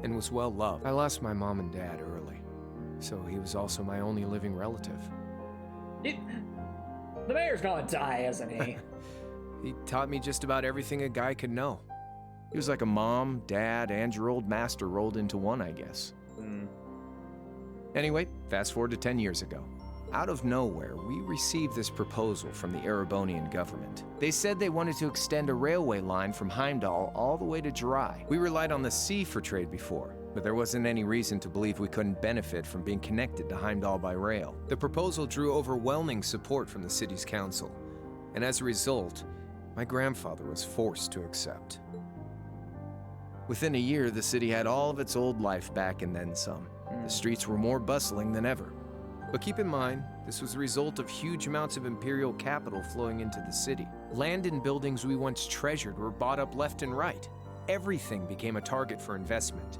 S7: and was well loved. I lost my mom and dad early, so he was also my only living relative.
S1: The mayor's gonna die, isn't he?
S7: He taught me just about everything a guy could know. He was like a mom, dad, and your old master rolled into one, I guess. Anyway, fast forward to 10 years ago. Out of nowhere, we received this proposal from the Erebonian government. They said they wanted to extend a railway line from Heimdall all the way to Jiraiya. We relied on the sea for trade before, but there wasn't any reason to believe we couldn't benefit from being connected to Heimdall by rail. The proposal drew overwhelming support from the city's council, and as a result, my grandfather was forced to accept. Within a year, the city had all of its old life back and then some. The streets were more bustling than ever. But keep in mind, this was the result of huge amounts of imperial capital flowing into the city. Land and buildings we once treasured were bought up left and right. Everything became a target for investment.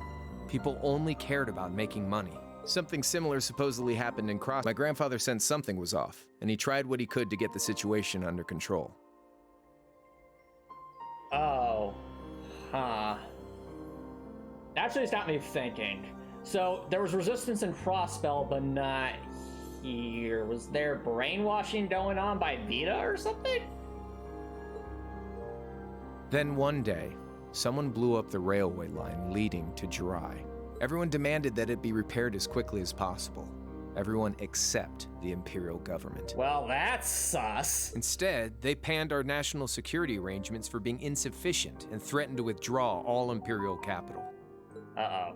S7: People only cared about making money. Something similar supposedly happened in Cross. My grandfather sensed something was off, and he tried what he could to get the situation under control.
S1: Oh. Huh. Actually, it's got me thinking. So, there was resistance in Crossbell, but not here. Was there brainwashing going on by Vita or something?
S7: Then one day, someone blew up the railway line leading to Jiraiya. Everyone demanded that it be repaired as quickly as possible. Everyone except the Imperial government.
S1: Well, that's sus.
S7: Instead, they panned our national security arrangements for being insufficient and threatened to withdraw all Imperial capital.
S1: Uh-oh.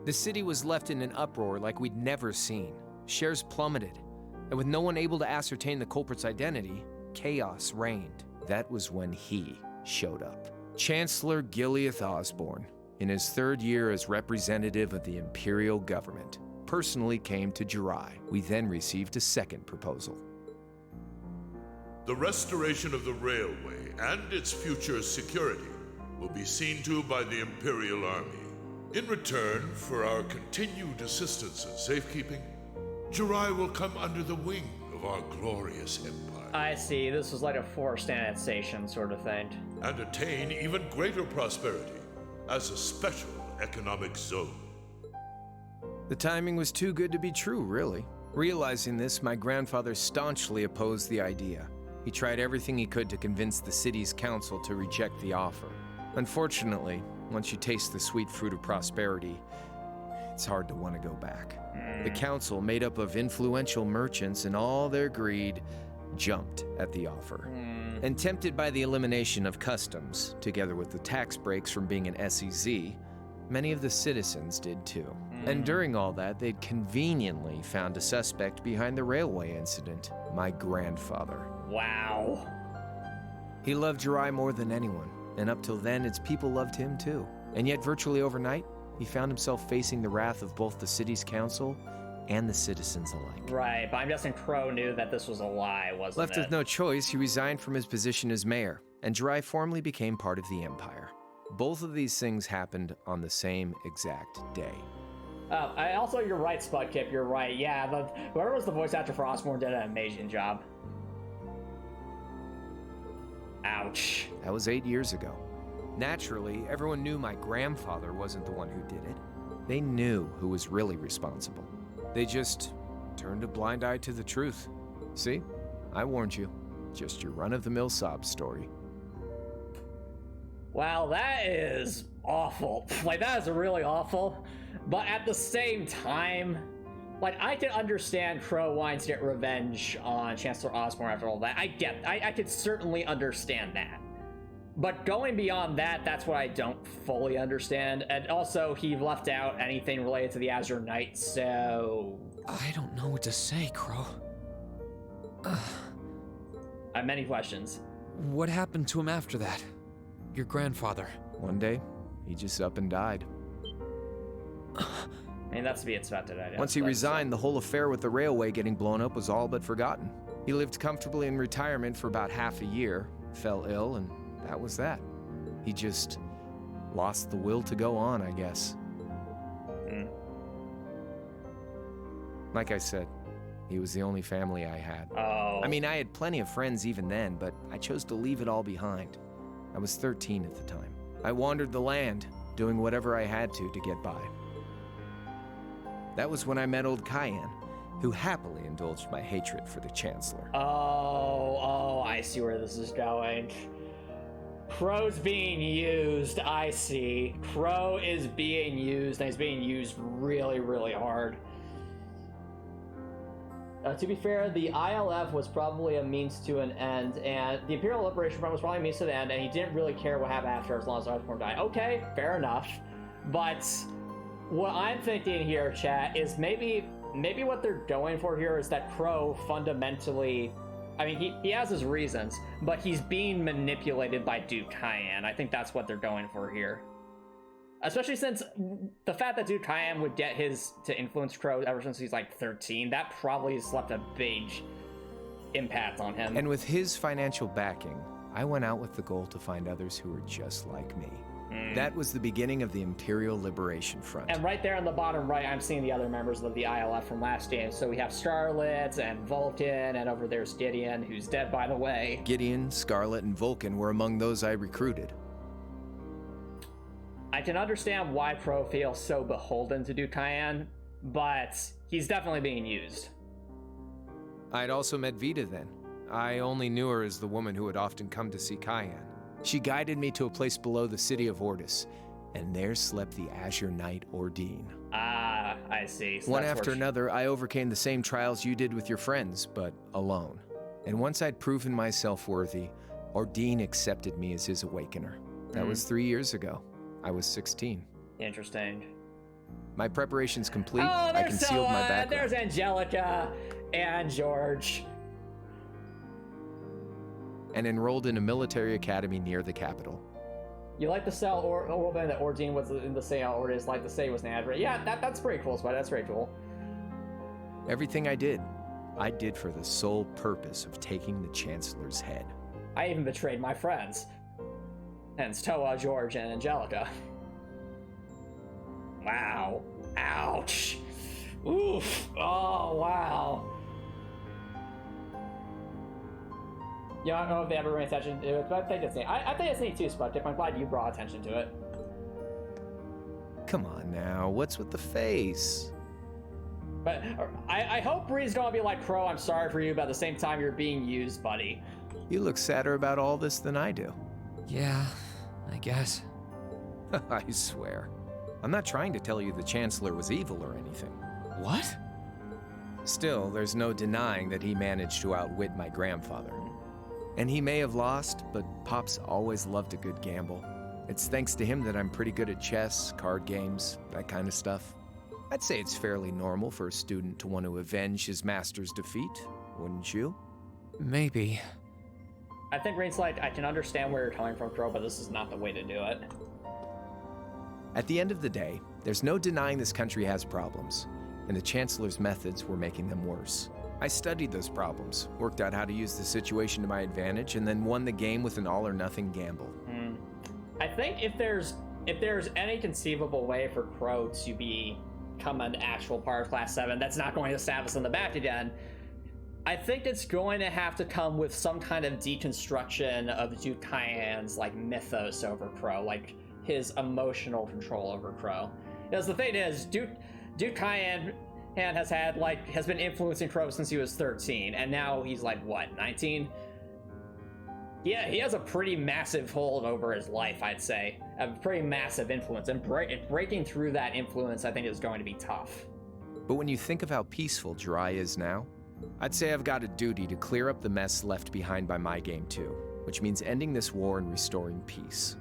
S7: The city was left in an uproar like we'd never seen. Shares plummeted, and with no one able to ascertain the culprit's identity, chaos reigned. That was when he showed up. Chancellor Gileath Osborne, in his third year as representative of the Imperial government, personally came to Jiraiya. We then received a second proposal.
S17: The restoration of the railway and its future security will be seen to by the Imperial Army. In return for our continued assistance in safekeeping, Jiraiya will come under the wing of our glorious empire.
S1: I see, this was like a forced annexation sort of thing.
S17: And attain even greater prosperity as a special economic zone.
S7: The timing was too good to be true, really. Realizing this, my grandfather staunchly opposed the idea. He tried everything he could to convince the city's council to reject the offer. Unfortunately, once you taste the sweet fruit of prosperity, it's hard to want to go back. The council, made up of influential merchants and all their greed, jumped at the offer. And tempted by the elimination of customs, together with the tax breaks from being an SEZ, many of the citizens did too. And during all that, they'd conveniently found a suspect behind the railway incident, my grandfather.
S1: Wow.
S7: He loved Jiraiya more than anyone, and up till then, its people loved him too. And yet, virtually overnight, he found himself facing the wrath of both the city's council and the citizens alike.
S1: Right, but I'm guessing Crow knew that this was a lie, wasn't it?
S7: Left with no choice, he resigned from his position as mayor, and Jiraiya formally became part of the Empire. Both of these things happened on the same exact day.
S1: Also, you're right, Spudkip, you're right. Yeah, but whoever was the voice actor for Osborne did an amazing job. Ouch.
S7: That was 8 years ago. Naturally, everyone knew my grandfather wasn't the one who did it. They knew who was really responsible. They just turned a blind eye to the truth. See? I warned you. Just your run-of-the-mill sob story.
S1: Wow, that is awful. Like, that is really awful. But at the same time, Like, I can understand Crow wanting to get revenge on Chancellor Osborne after all that. I could certainly understand that. But going beyond that, that's what I don't fully understand. And also, he left out anything related to the Azure Knight, so...
S3: I don't know what to say, Crow.
S1: I have many questions.
S3: What happened to him after that? Your grandfather.
S7: One day, he just up and died.
S1: I mean, that's to be expected, I guess.
S7: Once he resigned, the whole affair with the railway getting blown up was all but forgotten. He lived comfortably in retirement for about half a year, fell ill, and that was that. He just lost the will to go on, I guess. Like I said, he was the only family I had.
S1: Oh.
S7: I mean, I had plenty of friends even then, but I chose to leave it all behind. I was 13 at the time. I wandered the land, doing whatever I had to get by. That was when I met old Cayenne, who happily indulged my hatred for the Chancellor.
S1: Oh, I see where this is going. Crow's being used, I see. Crow is being used, and he's being used really, really hard. To be fair, the ILF was probably a means to an end, and the Imperial Liberation Front was probably a means to the end, and he didn't really care what happened after as long as Osborne died. Okay, fair enough. But what I'm thinking here, chat, is maybe what they're going for here is that Crow fundamentally... I mean, he has his reasons, but he's being manipulated by Duke Cayenne. I think that's what they're going for here. Especially since the fact that Duke Cayenne would get to influence Crow ever since he's like 13, that probably has left a big impact on him.
S7: And with his financial backing, I went out with the goal to find others who were just like me. That was the beginning of the Imperial Liberation Front.
S1: And right there on the bottom right, I'm seeing the other members of the ILF from last game. So we have Scarlet and Vulcan, and over there's Gideon, who's dead, by the way.
S7: Gideon, Scarlet, and Vulcan were among those I recruited.
S1: I can understand why Crow feels so beholden to Duke Cayenne, but he's definitely being used.
S7: I'd also met Vita then. I only knew her as the woman who would often come to see Cayenne. She guided me to a place below the city of Ortis, and there slept the Azure Knight Ordine.
S1: Ah, I see. So
S7: One after another, I overcame the same trials you did with your friends, but alone. And once I'd proven myself worthy, Ordine accepted me as his awakener. That was 3 years ago. I was 16.
S1: Interesting.
S7: My preparation's complete.
S1: Oh,
S7: I concealed my background.
S1: There's Angelica and George.
S7: And enrolled in a military academy near the capital.
S1: You like to sell Orban that Ordine was in the sale, or is like to say it was an advert. Yeah, that's pretty cool, Spud. That's very cool.
S7: Everything I did for the sole purpose of taking the Chancellor's head.
S1: I even betrayed my friends. Hence Toa, George, and Angelica. Wow. Ouch. Oof. Oh, wow. Yeah, I don't know if they ever bring attention to it, but I think it's neat. I think it's neat too, Spud. I'm glad you brought attention to it.
S7: Come on now, what's with the face?
S1: But I hope Bree's gonna be like, Crow, I'm sorry for you, but at the same time, you're being used, buddy.
S7: You look sadder about all this than I do.
S3: Yeah, I guess.
S7: I swear. I'm not trying to tell you the Chancellor was evil or anything.
S3: What?
S7: Still, there's no denying that he managed to outwit my grandfather. And he may have lost, but Pop's always loved a good gamble. It's thanks to him that I'm pretty good at chess, card games, that kind of stuff. I'd say it's fairly normal for a student to want to avenge his master's defeat, wouldn't you?
S3: Maybe.
S1: I think Green's like, I can understand where you're coming from, Crow, but this is not the way to do it.
S7: At the end of the day, there's no denying this country has problems, and the Chancellor's methods were making them worse. I studied those problems, worked out how to use the situation to my advantage, and then won the game with an all-or-nothing gamble.
S1: I think if there's any conceivable way for Crow to become an actual part of Class 7 that's not going to stab us in the back again, I think it's going to have to come with some kind of deconstruction of Duke Cayenne's like mythos over Crow, like his emotional control over Crow. Because the thing is, Duke Cayenne has been influencing Crow since he was 13, and now he's like, what, 19? Yeah, he has a pretty massive hold over his life, I'd say. A pretty massive influence, and breaking through that influence, I think, is going to be tough.
S7: But when you think of how peaceful Dry is now, I'd say I've got a duty to clear up the mess left behind by my game too, which means ending this war and restoring peace.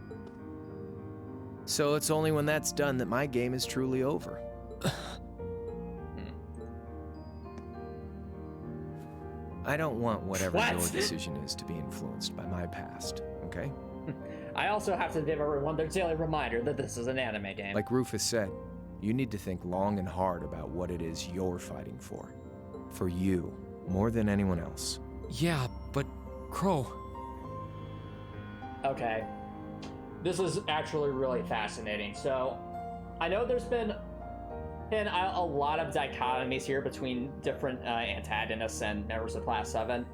S7: So it's only when that's done that my game is truly over. I don't want whatever your decision is to be influenced by my past, okay?
S1: I also have to give everyone their daily reminder that this is an anime game.
S7: Like Rufus said, you need to think long and hard about what it is you're fighting for. For you, more than anyone else.
S3: Yeah, but Crow...
S1: Okay. This is actually really fascinating. So, I know there's been a lot of dichotomies here between different antagonists and members of Class 7.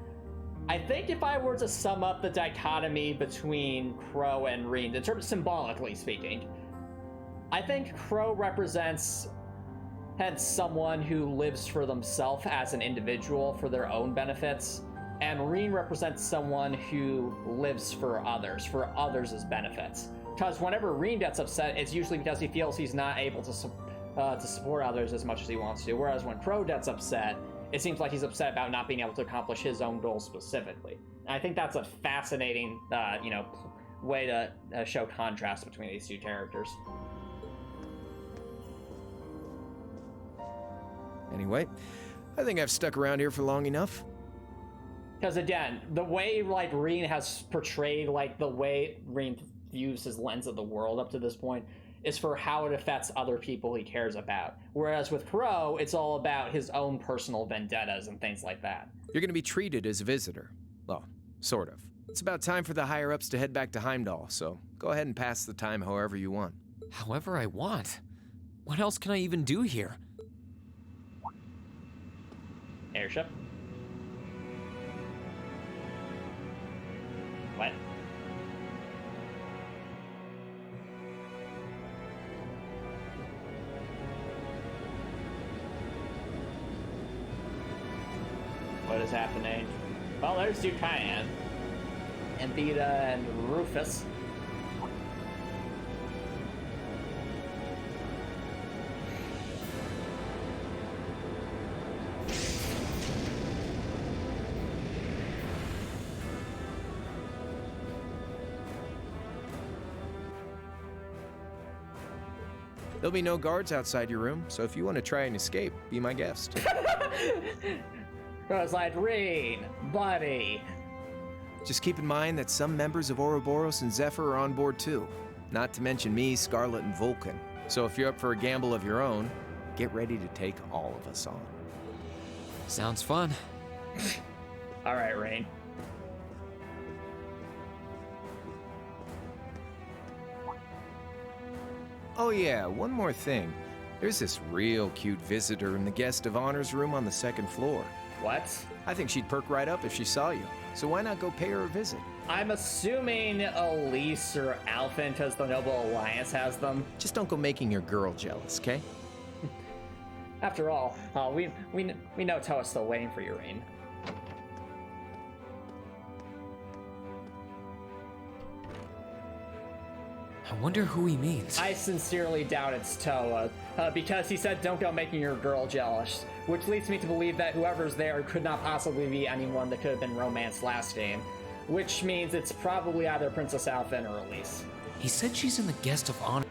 S1: I think if I were to sum up the dichotomy between Crow and Rean, in terms symbolically speaking, I think Crow represents someone who lives for themselves as an individual for their own benefits, and Rean represents someone who lives for others' benefits. Because whenever Rean gets upset, it's usually because he feels he's not able to support others as much as he wants to. Whereas when Crow gets upset, it seems like he's upset about not being able to accomplish his own goals specifically. And I think that's a fascinating, way to show contrast between these two characters.
S7: Anyway, I think I've stuck around here for long enough.
S1: Because again, the way Rean has portrayed, the way Rean views his lens of the world up to this point is for how it affects other people he cares about. Whereas with Crow, it's all about his own personal vendettas and things like that.
S7: You're going to be treated as a visitor. Well, sort of. It's about time for the higher-ups to head back to Heimdall, so go ahead and pass the time however you want.
S3: However I want? What else can I even do here?
S1: Airship? What? What is happening? Well, there's Dukayan, and Vita, and Rufus.
S7: There'll be no guards outside your room, so if you want to try and escape, be my guest.
S1: I was like, Rean, buddy.
S7: Just keep in mind that some members of Ouroboros and Zephyr are on board too. Not to mention me, Scarlet, and Vulcan. So if you're up for a gamble of your own, get ready to take all of us on.
S3: Sounds fun.
S1: All right, Rean.
S7: Oh yeah, one more thing. There's this real cute visitor in the guest of honor's room on the second floor.
S1: What?
S7: I think she'd perk right up if she saw you. So why not go pay her a visit?
S1: I'm assuming Elise or Alphen, because the Noble Alliance has them.
S7: Just don't go making your girl jealous, okay?
S1: After all, we know Toa's still waiting for you, Rean.
S3: I wonder who he means.
S1: I sincerely doubt it's Toa, because he said don't go making your girl jealous, which leads me to believe that whoever's there could not possibly be anyone that could have been romanced last game, which means it's probably either Princess Alphen or Elise.
S3: He said she's in the guest of honor.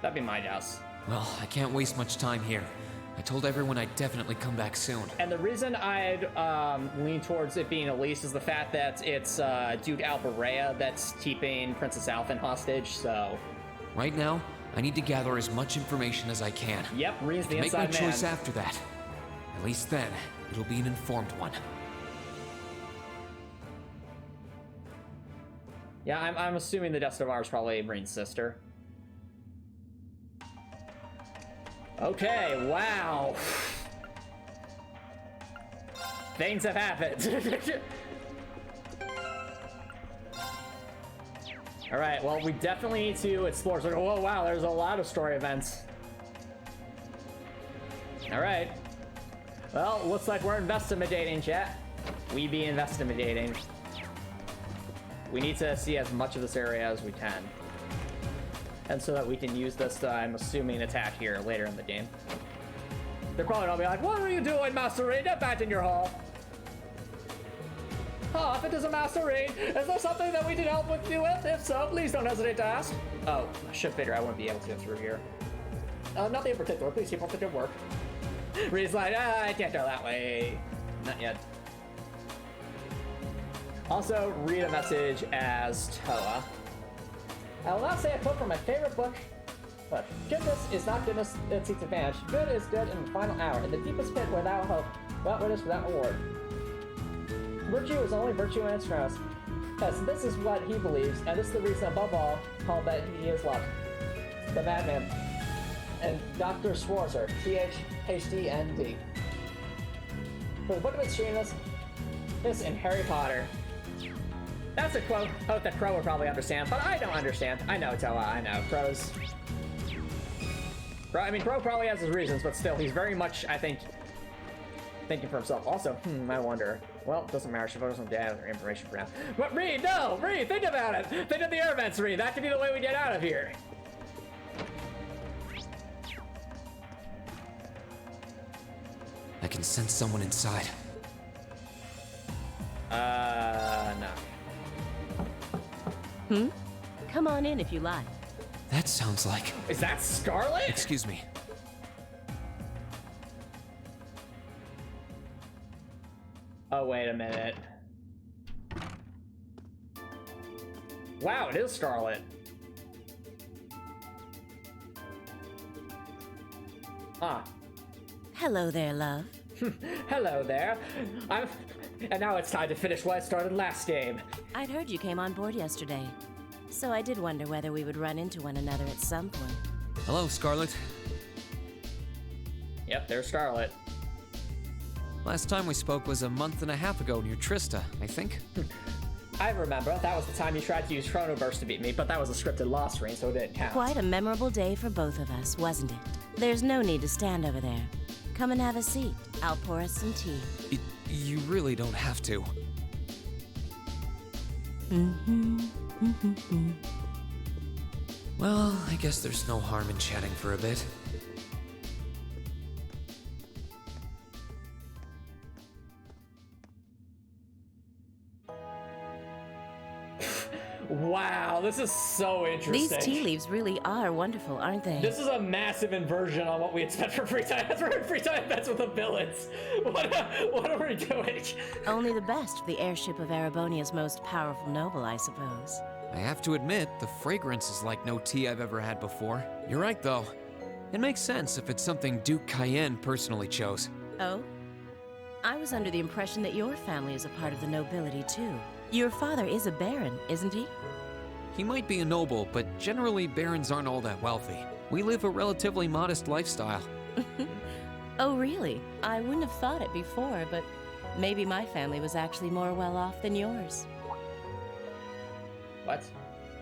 S1: That'd be my guess.
S3: Well, I can't waste much time here. I told everyone I'd definitely come back soon.
S1: And the reason I'd lean towards it being Elise is the fact that it's Duke Alberea that's keeping Princess Alphen hostage, so...
S3: Right now, I need to gather as much information as I can.
S1: Yep, Rean's the inside man.
S3: Make my choice after that. At least then, it'll be an informed one.
S1: Yeah, I'm assuming the Destivar is probably Rean's sister. Okay, wow. Things have happened. All right, well, we definitely need to explore. So, oh, wow, there's a lot of story events. All right. Well, looks like we're investigating, chat. We be investigating. We need to see as much of this area as we can. And so that we can use this to, I'm assuming, attack here later in the game. They're probably gonna be like, what are you doing, Master Reed? Get back in your hall. If it isn't Master Reed, is there something that we can help with you with? If so, please don't hesitate to ask. Oh, I should figure I wouldn't be able to get through here. Nothing in particular. Please keep up the good work. Reed's like, I can't go that way. Not yet. Also, read a message as Toa. I will not say a quote from my favorite book, but goodness is not goodness that seeks advantage. Good is good in the final hour, in the deepest pit without hope, without witness, without reward. Virtue is only virtue in its gross. Yes, this is what he believes, and this is the reason above all called that he is loved. The Madman. And Dr. Schwarzer, THHDND. For the book of its genius, this in Harry Potter. That's a quote that Crow would probably understand, but I don't understand. I know, Toa, I know. Crow probably has his reasons, but still, he's very much, I think, thinking for himself. Also, I wonder. Well, it doesn't matter. She focus on data or information for now. But Reed, no! Reed, think about it! Think of the air vents, Reed! That could be the way we get out of here!
S3: I can sense someone inside.
S1: No.
S13: Come on in if you like.
S3: That sounds like...
S1: Is that Scarlet?
S3: Excuse me.
S1: Oh, wait a minute. Wow, it is Scarlet. Ah.
S19: Hello there, love.
S1: Hello there. And now it's time to finish what I started last game.
S19: I'd heard you came on board yesterday, so I did wonder whether we would run into one another at some point.
S3: Hello, Scarlet.
S1: Yep, there's Scarlet.
S3: Last time we spoke was a month and a half ago near Trista, I think.
S1: I remember. That was the time you tried to use Chronoburst to beat me, but that was a scripted loss screen, so it didn't count.
S19: Quite a memorable day for both of us, wasn't it? There's no need to stand over there. Come and have a seat. I'll pour us some tea.
S3: You really don't have to. Well, I guess there's no harm in chatting for a bit.
S1: Wow, this is so interesting.
S19: These tea leaves really are wonderful, aren't they?
S1: This is a massive inversion on what we expect for free time. That's for free time events with the villains. What are we doing?
S19: Only the best for the airship of Erebonia's most powerful noble, I suppose.
S3: I have to admit, the fragrance is like no tea I've ever had before. You're right, though. It makes sense if it's something Duke Cayenne personally chose.
S19: Oh? I was under the impression that your family is a part of the nobility, too. Your father is a baron, isn't he?
S3: He might be a noble, but generally barons aren't all that wealthy. We live a relatively modest lifestyle.
S19: Oh, really? I wouldn't have thought it before, but maybe my family was actually more well off than yours.
S1: What?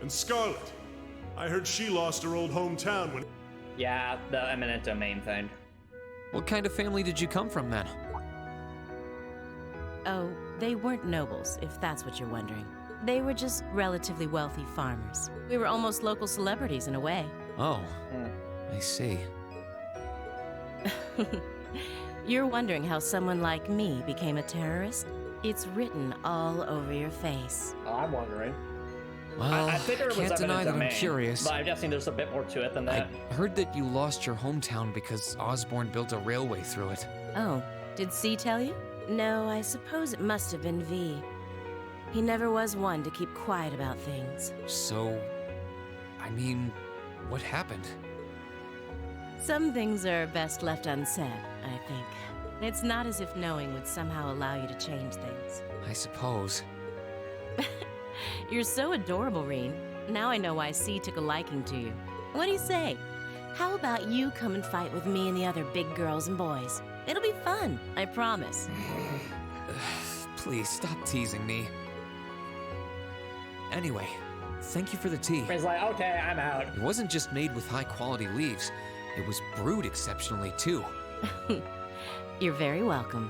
S2: And Scarlet. I heard she lost her old hometown when...
S1: Yeah, the eminent domain thing.
S3: What kind of family did you come from, then?
S19: Oh, they weren't nobles, if that's what you're wondering. They were just relatively wealthy farmers. We were almost local celebrities in a way.
S3: Oh, I see.
S19: You're wondering how someone like me became a terrorist? It's written all over your face.
S1: Oh, I'm wondering.
S3: Well,
S1: I figured it was
S3: can't deny that
S1: domain,
S3: I'm curious.
S1: But I'm guessing there's a bit more to it than that.
S3: I heard that you lost your hometown because Osborne built a railway through it.
S19: Oh, did C tell you? No, I suppose it must have been V. He never was one to keep quiet about things.
S3: So, I mean, what happened?
S19: Some things are best left unsaid, I think. It's not as if knowing would somehow allow you to change things.
S3: I suppose.
S19: You're so adorable, Reen. Now I know why C took a liking to you. What do you say? How about you come and fight with me and the other big girls and boys? It'll be fun, I promise.
S3: Please, stop teasing me. Anyway, thank you for the tea.
S1: He's like, okay, I'm out.
S3: It wasn't just made with high-quality leaves. It was brewed exceptionally, too.
S19: You're very welcome.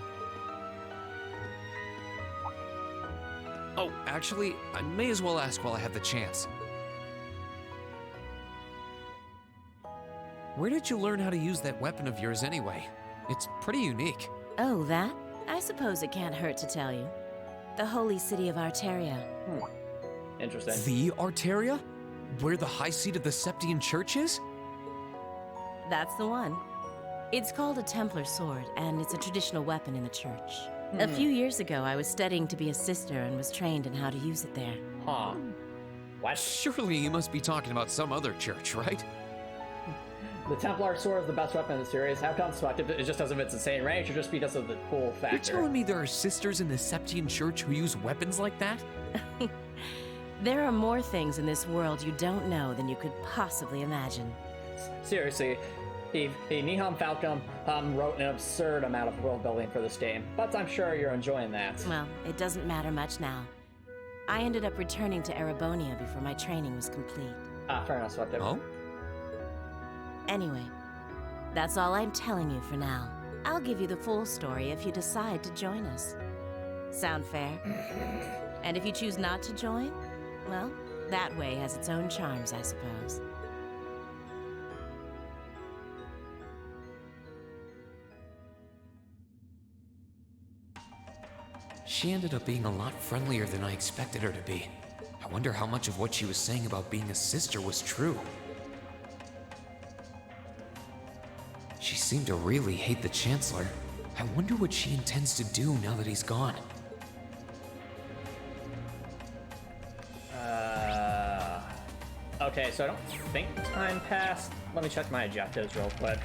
S3: Oh, actually, I may as well ask while I have the chance. Where did you learn how to use that weapon of yours anyway? It's pretty unique.
S19: Oh, that? I suppose it can't hurt to tell you. The holy city of Arteria.
S1: Interesting.
S3: The Arteria? Where the high seat of the Septian Church is?
S19: That's the one. It's called a Templar sword, and it's a traditional weapon in the church. A few years ago, I was studying to be a sister and was trained in how to use it there.
S1: Huh. What?
S3: Surely you must be talking about some other church, right?
S1: The Templar sword is the best weapon in the series. How come it just doesn't have its insane range, or just because of the cool factor?
S3: You're telling me there are sisters in the Septian Church who use weapons like that?
S19: There are more things in this world you don't know than you could possibly imagine.
S1: Seriously, Niham Falcom wrote an absurd amount of world building for this game, but I'm sure you're enjoying that.
S19: Well, it doesn't matter much now. I ended up returning to Erebonia before my training was complete.
S1: Fair enough, Swept.
S3: Oh?
S19: Anyway, that's all I'm telling you for now. I'll give you the full story if you decide to join us. Sound fair? And if you choose not to join, well, that way has its own charms, I suppose.
S3: She ended up being a lot friendlier than I expected her to be. I wonder how much of what she was saying about being a sister was true. She seemed to really hate the Chancellor. I wonder what she intends to do now that he's gone.
S1: Okay, so I don't think time passed. Let me check my objectives real quick.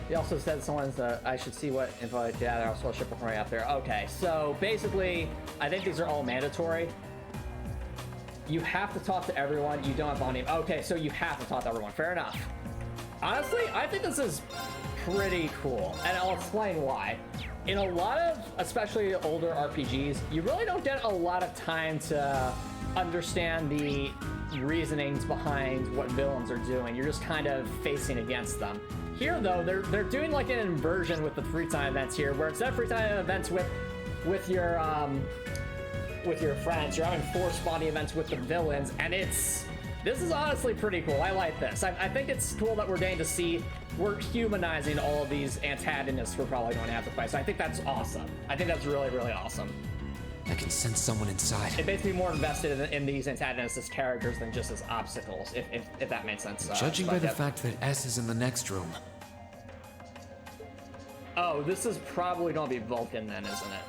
S1: He also said someone's I should see what info I gather. I'll ship before I out there. Okay, so basically, I think these are all mandatory. You have to talk to everyone. You don't have volume. Okay, so you have to talk to everyone. Fair enough. Honestly, I think this is pretty cool, and I'll explain why. In a lot of, especially older RPGs, you really don't get a lot of time to understand the reasonings behind what villains are doing. You're just kind of facing against them. Here, though, they're doing like an inversion with the free time events here, where instead of free time events with your friends, you're having 4 spawning events with the villains, and this is honestly pretty cool. I like this. I think it's cool that we're getting to see we're humanizing all of these antagonists we're probably going to have to fight. So I think that's awesome. I think that's really, really awesome.
S3: I can sense someone inside.
S1: It makes me more invested in these antagonists as characters than just as obstacles, if that makes sense.
S3: Judging by the fact that S is in the next room.
S1: Oh, this is probably going to be Vulcan then, isn't it?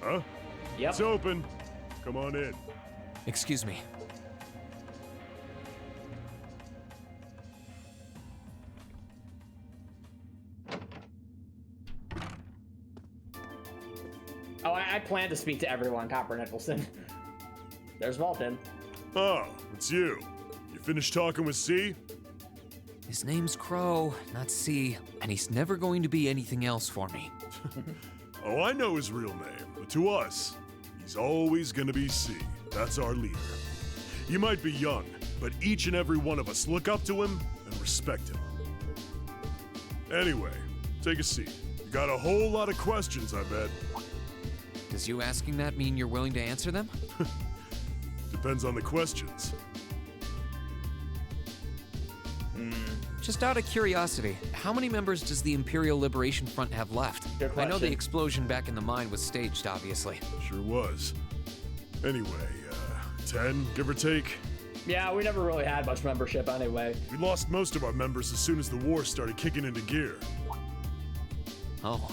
S2: Huh?
S1: Yep.
S2: It's open. Come on in.
S3: Excuse me.
S1: Oh, I plan to speak to everyone, Copper Nicholson. There's Vulcan.
S2: Oh, it's you. You finished talking with C?
S3: His name's Crow, not C, and he's never going to be anything else for me.
S2: Oh, I know his real name, but to us, he's always gonna be C. That's our leader. He might be young, but each and every one of us look up to him and respect him. Anyway, take a seat. You got a whole lot of questions, I bet.
S3: Does you asking that mean you're willing to answer them?
S2: Depends on the questions.
S3: Just out of curiosity, how many members does the Imperial Liberation Front have left?
S1: Good question.
S3: I know the explosion back in the mine was staged, obviously.
S2: Sure was. Anyway, 10, give or take.
S1: Yeah, we never really had much membership anyway.
S2: We lost most of our members as soon as the war started kicking into gear.
S3: Oh.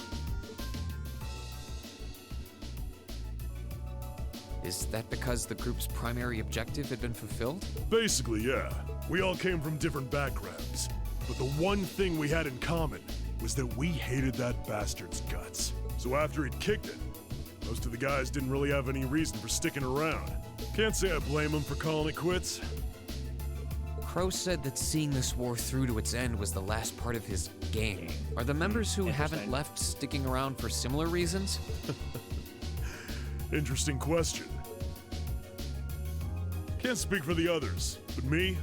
S3: Is that because the group's primary objective had been fulfilled?
S2: Basically, yeah. We all came from different backgrounds. But the one thing we had in common was that we hated that bastard's guts. So after he'd kicked it, most of the guys didn't really have any reason for sticking around. Can't say I blame him for calling it quits.
S3: Crow said that seeing this war through to its end was the last part of his game. Are the members who haven't left sticking around for similar reasons?
S2: Interesting question. Can't speak for the others, but me?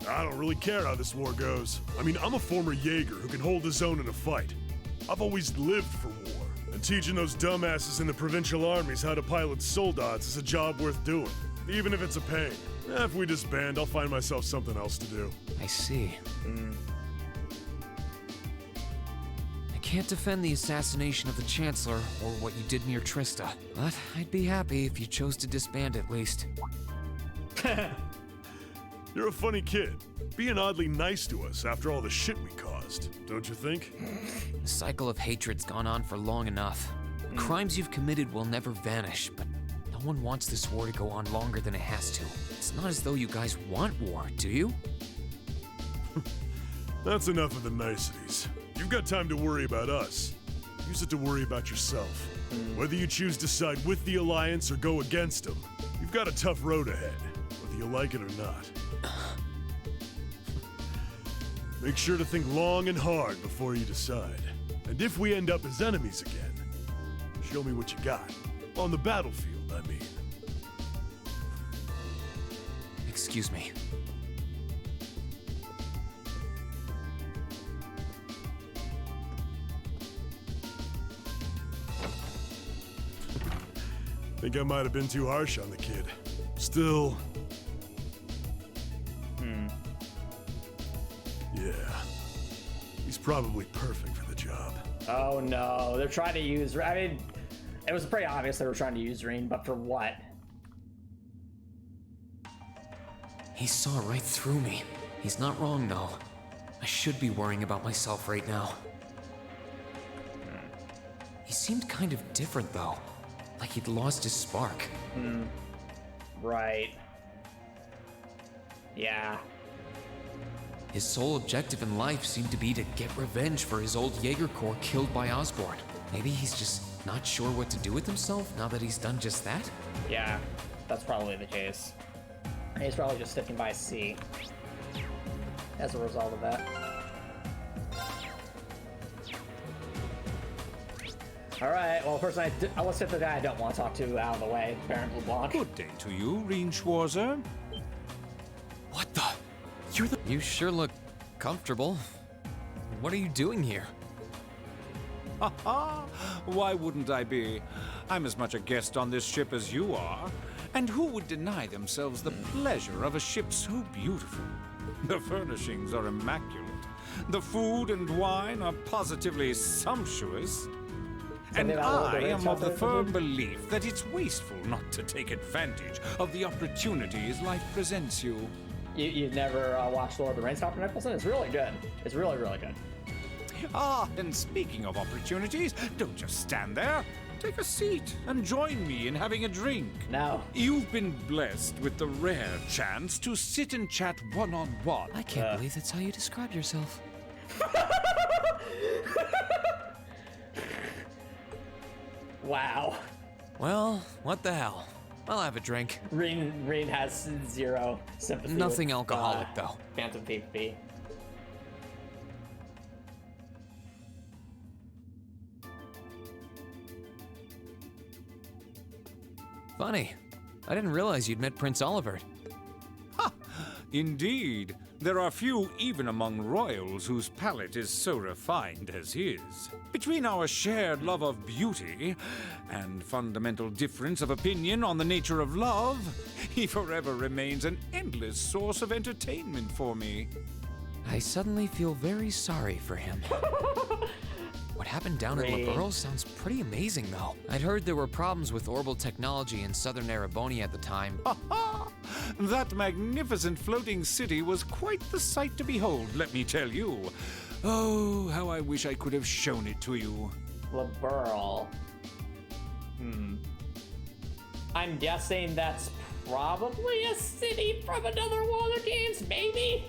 S2: I don't really care how this war goes. I mean, I'm a former Jaeger who can hold his own in a fight. I've always lived for war. And teaching those dumbasses in the provincial armies how to pilot soldats is a job worth doing, even if it's a pain. If we disband, I'll find myself something else to do.
S3: I see. I can't defend the assassination of the Chancellor or what you did near Trista, but I'd be happy if you chose to disband at least.
S2: You're a funny kid, being oddly nice to us after all the shit we caused, don't you think?
S3: The cycle of hatred's gone on for long enough. The crimes you've committed will never vanish, but no one wants this war to go on longer than it has to. It's not as though you guys want war, do you?
S2: That's enough of the niceties. You've got time to worry about us. Use it to worry about yourself. Whether you choose to side with the Alliance or go against them, you've got a tough road ahead, whether you like it or not. Make sure to think long and hard before you decide. And if we end up as enemies again, show me what you got. On the battlefield, I mean.
S3: Excuse me.
S2: Think I might have been too harsh on the kid. Still... Yeah. He's probably perfect for the job.
S1: Oh no, they're trying to use... I mean, it was pretty obvious they were trying to use Reen, but for what?
S3: He saw right through me. He's not wrong, though. I should be worrying about myself right now. He seemed kind of different, though. Like he'd lost his spark.
S1: Right. Yeah.
S3: His sole objective in life seemed to be to get revenge for his old Jaeger Corps killed by Osborn. Maybe he's just not sure what to do with himself now that he's done just that?
S1: Yeah, that's probably the case. He's probably just sticking by C as a result of that. Alright, well, first let's get the guy I don't want to talk to out of the way, Baron LeBlanc.
S18: Good day to you, Reen Schwarzer.
S3: What the? You're the... You sure look comfortable. What are you doing here?
S18: Ha! Why wouldn't I be? I'm as much a guest on this ship as you are. And who would deny themselves the pleasure of a ship so beautiful? The furnishings are immaculate. The food and wine are positively sumptuous. And I am of the firm belief that it's wasteful not to take advantage of the opportunities life presents you.
S1: You've never watched Lord of the Rings, Dr. Nicholson? It's really good. It's really, really good.
S18: Ah, and speaking of opportunities, don't just stand there. Take a seat and join me in having a drink.
S1: No.
S18: You've been blessed with the rare chance to sit and chat one-on-one.
S3: I can't believe that's how you describe yourself.
S1: Wow.
S3: Well, what the hell? I'll have a drink.
S1: Reen has zero sympathy.
S3: Nothing
S1: with,
S3: alcoholic, though.
S1: Phantom Thief B.
S3: Funny. I didn't realize you'd met Prince Oliver.
S18: Ha! Indeed. There are few even among royals whose palate is so refined as his. Between our shared love of beauty and fundamental difference of opinion on the nature of love, he forever remains an endless source of entertainment for me.
S3: I suddenly feel very sorry for him. What happened down in Liberl sounds pretty amazing, though. I'd heard there were problems with orbital technology in southern Erebonia at the time.
S18: That magnificent floating city was quite the sight to behold, let me tell you. Oh, how I wish I could have shown it to you.
S1: Liberl. I'm guessing that's probably a city from another one of the games, maybe?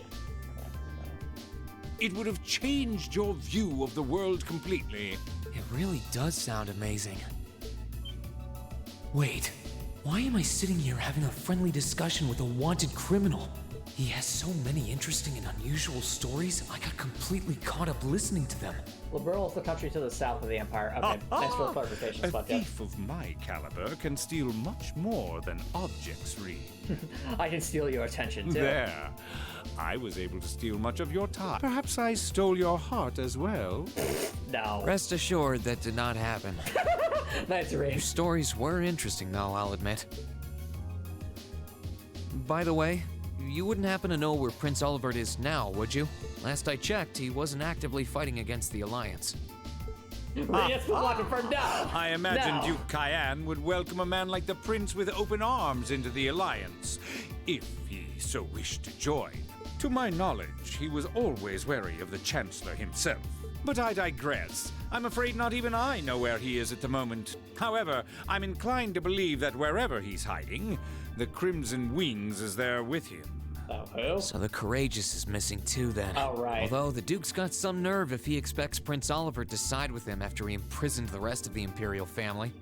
S18: It would have changed your view of the world completely.
S3: It really does sound amazing. Wait, why am I sitting here having a friendly discussion with a wanted criminal? He has so many interesting and unusual stories, I got completely caught up listening to them.
S1: Liberal is the country to the south of the Empire. Okay, thanks for the clarification,
S18: A
S1: Spot.
S18: thief of my caliber can steal much more than objects read.
S1: I can steal your attention, too.
S18: There. I was able to steal much of your time. Perhaps I stole your heart as well.
S1: No.
S3: Rest assured that did not happen.
S1: Nice read.
S3: Your stories were interesting, though, I'll admit. By the way, you wouldn't happen to know where Prince Olivert is now, would you? Last I checked, he wasn't actively fighting against the Alliance.
S18: I imagine Duke Cayenne would welcome a man like the Prince with open arms into the Alliance, if he so wished to join. To my knowledge, he was always wary of the Chancellor himself. But I digress. I'm afraid not even I know where he is at the moment. However, I'm inclined to believe that wherever he's hiding, the Crimson Wings is there with him.
S1: Who?
S3: So the Courageous is missing too, then.
S1: Oh, right.
S3: Although the Duke's got some nerve if he expects Prince Olivert to side with him after he imprisoned the rest of the Imperial family.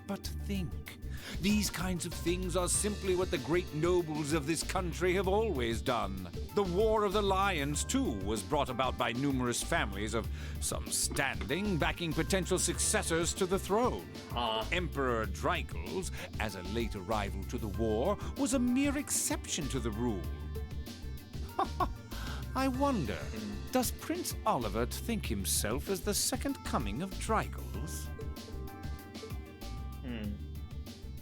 S18: But think, these kinds of things are simply what the great nobles of this country have always done. The War of the Lions, too, was brought about by numerous families of some standing backing potential successors to the throne. Emperor Dreigels, as a late arrival to the war, was a mere exception to the rule. I wonder, does Prince Olivert think himself as the second coming of Dreigels?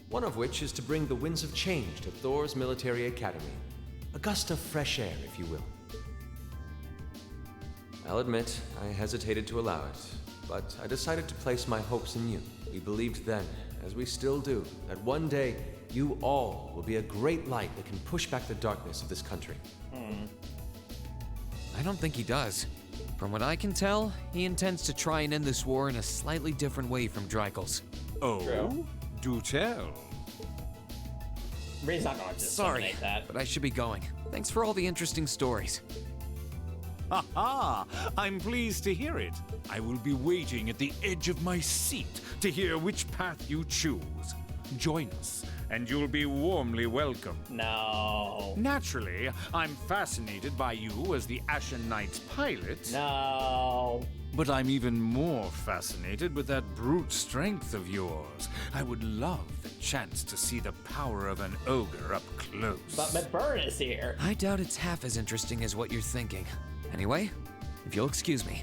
S15: One of which is to bring the winds of change to Thor's military academy. A gust of fresh air, if you will. I'll admit, I hesitated to allow it, but I decided to place my hopes in you. We believed then, as we still do, that one day you all will be a great light that can push back the darkness of this country.
S3: I don't think he does. From what I can tell, he intends to try and end this war in a slightly different way from Dreigels.
S18: Oh?
S1: True.
S18: Do tell.
S1: Ray's not going to
S3: Sorry,
S1: that.
S3: but I should be going. Thanks for all the interesting stories.
S18: Ha! I'm pleased to hear it. I will be waiting at the edge of my seat to hear which path you choose. Join us, and you'll be warmly welcome.
S1: No.
S18: Naturally, I'm fascinated by you as the Ashen Knight's pilot.
S1: No.
S18: But I'm even more fascinated with that brute strength of yours. I would love the chance to see the power of an ogre up close.
S1: But McBurn is here.
S3: I doubt it's half as interesting as what you're thinking. Anyway, if you'll excuse me.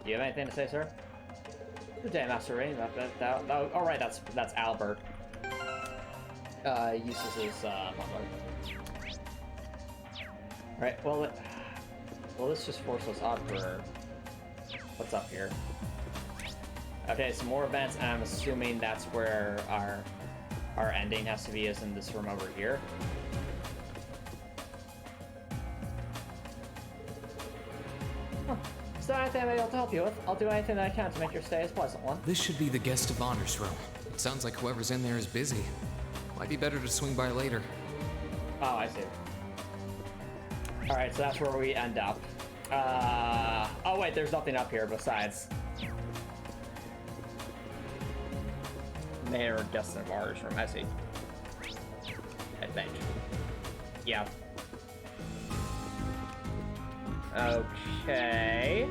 S1: Do you have anything to say, sir? Good day, Master Ray. Oh, right, that's Albert. Eustace is butler. Right. Well, let's just force us up for what's up here. Okay, some more events, and I'm assuming that's where our ending has to be, is in this room over here. Huh. Is there anything I'll be able to help you with? I'll do anything that I can to make your stay as pleasant one.
S3: This should be the guest of honor's room. It sounds like whoever's in there is busy. Might be better to swing by later.
S1: Oh, I see. Alright, so that's where we end up. Oh wait, there's nothing up here besides Mayor Guest of Honor's room, I see. I think. Yeah. Okay.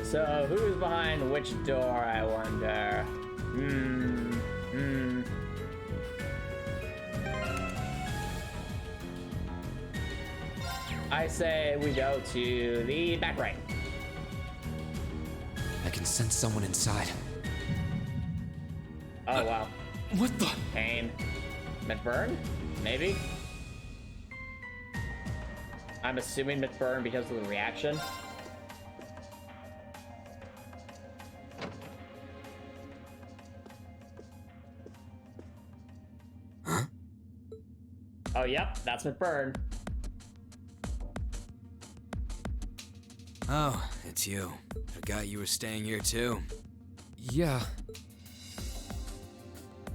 S1: So who's behind which door, I wonder? I say we go to the back right.
S3: I can sense someone inside.
S1: Oh, wow.
S3: What the?
S1: Pain. McBurn? Maybe? I'm assuming McBurn because of the reaction.
S3: Huh?
S1: Oh, yep, that's McBurn.
S12: Oh, it's you. Forgot you were staying here too.
S3: Yeah.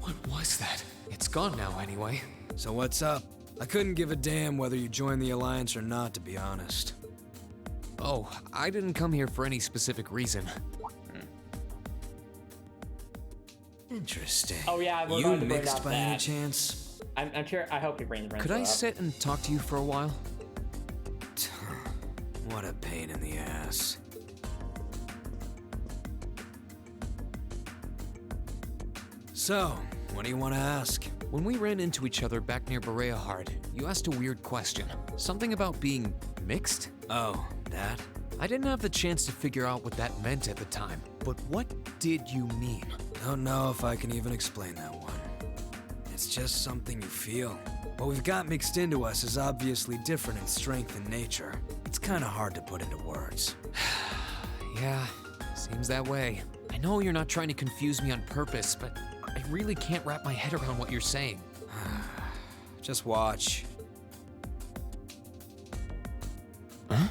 S3: What was that? It's gone now anyway.
S12: So what's up? I couldn't give a damn whether you joined the Alliance or not, to be honest.
S3: Oh, I didn't come here for any specific reason.
S12: Interesting.
S1: Oh yeah, we're
S12: you
S1: going to bring
S12: mixed
S1: up
S12: by
S1: that.
S12: any chance?
S1: I'm sure. I hope he brings.
S3: Could I sit and talk to you for a while?
S12: What a pain in the ass. So, what do you want to ask?
S3: When we ran into each other back near Berea Hard, you asked a weird question. Something about being mixed?
S12: Oh, that?
S3: I didn't have the chance to figure out what that meant at the time, but what did you mean?
S12: Don't know if I can even explain that one. It's just something you feel. What we've got mixed into us is obviously different in strength and nature. It's kind of hard to put into words.
S3: Yeah, seems that way. I know you're not trying to confuse me on purpose, but I really can't wrap my head around what you're saying.
S12: Just watch.
S3: Huh?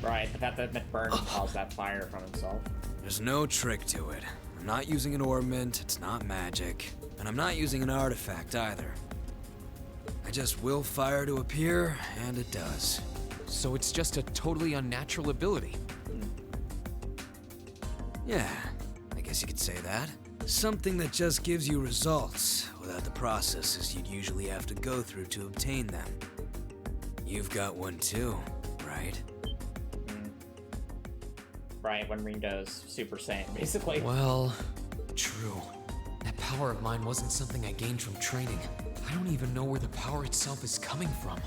S1: Right, the fact that McBurn caused that fire from himself.
S12: There's no trick to it. I'm not using an ornament, it's not magic. And I'm not using an artifact either. I just will fire to appear, and it does.
S3: So it's just a totally unnatural ability?
S12: Yeah, I guess you could say that. Something that just gives you results, without the processes you'd usually have to go through to obtain them. You've got one too, right?
S1: Right, when Ring goes Super Saiyan, basically.
S3: Well, true. That power of mine wasn't something I gained from training. I don't even know where the power itself is coming from.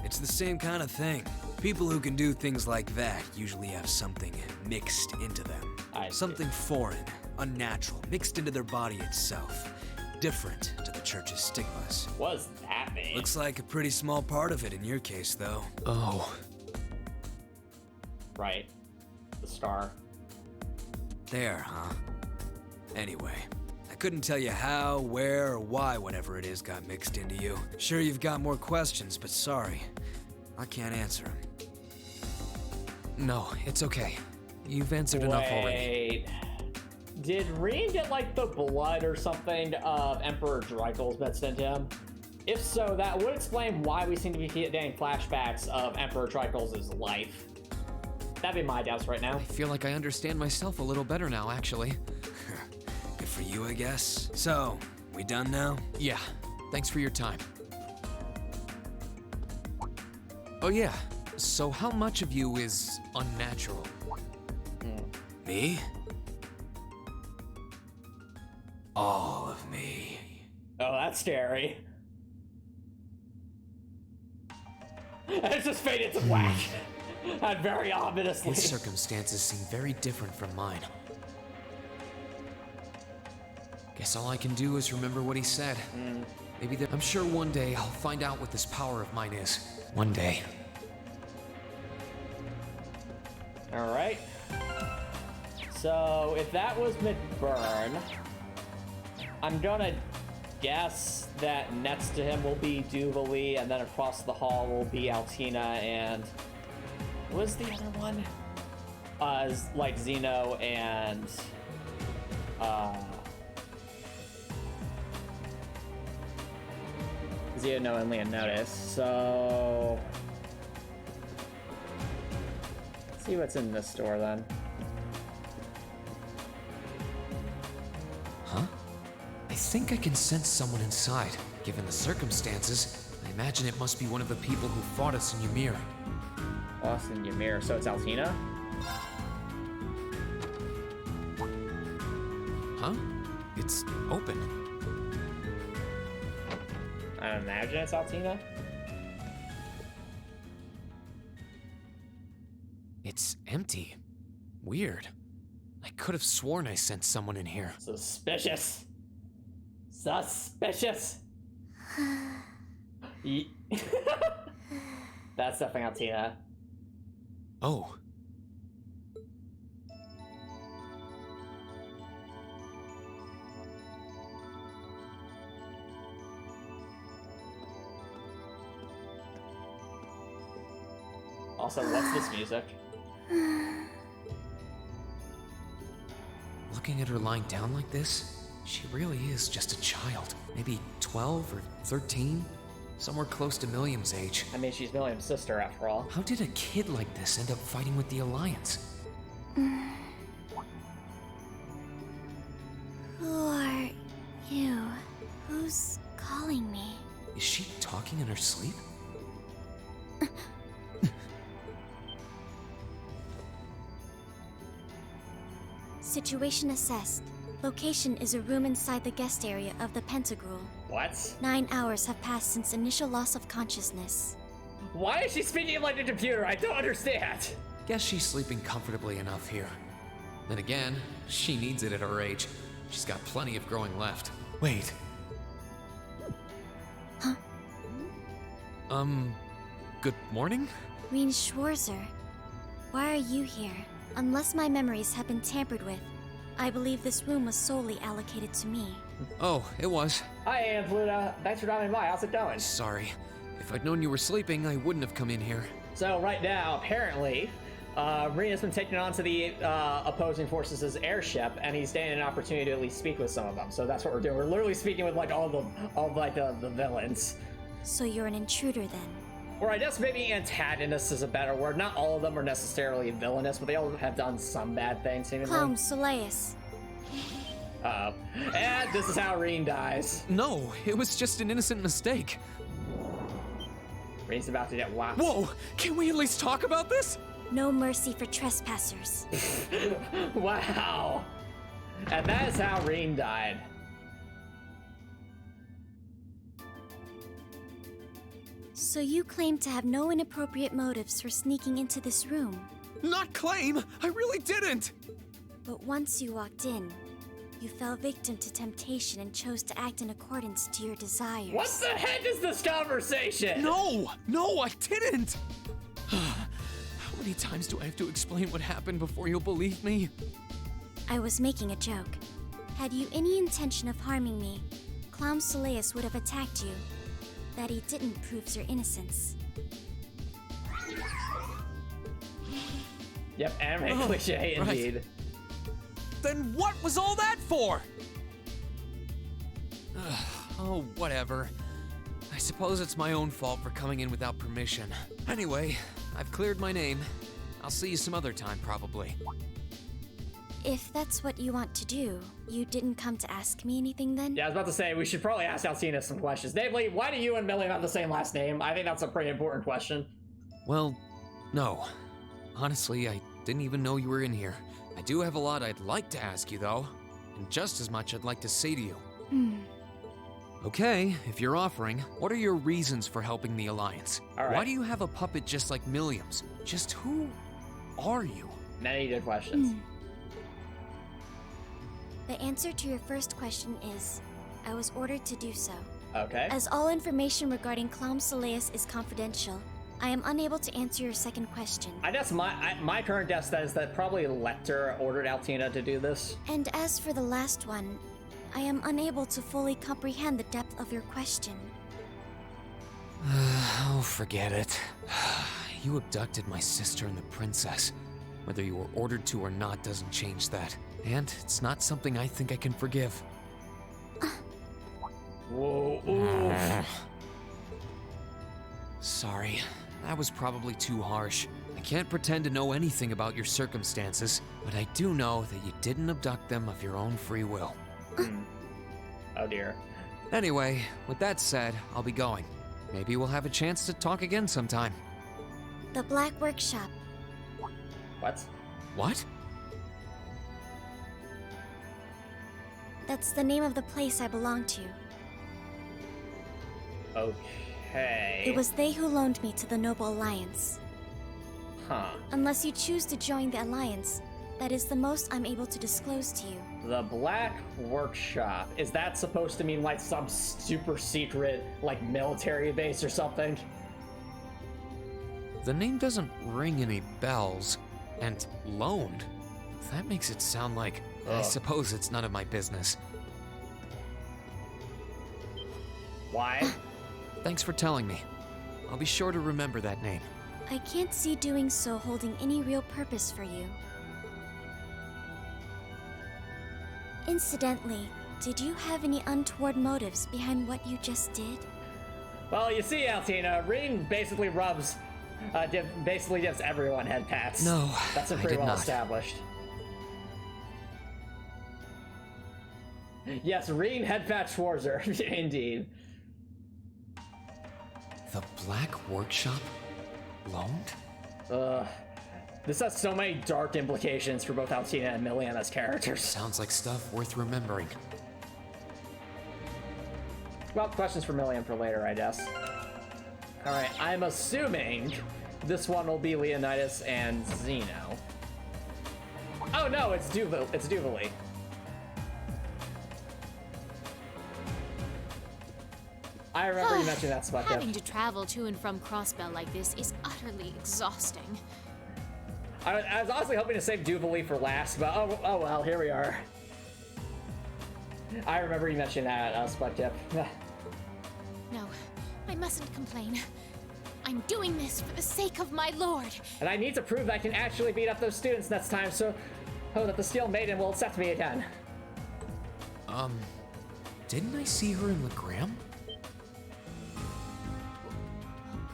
S12: It's the same kind of thing. People who can do things like that usually have something mixed into them. Something foreign, unnatural, mixed into their body itself. Different to the church's stigmas.
S1: What does that mean?
S12: Looks like a pretty small part of it in your case, though.
S3: Oh.
S1: Right. The star.
S12: There, huh? Anyway, I couldn't tell you how, where, or why whatever it is got mixed into you. Sure, you've got more questions, but sorry. I can't answer them.
S3: No, it's okay. You've answered enough already.
S1: Did Reem get like the blood or something of Emperor Drykel's mixed into him? If so, that would explain why we seem to be getting flashbacks of Emperor Drykel's life. That'd be my doubts right now.
S3: I feel like I understand myself a little better now, actually.
S12: Good for you, I guess. So, we done now?
S3: Yeah, thanks for your time. Oh yeah, so how much of you is unnatural?
S12: Me? All of me.
S1: Oh, that's scary. It's just faded to black. And very ominously.
S3: His circumstances seem very different from mine. Guess all I can do is remember what he said. Maybe I'm sure one day I'll find out what this power of mine is. One day.
S1: Alright. So, if that was McBurn, I'm gonna guess that next to him will be Duvalie, and then across the hall will be Altina, and... what was the other one? Like Zeno and... Zeno and Leonidas, so... let's see what's in this store then.
S3: Huh? I think I can sense someone inside. Given the circumstances, I imagine it must be one of the people who fought us in Ymir.
S1: Us in Ymir, so it's Altina?
S3: Huh? It's open.
S1: I imagine it's Altina.
S3: It's empty. Weird. I could have sworn I sensed someone in here.
S1: Suspicious. Suspicious. That's definitely Altina.
S3: Oh.
S1: Also, what's this music?
S3: Looking at her lying down like this, she really is just a child. Maybe 12 or 13. Somewhere close to Millium's age.
S1: I mean, she's Millium's sister, after all.
S3: How did a kid like this end up fighting with the Alliance?
S10: Who are you? Who's calling me?
S3: Is she talking in her sleep?
S10: Situation assessed. Location is a room inside the guest area of the Pentagrule.
S1: What?
S10: 9 hours have passed since initial loss of consciousness.
S1: Why is she speaking like a computer? I don't understand.
S3: Guess she's sleeping comfortably enough here. Then again, she needs it at her age. She's got plenty of growing left. Wait.
S10: Huh?
S3: Good morning?
S10: Reen Schwarzer, why are you here? Unless my memories have been tampered with, I believe this room was solely allocated to me.
S3: Oh, it was.
S1: Hi, Aunt Pluto. Thanks for dropping by. How's it going?
S3: Sorry. If I'd known you were sleeping, I wouldn't have come in here.
S1: So right now, apparently, Reen's been taken onto the opposing forces' airship, and he's getting an opportunity to at least speak with some of them. So that's what we're doing. We're literally speaking with like all the villains.
S10: So you're an intruder then?
S1: Or I guess maybe antagonist is a better word. Not all of them are necessarily villainous, but they all have done some bad things, seemingly.
S10: Clown Soleus.
S1: And this is how Reen dies.
S3: No, it was just an innocent mistake.
S1: Reen's about to get whacked.
S3: Whoa! Can we at least talk about this?
S10: No mercy for trespassers.
S1: Wow. And that is how Reen died.
S10: So you claim to have no inappropriate motives for sneaking into this room?
S3: Not claim! I really didn't!
S10: But once you walked in, you fell victim to temptation and chose to act in accordance to your desires.
S1: What the heck is this conversation?
S3: No! No, I didn't! How many times do I have to explain what happened before you'll believe me?
S10: I was making a joke. Had you any intention of harming me, Clown Soleus would have attacked you. That he didn't proves your innocence.
S1: Yep, anime cliche indeed.
S3: Right. Then what was all that for? Oh, whatever. I suppose it's my own fault for coming in without permission. Anyway, I've cleared my name. I'll see you some other time, probably.
S10: If that's what you want to do, you didn't come to ask me anything then?
S1: Yeah, I was about to say, we should probably ask Alcina some questions. Namely, why do you and Millium have the same last name? I think that's a pretty important question.
S3: Well, no. Honestly, I didn't even know you were in here. I do have a lot I'd like to ask you, though. And just as much I'd like to say to you. Okay, if you're offering, what are your reasons for helping the Alliance?
S1: All right.
S3: Why do you have a puppet just like Millium's? Just who are you?
S1: Many good questions.
S10: The answer to your first question is, I was ordered to do so.
S1: Okay.
S10: As all information regarding Clown Soleus is confidential, I am unable to answer your second question.
S1: I guess my current guess is that probably Lecter ordered Alcina to do this.
S10: And as for the last one, I am unable to fully comprehend the depth of your question.
S3: Oh, forget it. You abducted my sister and the princess. Whether you were ordered to or not doesn't change that. And it's not something I think I can forgive.
S1: Whoa, oof.
S3: Sorry, that was probably too harsh. I can't pretend to know anything about your circumstances, but I do know that you didn't abduct them of your own free will.
S1: Oh dear.
S3: Anyway, with that said, I'll be going. Maybe we'll have a chance to talk again sometime.
S10: The Black Workshop.
S1: What?
S3: What?
S10: That's the name of the place I belong to.
S1: Okay.
S10: It was they who loaned me to the Noble Alliance.
S1: Huh.
S10: Unless you choose to join the Alliance, that is the most I'm able to disclose to you.
S1: The Black Workshop. Is that supposed to mean like some super secret, like military base or something?
S3: The name doesn't ring any bells. And loaned? That makes it sound like... I suppose it's none of my business.
S1: Why?
S3: Thanks for telling me. I'll be sure to remember that name.
S10: I can't see doing so holding any real purpose for you. Incidentally, did you have any untoward motives behind what you just did?
S1: Well, you see, Altina, Reen basically basically gives everyone head pats.
S3: No,
S1: that's
S3: I
S1: pretty
S3: did
S1: well
S3: not.
S1: established. Yes, Reen head pat Schwarzer, indeed.
S3: The Black Workshop? Loaned?
S1: This has so many dark implications for both Altina and Millium as characters.
S3: Sounds like stuff worth remembering.
S1: Well, questions for Millium for later, I guess. Alright, I'm assuming this one will be Leonidas and Zeno. Oh no, it's Duvali. I remember you mentioned that spot.
S20: Having to travel to and from Crossbell like this is utterly exhausting.
S1: I was honestly hoping to save Duvali for last, but oh well, here we are. I remember you mentioned that, Spud Tip.
S20: No, I mustn't complain. I'm doing this for the sake of my lord.
S1: And I need to prove that I can actually beat up those students next time, so that the Steel Maiden will accept me again.
S3: Didn't I see her in Legram?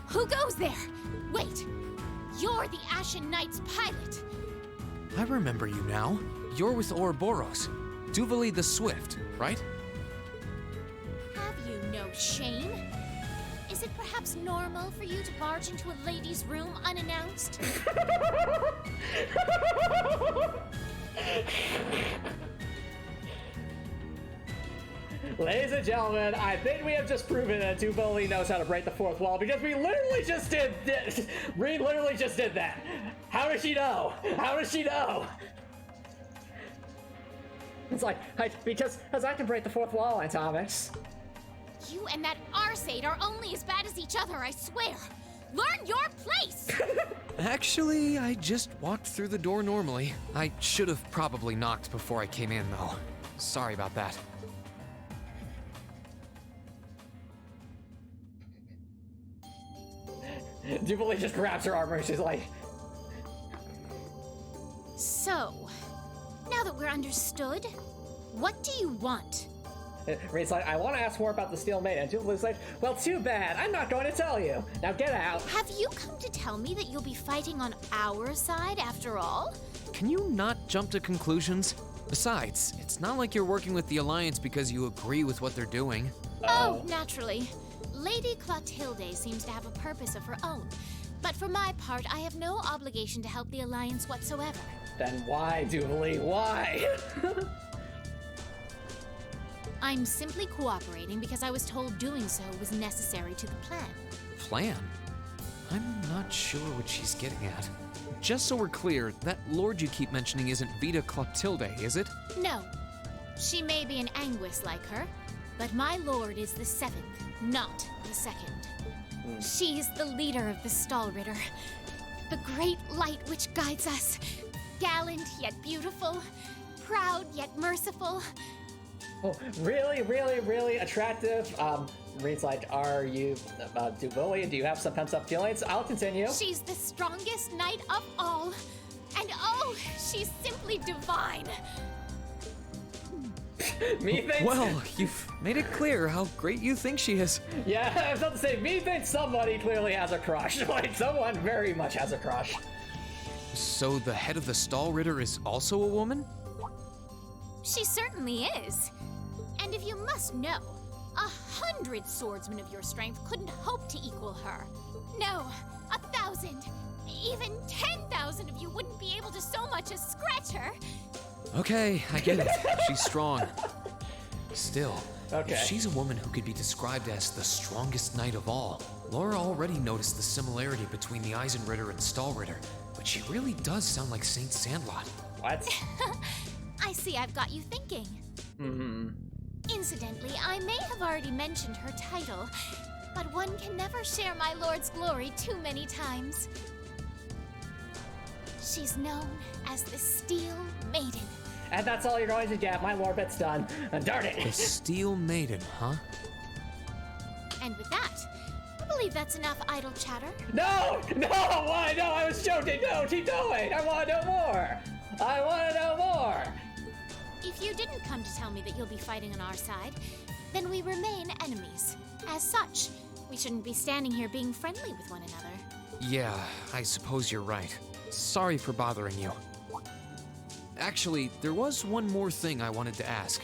S20: Who goes there? Wait, you're the Ashen Knight's pilot.
S3: I remember you now. You're with Ouroboros. Duvali the Swift, right?
S20: Have you no shame? Is it perhaps normal for you to barge into a lady's room unannounced?
S1: Ladies and gentlemen, I think we have just proven that Duvali knows how to break the fourth wall because we literally just did this. We literally just did that. How does she know? How does she know? It's like, because I can break the fourth wall, Antomicx.
S20: You and that Arseid are only as bad as each other, I swear. Learn your place!
S3: Actually, I just walked through the door normally. I should have probably knocked before I came in, though. Sorry about that.
S1: Duvali just grabs her armor and she's like...
S20: So, now that we're understood, what do you want?
S1: Ray's like, I want to ask more about the Steel Maiden. Duvali's like, well, too bad. I'm not going to tell you. Now get out.
S20: Have you come to tell me that you'll be fighting on our side after all?
S3: Can you not jump to conclusions? Besides, it's not like you're working with the Alliance because you agree with what they're doing.
S20: Oh, naturally. Lady Clotilde seems to have a purpose of her own. But for my part, I have no obligation to help the Alliance whatsoever.
S1: Then why, Duvali? Why?
S20: I'm simply cooperating because I was told doing so was necessary to the plan.
S3: Plan? I'm not sure what she's getting at. Just so we're clear, that lord you keep mentioning isn't Vita Clotilde, is it?
S20: No. She may be an Anguis like her, but my lord is the seventh, not the second. She's the leader of the Stahlritter, the great light which guides us. Gallant yet beautiful, proud yet merciful.
S1: Oh, really, really, really attractive. Reed's like, are you, Duvali, do you have some pent-up feelings? I'll continue.
S20: She's the strongest knight of all. And oh, she's simply divine.
S3: Well, you've made it clear how great you think she is.
S1: Yeah, I was about to say, me thinks somebody clearly has a crush. Like, someone very much has a crush.
S3: So the head of the Stahlritter is also a woman?
S20: She certainly is. And if you must know, 100 swordsmen of your strength couldn't hope to equal her. No, 1,000, even 10,000 of you wouldn't be able to so much as scratch her.
S3: Okay, I get it. She's strong. Still,
S1: okay.
S3: If she's a woman who could be described as the strongest knight of all, Laura already noticed the similarity between the Eisenritter and Stahlritter, but she really does sound like Saint Sandlot.
S1: What?
S20: I see I've got you thinking.
S1: Mm-hmm.
S20: Incidentally, I may have already mentioned her title, but one can never share my lord's glory too many times. She's known as the Steel Maiden.
S1: And that's all you're going to get. My lore bit's done. Darn it.
S3: The Steel Maiden, huh?
S20: And with that, I believe that's enough idle chatter.
S1: No! No! Why? No, I was joking. No, keep going. I want to know more. I want to know more.
S20: If you didn't come to tell me that you'll be fighting on our side, then we remain enemies. As such, We shouldn't be standing here being friendly with one another.
S3: Yeah, I suppose you're right. Sorry for bothering you. Actually, there was one more thing I wanted to ask.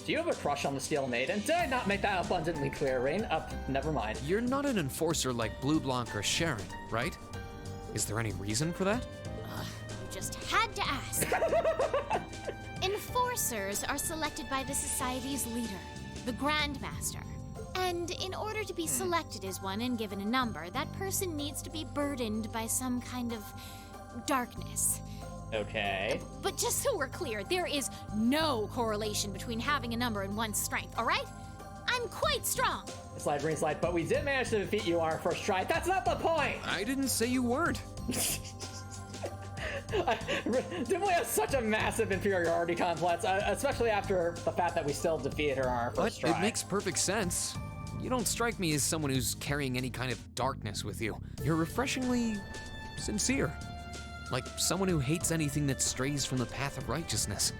S1: Do you have a crush on the Steel Maiden? Did I not make that abundantly clear, Rain? Never mind.
S3: You're not an enforcer like Blue Blanc or Sharon, right? Is there any reason for that?
S20: You just had to ask. Enforcers are selected by the society's leader, the Grandmaster. And in order to be selected as one and given a number, that person needs to be burdened by some kind of darkness.
S1: Okay.
S20: But just so we're clear, there is no correlation between having a number and one's strength, all right? I'm quite strong.
S1: Slide, green slide, but we did manage to defeat you on our first try. That's not the point!
S3: I didn't say you weren't.
S1: Didn't we have such a massive inferiority complex, especially after the fact that we still defeated her on our first try?
S3: It makes perfect sense. You don't strike me as someone who's carrying any kind of darkness with you. You're refreshingly sincere. Like someone who hates anything that strays from the path of righteousness.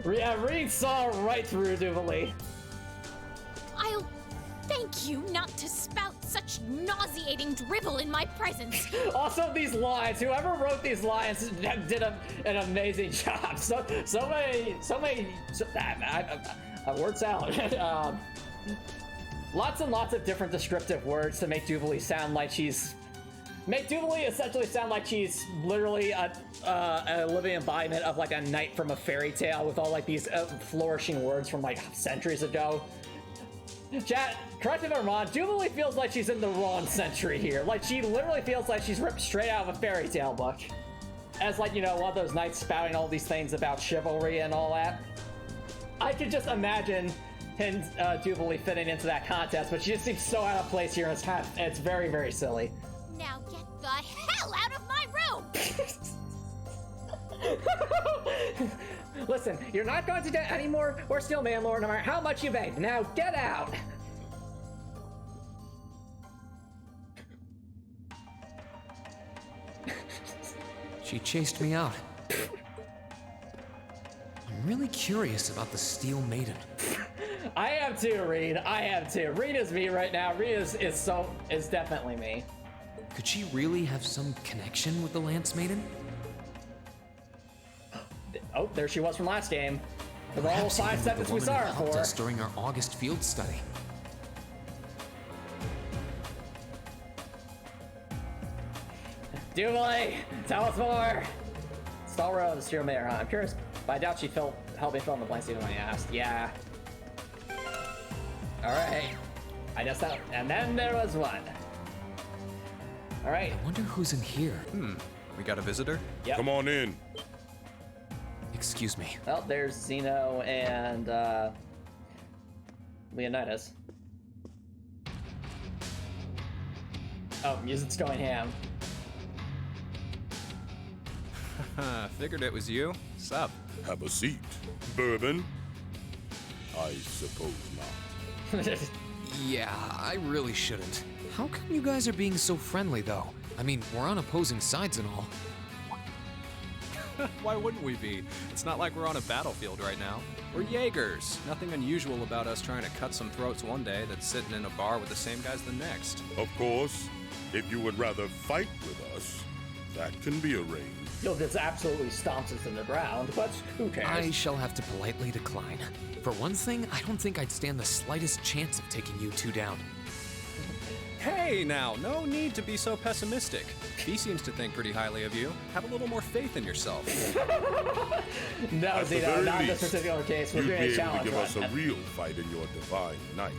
S1: Yeah, Reed saw right through Jubilee.
S20: I'll thank you not to spout such nauseating dribble in my presence.
S1: Also, these lines, whoever wrote these lines did an amazing job. So many, word salad. Lots and lots of different descriptive words to make Jubilee sound like make Jubilee essentially sound like she's literally a living embodiment of like a knight from a fairy tale with all like these flourishing words from like centuries ago. Chat, correct me if I'm wrong, Jubilee feels like she's in the wrong century here. Like she literally feels like she's ripped straight out of a fairy tale book. As like, you know, one of those knights spouting all these things about chivalry and all that. I could just imagine Jubilee fitting into that contest, but she just seems so out of place here, and it's very, very silly.
S20: Now get the hell out of my room!
S1: Listen, you're not going to get any more or Steel Man Lord no matter how much you beg. Now get out!
S3: She chased me out. I'm really curious about the Steel Maiden.
S1: I am too, Reed. I am too. Reed is me right now. Reed is definitely me.
S3: Could she really have some connection with the Lance Maiden?
S1: Oh, there she was from last game. For the whole 5 seconds we saw her for.
S3: Us during our August field study.
S1: Jubilee, tell us more. Stall Rose, Steel Mayor, huh? I'm curious, but I doubt she helped me fill in the blanks even when I asked. Yeah. All right. I just thought, and then there was one. All right.
S3: I wonder who's in here.
S8: We got a visitor?
S1: Yep.
S2: Come on in.
S3: Excuse me.
S1: Well, there's Zeno and Leonidas. Oh, music's going ham.
S8: Figured it was you. Sup?
S2: Have a seat. Bourbon? I suppose not.
S3: Yeah, I really shouldn't. How come you guys are being so friendly, though? I mean, we're on opposing sides and all.
S8: Why wouldn't we be? It's not like we're on a battlefield right now. We're Jaegers. Nothing unusual about us trying to cut some throats one day that's sitting in a bar with the same guys the next.
S2: Of course, if you would rather fight with us, that can be arranged.
S1: He'll just absolutely stomps us in the ground, but who cares?
S3: I shall have to politely decline. For one thing, I don't think I'd stand the slightest chance of taking you two down.
S8: Hey now, no need to be so pessimistic. He seems to think pretty highly of you. Have a little more faith in yourself.
S1: No, Zeno, not in this particular case. We're doing a challenge.
S2: You'd be able to give us a real fight in your divine night.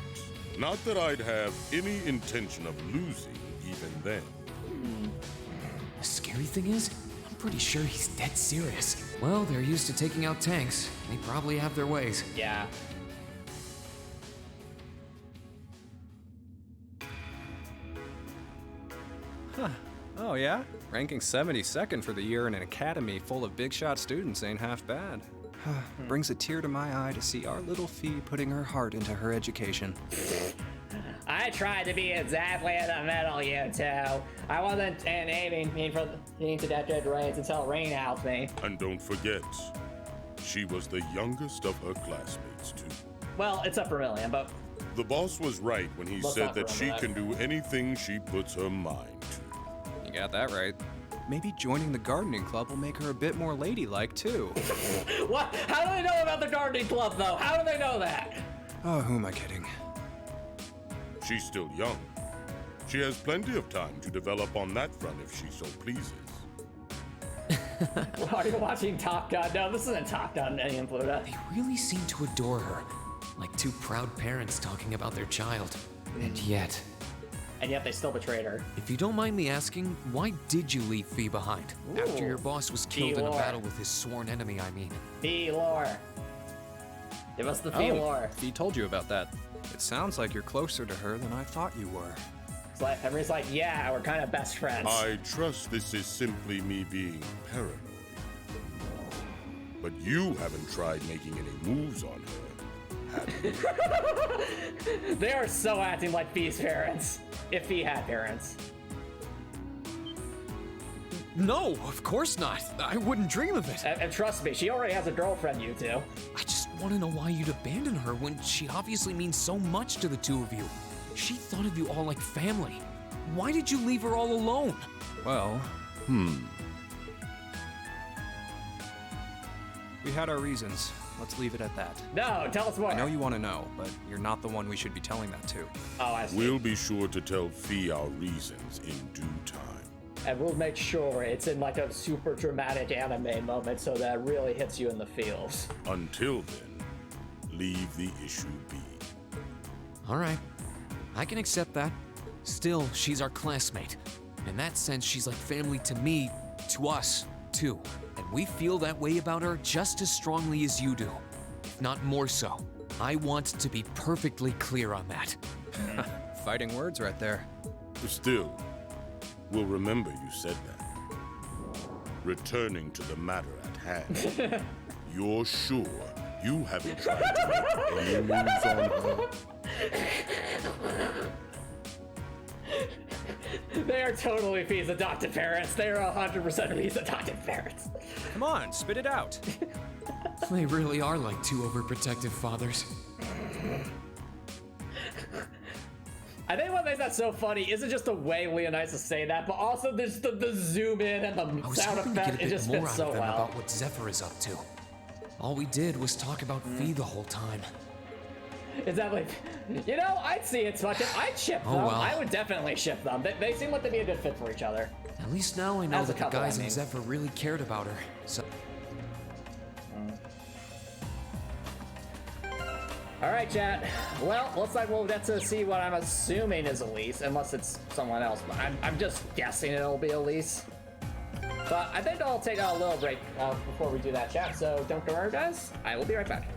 S2: Not that I'd have any intention of losing even then.
S3: The scary thing is, I'm pretty sure he's dead serious. Well, they're used to taking out tanks. They probably have their ways.
S1: Yeah.
S8: Huh. Oh yeah? Ranking 72nd for the year in an academy full of big shot students ain't half bad. Brings a tear to my eye to see our little Fee putting her heart into her education.
S1: I tried to be exactly in the middle, you two. I wasn't aiming to dead rains until Rain helped me.
S2: And don't forget, she was the youngest of her classmates, too.
S1: Well, except for Millium, but
S2: The boss was right when he
S1: Let's
S2: said
S1: not
S2: that
S1: go
S2: she
S1: into that.
S2: can do anything she puts her mind to.
S8: You got that right. Maybe joining the gardening club will make her a bit more ladylike, too.
S1: What? How do they know about the gardening club, though? How do they know that?
S8: Oh, who am I kidding?
S2: She's still young. She has plenty of time to develop on that front if she so pleases.
S1: Are you watching Top Gun? No, this isn't Top Gun, any Pluto.
S3: They really seem to adore her, like two proud parents talking about their child. And yet
S1: they still betrayed her.
S3: If you don't mind me asking, why did you leave Fee behind? After your boss was killed in a
S1: lore.
S3: battle with his sworn enemy, I mean.
S1: Fee lore. Give us the Fee lore.
S8: Fee told you about that. It sounds like you're closer to her than I thought you were.
S1: It's like, everybody's like, yeah, we're kind of best friends.
S2: I trust this is simply me being paranoid. But you haven't tried making any moves on her, have you?
S1: They are so acting like Fee's parents. If Fee had parents.
S3: No, of course not. I wouldn't dream of it.
S1: And trust me, she already has a girlfriend, you two.
S3: I just want to know why you'd abandon her when she obviously means so much to the two of you. She thought of you all like family. Why did you leave her all alone?
S8: Well, we had our reasons. Let's leave it at that.
S1: No, tell us more.
S8: I know you want to know, but you're not the one we should be telling that to.
S1: Oh, I see.
S2: We'll be sure to tell Fee our reasons in due time.
S1: And we'll make sure it's in like a super dramatic anime moment so that it really hits you in the feels.
S2: Until then, leave the issue be.
S3: All right, I can accept that. Still, she's our classmate. In that sense, she's like family to me, to us, too. And we feel that way about her just as strongly as you do, if not more so. I want to be perfectly clear on that.
S8: Fighting words right there.
S2: Still, we'll remember you said that. Returning to the matter at hand, you're sure you haven't tried to make any moves on her?
S1: They are totally Fee's adopted parents. They are 100% Fee's adopted parents.
S8: Come on, spit it out.
S3: They really are like two overprotective fathers.
S1: I think one thing that's so funny isn't just the way Leonidas say that, but also there's the zoom in and the
S3: I was
S1: sound
S3: hoping to
S1: effect.
S3: get a
S1: It
S3: bit
S1: just
S3: more
S1: fits
S3: out
S1: so
S3: of them
S1: well.
S3: about what Zephyr is up to. All we did was talk about Fee the whole time.
S1: Is that like, you know, I'd see it, so I'd ship them.
S3: well.
S1: I would definitely ship them. They seem like they'd be a good fit for each other.
S3: At least now I know
S1: As a
S3: that
S1: couple,
S3: the guys
S1: I mean.
S3: in Zephyr really cared about her. So.
S1: All right, chat. Well, looks like we'll get to see what I'm assuming is Elise, unless it's someone else. But I'm just guessing it'll be Elise. But I think I'll take a little break before we do that, chat. So don't go worry, guys. I will be right back.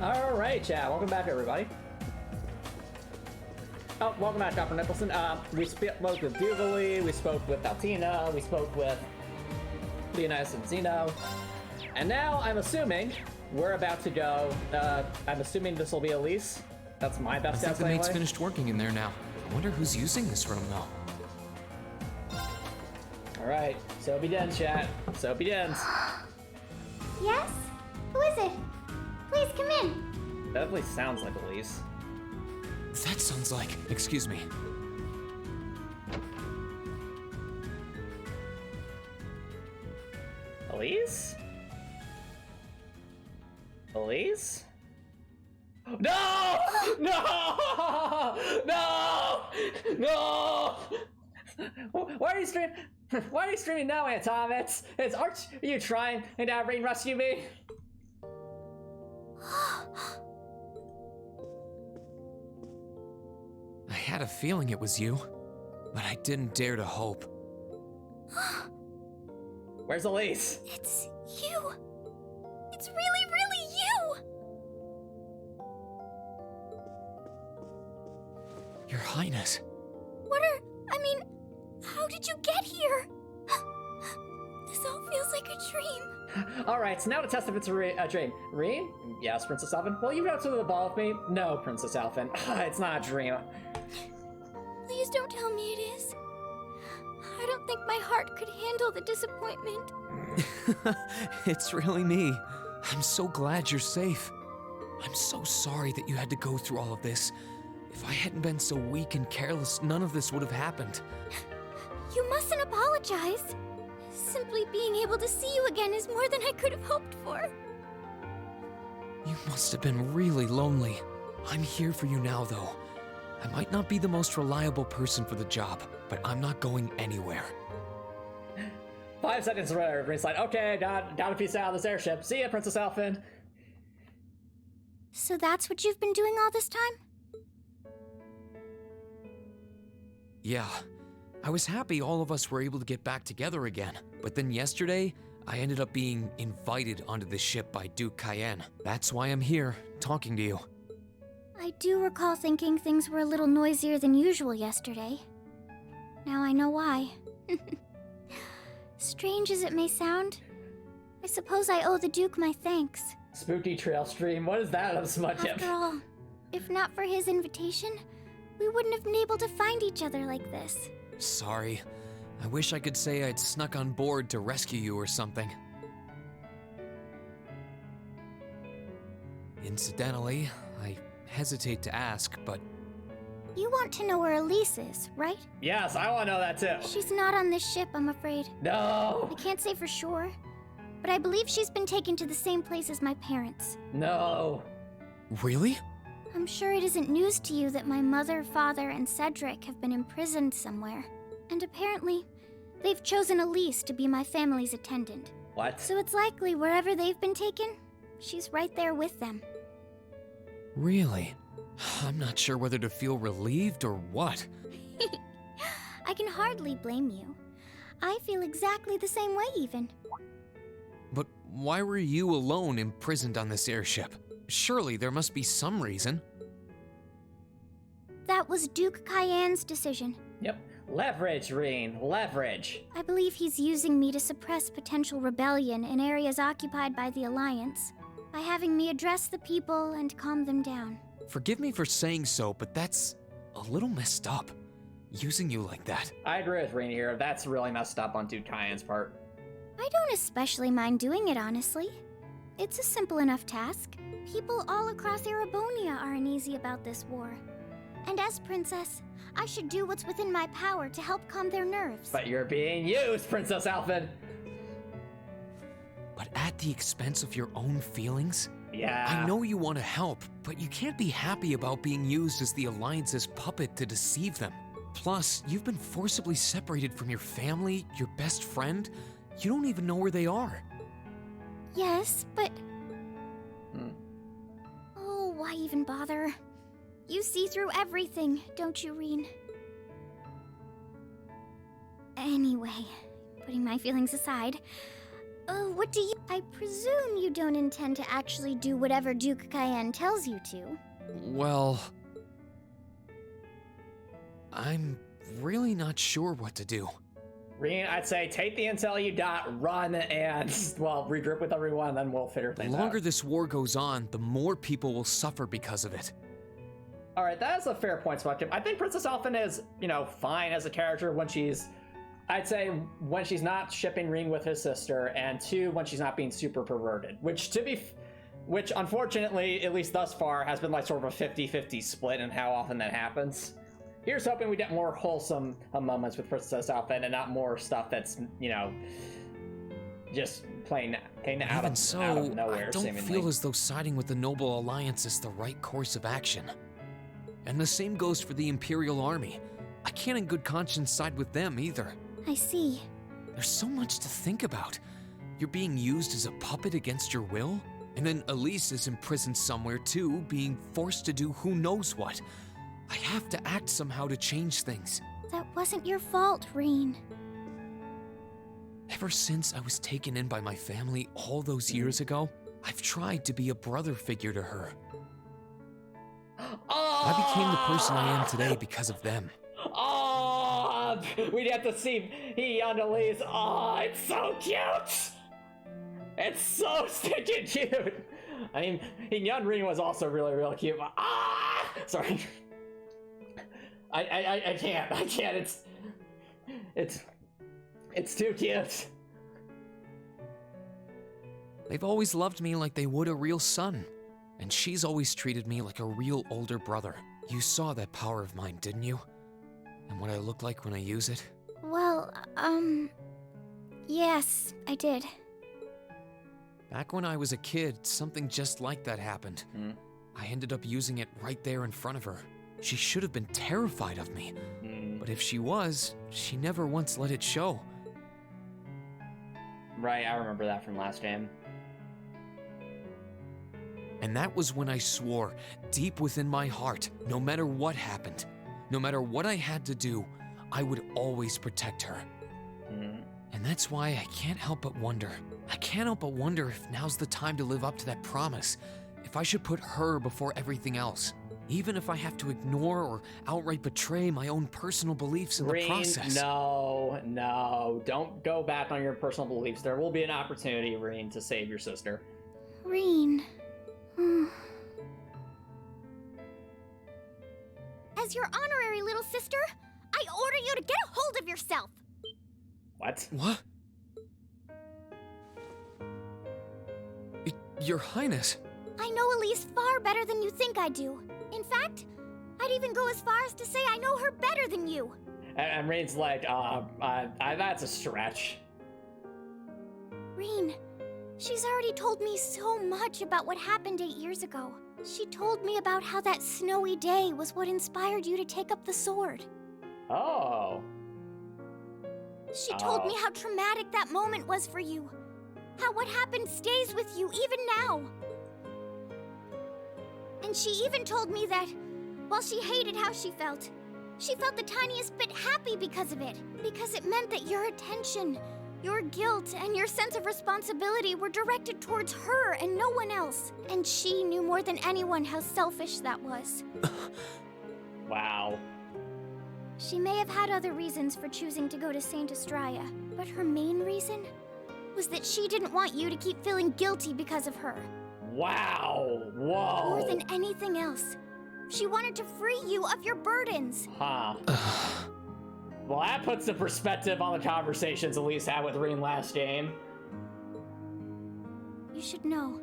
S1: Alright, chat. Welcome back, everybody. Oh, welcome back, Dr. Nicholson. We spoke with Jubilee, we spoke with Altina, we spoke with Leonidas and Zeno. And now I'm assuming we're about to go. I'm assuming this will be Elise. That's my best
S3: I
S1: guess
S3: think the mate's
S1: anyway.
S3: finished working in there now. I wonder who's using this room, though.
S1: Alright, so begins, chat. So begins.
S10: Yes? Who is it? Please come in.
S1: Definitely sounds like Elise.
S3: That sounds like... Excuse me.
S1: Elise? Elise? No! No! No! No! Why are you streaming? Why are you streaming now, Antomicx? Aren't you trying to ring rescue me?
S3: I had a feeling it was you, but I didn't dare to hope.
S1: Where's Elise?
S10: It's you. It's really, really you.
S3: Your Highness.
S10: How did you get here? This all feels like a dream.
S1: Alright, so now to test if it's a dream. Reen? Yes, Princess Alphen. Will you go to the ball with me? No, Princess Alphen. It's not a dream.
S10: Please don't tell me it is. I don't think my heart could handle the disappointment.
S3: It's really me. I'm so glad you're safe. I'm so sorry that you had to go through all of this. If I hadn't been so weak and careless, none of this would have happened.
S10: You mustn't apologize. Simply being able to see you again is more than I could have hoped for.
S3: You must have been really lonely. I'm here for you now, though. I might not be the most reliable person for the job, but I'm not going anywhere.
S1: 5 seconds later, Reen's like, okay, gotta piece out of this airship. See ya, Princess Alphen.
S10: So that's what you've been doing all this time?
S3: Yeah. I was happy all of us were able to get back together again, but then yesterday, I ended up being invited onto the ship by Duke Cayenne. That's why I'm here, talking to you.
S10: I do recall thinking things were a little noisier than usual yesterday. Now I know why. Strange as it may sound, I suppose I owe the Duke my thanks.
S1: Spooky trail stream, what is that of smudge?
S10: After all, if not for his invitation, we wouldn't have been able to find each other like this.
S3: Sorry. I wish I could say I'd snuck on board to rescue you or something. Incidentally, I hesitate to ask, but...
S10: You want to know where Elise is, right?
S1: Yes, I want to know that too.
S10: She's not on this ship, I'm afraid.
S1: No!
S10: I can't say for sure, but I believe she's been taken to the same place as my parents.
S1: No.
S3: Really?
S10: I'm sure it isn't news to you that my mother, father, and Cedric have been imprisoned somewhere. And apparently, they've chosen Elise to be my family's attendant.
S1: What?
S10: So it's likely wherever they've been taken, she's right there with them.
S3: Really? I'm not sure whether to feel relieved or what.
S10: I can hardly blame you. I feel exactly the same way, even.
S3: But why were you alone imprisoned on this airship? Surely there must be some reason.
S10: That was Duke Cayenne's decision.
S1: Yep. Leverage, Reen. Leverage.
S10: I believe he's using me to suppress potential rebellion in areas occupied by the Alliance, by having me address the people and calm them down.
S3: Forgive me for saying so, but that's a little messed up. Using you like that.
S1: I agree with Reen here. That's really messed up on Duke Cayenne's part.
S10: I don't especially mind doing it, honestly. It's a simple enough task. People all across Erebonia are uneasy about this war. And as princess, I should do what's within my power to help calm their nerves.
S1: But you're being used, Princess Alphen!
S3: But at the expense of your own feelings?
S1: Yeah.
S3: I know you want to help, but you can't be happy about being used as the Alliance's puppet to deceive them. Plus, you've been forcibly separated from your family, your best friend. You don't even know where they are.
S10: Yes, but... Oh, why even bother? You see through everything, don't you, Reen? Anyway, putting my feelings aside, What do you... I presume you don't intend to actually do whatever Duke Cayenne tells you to.
S3: Well... I'm really not sure what to do.
S1: Reen, I'd say take the intel you got, run, and, well, regroup with everyone, and then we'll figure things out.
S3: The longer this war goes on, the more people will suffer because of it.
S1: Alright, that's a fair point, Spectrum. I think Princess Elfin is, fine as a character when she's... I'd say when she's not shipping Reen with his sister, and 2, when she's not being super perverted. Which unfortunately, at least thus far, has been like sort of a 50-50 split in how often that happens. Here's hoping we get more wholesome moments with Princess Elfin and not more stuff that's, just plain out of nowhere,
S3: I don't
S1: seemingly.
S3: feel as though siding with the Noble Alliance is the right course of action. And the same goes for the Imperial Army. I can't in good conscience side with them either.
S10: I see.
S3: There's so much to think about. You're being used as a puppet against your will? And then Elise is imprisoned somewhere too, being forced to do who knows what. I have to act somehow to change things.
S10: That wasn't your fault, Reen.
S3: Ever since I was taken in by my family all those years ago, I've tried to be a brother figure to her. I became the person I am today because of them.
S1: Oh, we'd have to see he on Elise. Oh, it's so cute. It's so stinking cute. I mean, young Reen was also really, really cute. But, sorry. I can't. It's too cute.
S3: They've always loved me like they would a real son. And she's always treated me like a real older brother. You saw that power of mine, didn't you? And what I look like when I use it?
S10: Well, yes, I did.
S3: Back when I was a kid, something just like that happened. I ended up using it right there in front of her. She should have been terrified of me. But if she was, she never once let it show.
S1: Right, I remember that from last game.
S3: And that was when I swore, deep within my heart, no matter what happened, no matter what I had to do, I would always protect her. And that's why I can't help but wonder. I can't help but wonder if now's the time to live up to that promise. If I should put her before everything else. Even if I have to ignore or outright betray my own personal beliefs in the process.
S1: No. Don't go back on your personal beliefs. There will be an opportunity, Reen, to save your sister.
S10: Reen. As your honorary little sister, I order you to get a hold of yourself!
S1: What?
S3: What? Your Highness.
S10: I know Elise far better than you think I do. In fact, I'd even go as far as to say I know her better than you.
S1: And Reen's like, that's a stretch.
S10: Reen, she's already told me so much about what happened 8 years ago. She told me about how that snowy day was what inspired you to take up the sword.
S1: Oh.
S10: She told me how traumatic that moment was for you. How what happened stays with you even now. And she even told me that, while she hated how she felt the tiniest bit happy because of it. Because it meant that your attention, your guilt, and your sense of responsibility were directed towards her and no one else. And she knew more than anyone how selfish that was.
S1: Wow.
S10: She may have had other reasons for choosing to go to Saint Estrella, but her main reason was that she didn't want you to keep feeling guilty because of her.
S1: Wow! Whoa!
S10: More than anything else, she wanted to free you of your burdens.
S1: Huh. Well, that puts the perspective on the conversations Elise had with Reen last game.
S10: You should know,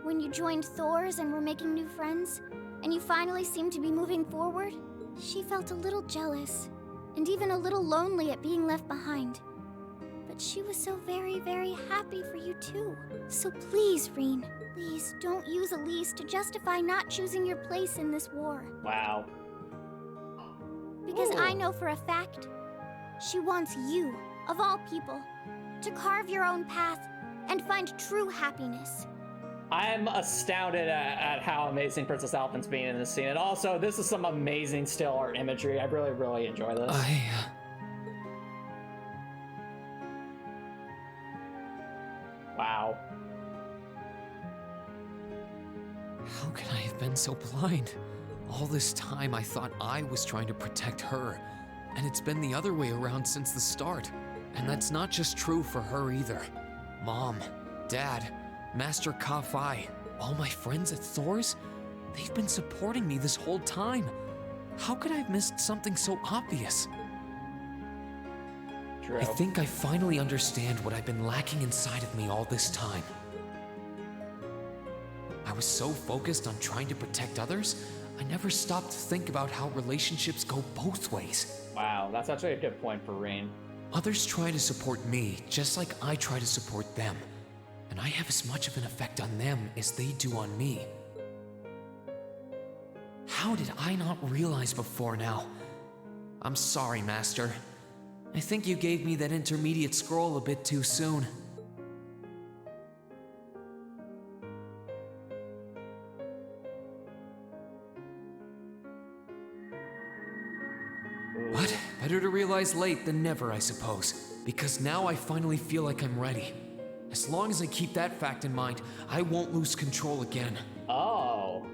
S10: when you joined Thor's and were making new friends, and you finally seemed to be moving forward, she felt a little jealous, and even a little lonely at being left behind. But she was so very, very happy for you too. So please, Reen, please don't use Elise to justify not choosing your place in this war.
S1: Wow.
S10: Because I know for a fact, she wants you, of all people, to carve your own path and find true happiness.
S1: I'm astounded at how amazing Princess Elfin's being in this scene. And also, this is some amazing still art imagery. I really, really enjoy this.
S3: How could I have been so blind? All this time I thought I was trying to protect her, and it's been the other way around since the start. And that's not just true for her either. Mom, Dad, Master Ka-Fi, all my friends at Thor's, they've been supporting me this whole time. How could I have missed something so obvious?
S1: True.
S3: I think I finally understand what I've been lacking inside of me all this time. I was so focused on trying to protect others, I never stopped to think about how relationships go both ways.
S1: Wow, that's actually a good point for Rain.
S3: Others try to support me just like I try to support them, and I have as much of an effect on them as they do on me. How did I not realize before now? I'm sorry, Master. I think you gave me that intermediate scroll a bit too soon. But better to realize late than never, I suppose. Because now I finally feel like I'm ready. As long as I keep that fact in mind, I won't lose control again.
S1: Oh.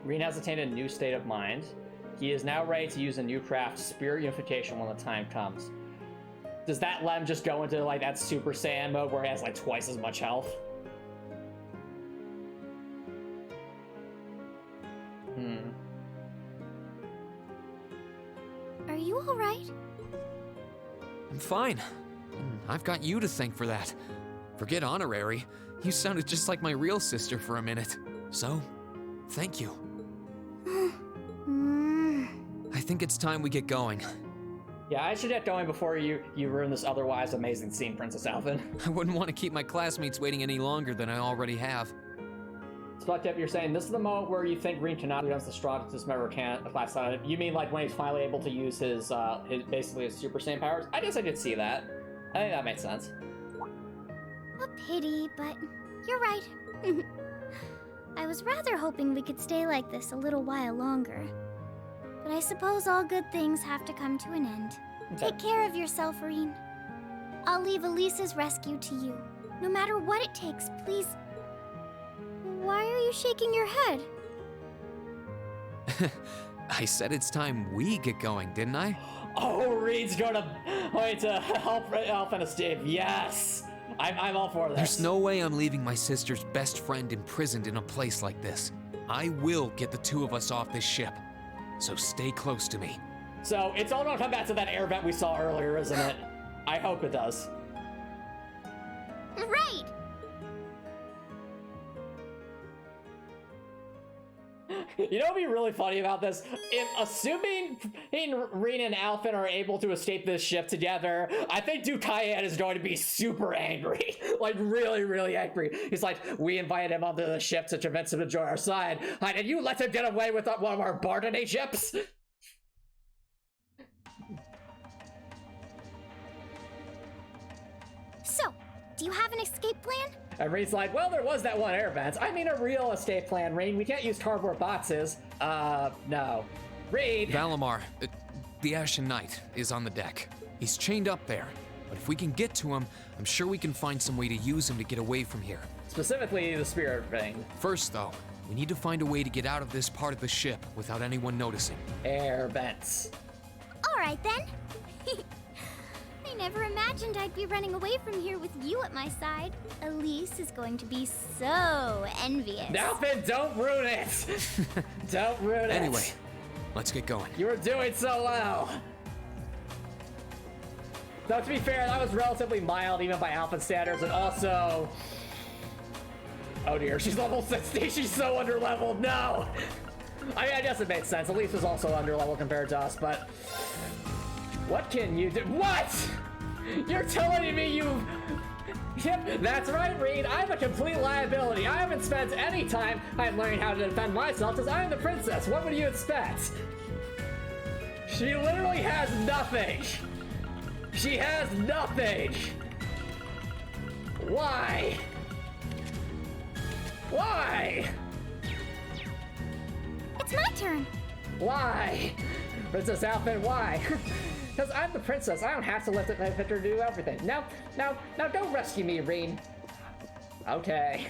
S1: Reen has attained a new state of mind. He is now ready to use a new craft, Spirit Unification, when the time comes. Does that let him just go into like that Super Saiyan mode where he has like twice as much health?
S10: Are you alright?
S3: I'm fine. And I've got you to thank for that. Forget honorary. You sounded just like my real sister for a minute. So, thank you. I think it's time we get going.
S1: Yeah, I should get going before you ruin this otherwise amazing scene, Princess Alphen.
S3: I wouldn't want to keep my classmates waiting any longer than I already have.
S1: Spot you're saying this is the moment where you think Reen cannot becomes the strongest member of class 7. You mean like when he's finally able to use his basically his Super Saiyan powers? I guess I did see that. I think that makes sense.
S10: A pity, but you're right. I was rather hoping we could stay like this a little while longer. But I suppose all good things have to come to an end.
S1: Okay.
S10: Take care of yourself, Reen. I'll leave Elisa's rescue to you. No matter what it takes, please. Why are you shaking your head?
S3: I said it's time we get going, didn't I?
S1: Oh, Reed's gonna wait to help and Steve. Yes! I'm all for this.
S3: There's no way I'm leaving my sister's best friend imprisoned in a place like this. I will get the two of us off this ship. So stay close to me.
S1: So it's all gonna come back to that air vent we saw earlier, isn't it? I hope it does.
S10: Right!
S1: You know what'd be really funny about this? If assuming Reen and Alphen are able to escape this ship together, I think Duke Cayenne is going to be super angry. Like really, really angry. He's like, we invited him onto the ship to convince him to join our side. And you let him get away with one of our Bardane ships?
S10: So, do you have an escape plan?
S1: And Reen's like, well, there was that one air vent. I mean, a real escape plan, Reen. We can't use cardboard boxes. No. Reen!
S3: Valimar, the Ashen Knight, is on the deck. He's chained up there. But if we can get to him, I'm sure we can find some way to use him to get away from here.
S1: Specifically, the spirit ring.
S3: First, though, we need to find a way to get out of this part of the ship without anyone noticing.
S1: Air vents.
S10: Alright then. I never imagined I'd be running away from here with you at my side. Elise is going to be so envious.
S1: Alphen, don't ruin it! Don't ruin it!
S3: Anyway, let's get going.
S1: You were doing so well! Though, to be fair, that was relatively mild even by Alphen standards, and also... Oh dear, she's level 60, she's so underleveled, no! I mean, I guess it makes sense. Elise was also underleveled compared to us, but... What can you do? What? You're telling me you... Yep, that's right, Reed. I'm a complete liability. I haven't spent any time learning how to defend myself because I'm the princess. What would you expect? She literally has nothing. She has nothing. Why? Why?
S10: It's my turn.
S1: Why? Princess Alphen, why? Because I'm the princess. I don't have to lift up my picture to do everything. Now, don't rescue me, Reen. Okay.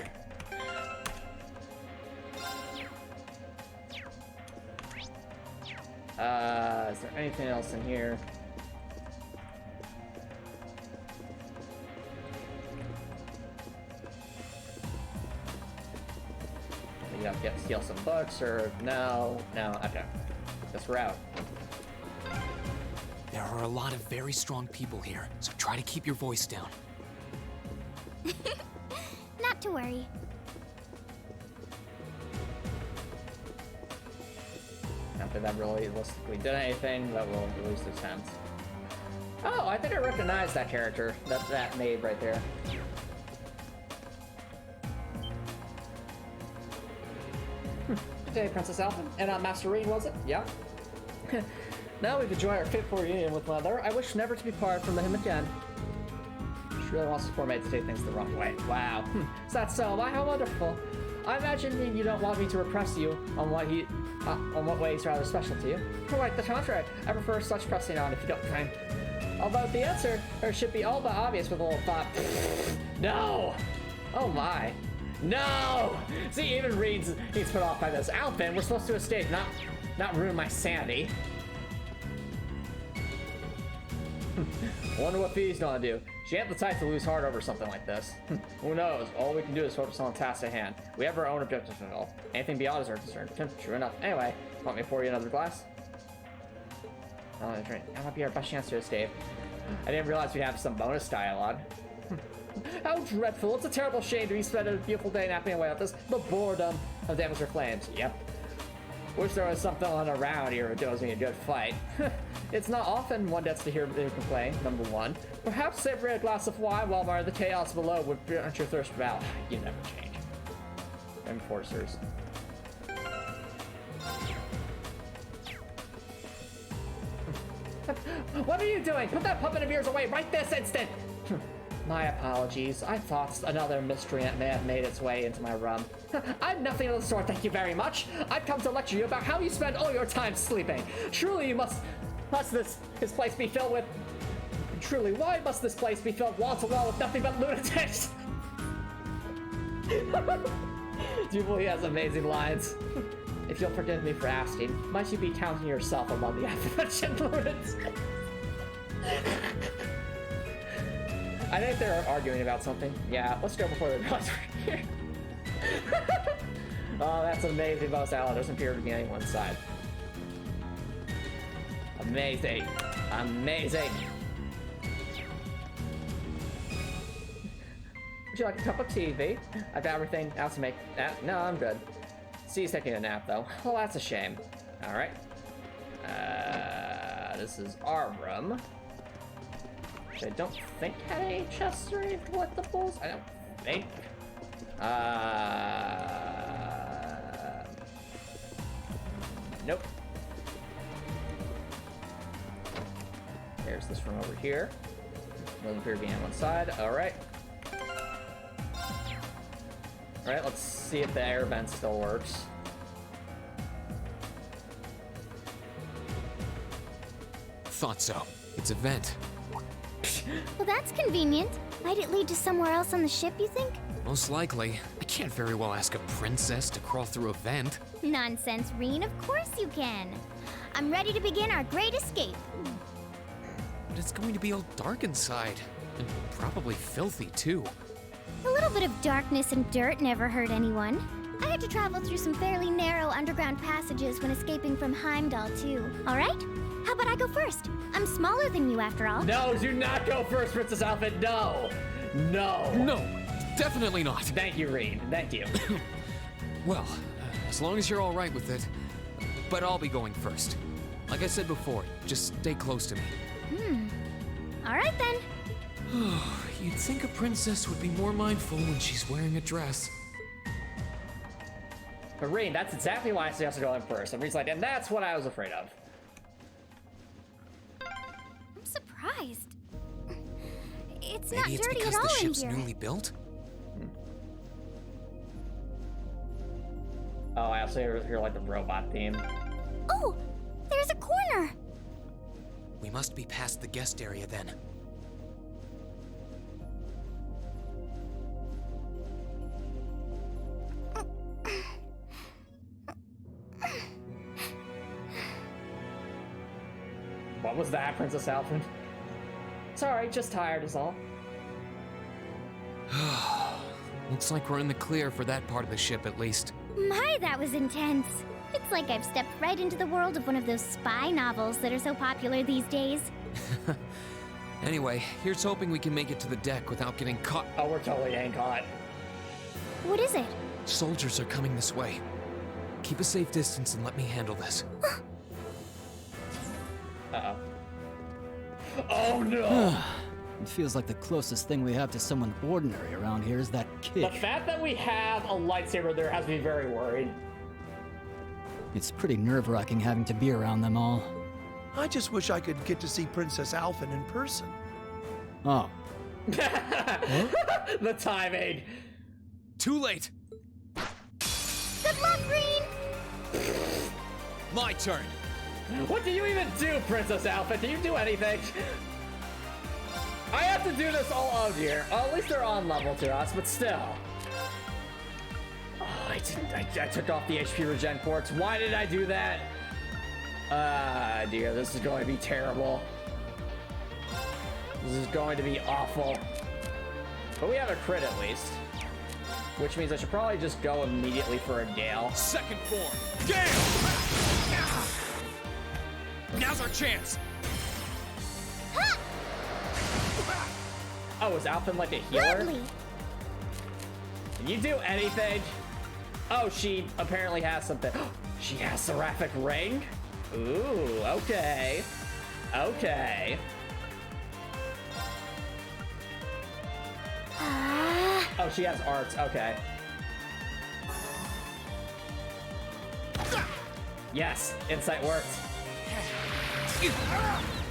S1: Is there anything else in here? You have to get steal some books, or no, okay. Guess we're out.
S3: There are a lot of very strong people here, so try to keep your voice down.
S10: Not to worry.
S1: Not that really realistically did anything, but we'll at least attempt. Oh, I think I recognize that character, that maid right there. Good day, Princess Alpha. And Master Reen, was it? Yeah. Now we've enjoyed our fateful reunion with one another. I wish never to be parted from him again. She really wants the poor maid to take things the wrong way. Wow. Is that so? Why, how wonderful. I imagine you don't want me to repress you on what way he's rather special to you. Quite the contrary. I prefer such pressing on if you don't mind. Although the answer should be all but obvious with a little thought. No! Oh my. No! See, even Reed's he's put off by this. Alpin, we're supposed to escape, not ruin my sanity. Wonder what Fee's gonna do. She ain't the type to lose heart over something like this. Who knows? All we can do is focus on the task at hand. We have our own objectives to fulfill. Anything beyond is our concern. True enough. Anyway, want me to pour you another glass? That might be our best chance to escape. I didn't realize we have some bonus dialogue. How dreadful. It's a terrible shame to be spending a beautiful day napping away at this. The boredom of damage or flames. Yep. Wish there was something on around here that does me a good fight. It's not often one gets to hear me complain, number one. Perhaps savoring a glass of wine while we're in the chaos below would quench your thirst for battle. You never change. Enforcers. What are you doing? Put that puppet of yours away right this instant! My apologies. I thought another miscreant may have made its way into my room. I'm nothing of the sort, thank you very much. I've come to lecture you about how you spend all your time sleeping. Truly, you must this place be filled with... Truly, why must this place be filled wall to wall with nothing but lunatics? Jubilee has amazing lines. If you'll forgive me for asking, might you be counting yourself among the aforementioned lunatics? I think they're arguing about something. Yeah, let's go before they realize we're here. Oh, that's amazing. Most Allen doesn't appear to be on anyone's side. Amazing. Amazing. Would you like a cup of tea, V? I've got everything else to make that. No, I'm good. C's taking a nap, though. Oh, that's a shame. All right. This is our room. I don't think had any chests or any collectibles. I don't think. Nope. There's this room over here. Doesn't appear to be on one side. All right. All right. Let's see if the air vent still works.
S3: Thought so. It's a vent.
S10: Well, that's convenient. Might it lead to somewhere else on the ship, you think?
S3: Most likely. I can't very well ask a princess to crawl through a vent.
S10: Nonsense, Reen. Of course you can. I'm ready to begin our great escape.
S3: But it's going to be all dark inside. And probably filthy, too.
S10: A little bit of darkness and dirt never hurt anyone. I had to travel through some fairly narrow underground passages when escaping from Heimdall, too. All right? How about I go first? I'm smaller than you, after all.
S1: No, do not go first, Princess Alpha. No. No.
S3: No, definitely not.
S1: Thank you, Reen. Thank you.
S3: Well, as long as you're all right with it. But I'll be going first. Like I said before, just stay close to me.
S10: All right, then.
S3: You'd think a princess would be more mindful when she's wearing a dress.
S1: But Reen, that's exactly why I suggested going first. And Reen's like, and that's what I was afraid of.
S10: I'm surprised. It's
S3: Maybe
S10: not dirty
S3: it's because
S10: at all
S3: the ship's
S10: in here.
S3: newly built?
S1: Oh, I also hear like the robot theme.
S10: Oh, there's a corner.
S3: We We must be past the guest area then.
S1: What was that, Princess Alphen? Sorry, just tired is all.
S3: Looks like we're in the clear for that part of the ship at least.
S10: My, that was intense. It's like I've stepped right into the world of one of those spy novels that are so popular these days.
S3: Anyway, here's hoping we can make it to the deck without getting caught.
S1: Oh, we're totally getting caught.
S10: What is it?
S3: Soldiers are coming this way. Keep a safe distance and let me handle this.
S1: Uh-oh. Oh no!
S4: It feels like the closest thing we have to someone ordinary around here is that kid.
S1: The fact that we have a lightsaber there has me very worried.
S4: It's pretty nerve-wracking having to be around them all.
S22: I just wish I could get to see Princess Alphen in person.
S4: Oh.
S1: The timing.
S3: Too late.
S10: Good luck, Green!
S3: My turn.
S1: What do you even do, Princess Alphen? Do you do anything? I have to do this all out here. Oh, at least they're on level to us, but still. Oh, I took off the HP regen ports. Why did I do that? Dear, this is going to be terrible. This is going to be awful. But we have a crit at least. Which means I should probably just go immediately for a Gale.
S3: Second form. Gale! Now's our chance.
S1: Oh, is Alphen like a healer?
S10: Gladly.
S1: Can you do anything? Oh, she apparently has something. She has Seraphic Ring? Ooh, okay. Okay. Oh, she has arts, okay. Yes, insight worked.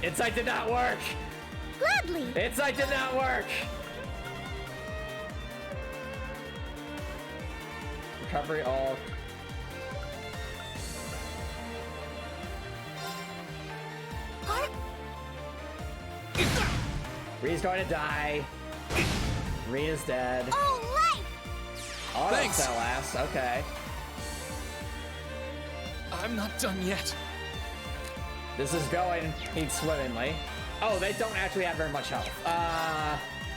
S1: Insight did not work!
S10: Gladly!
S1: Insight did not work! Recovery all. Ree's going to die. Ree is dead.
S10: Oh, life!
S1: Auto
S3: Thanks.
S1: cell ass, okay.
S3: I'm not done yet.
S1: This is going swimmingly. Oh, they don't actually have very much health.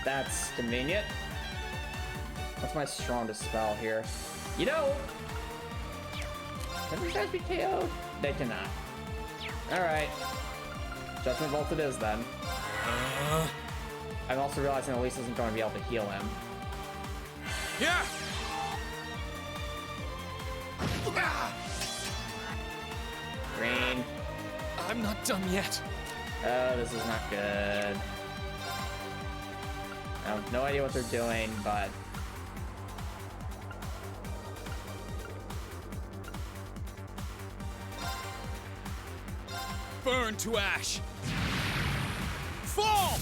S1: That's convenient. What's my strongest spell here? You know, can these guys be KO'd? They cannot. Alright. Judgment Bolt it is then. I'm also realizing Elise isn't going to be able to heal him.
S3: Yeah!
S1: Green.
S3: I'm not done yet.
S1: Oh, this is not good. I have no idea what they're doing, but...
S3: Burn to ash. Fall!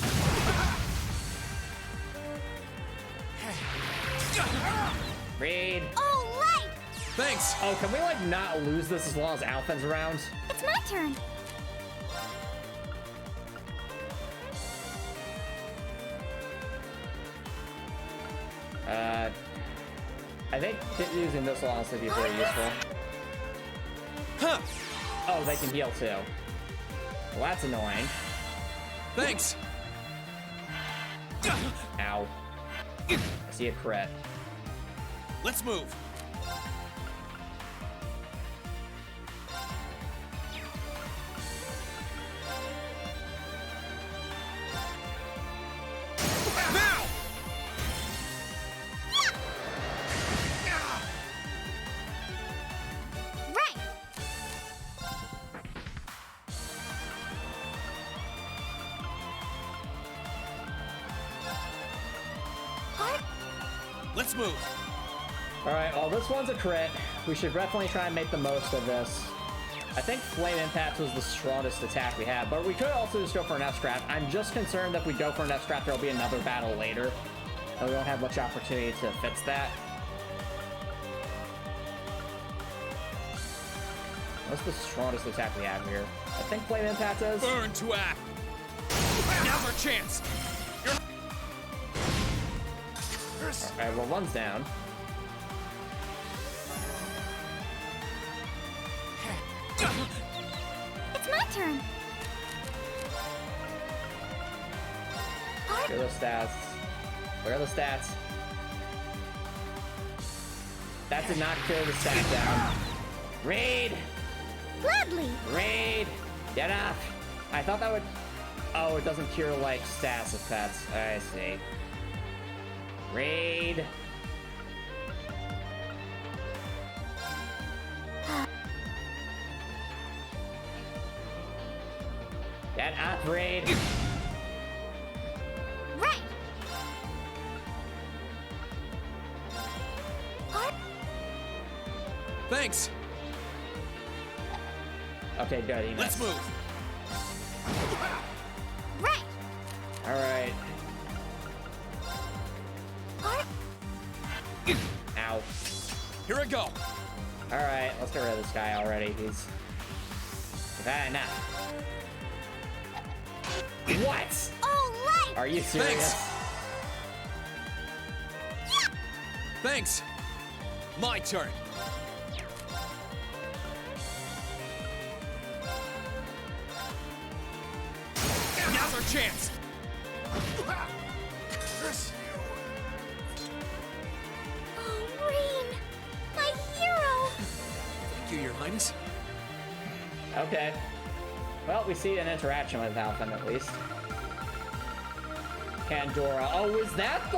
S1: Reed.
S10: Oh, life!
S3: Thanks.
S1: Oh, can we, like, not lose this as long as Alphen's around?
S10: It's my turn.
S1: I think using this will honestly be very useful.
S3: Huh.
S1: Oh, they can heal too. Well, that's annoying.
S3: Thanks.
S1: Ow. I see a crit.
S3: Let's move. Now!
S10: Right!
S3: Let's move.
S1: Alright, well, this one's a crit. We should definitely try and make the most of this. I think Flame Impact was the strongest attack we had, but we could also just go for an F-Scrap. I'm just concerned that if we go for an F-Scrap, there'll be another battle later. And we don't have much opportunity to fix that. What's the strongest attack we have here? I think Flame Impact is.
S3: Burn to act. Now's our chance.
S1: Alright, well, one's down.
S10: It's my turn.
S1: Look at those stats. Where are the stats? That did not kill the stat down. Raid!
S10: Gladly.
S1: Raid! Get up! I thought that would... Oh, it doesn't cure, like, stats of pets. I see. Raid! Get up, Raid!
S10: Right.
S3: Thanks.
S1: Okay, good. He
S3: Let's
S1: missed.
S3: move.
S10: Right.
S1: All right. Ow.
S3: Here I go.
S1: All right, let's get rid of this guy already. He's had enough. What?
S10: All right.
S1: Are you serious?
S3: Thanks. My turn. Now's our chance.
S10: Oh, Reen, my hero.
S3: Thank you, Your Highness.
S1: Okay. Well, we see an interaction with Alphen at least. Pandora. Oh, is that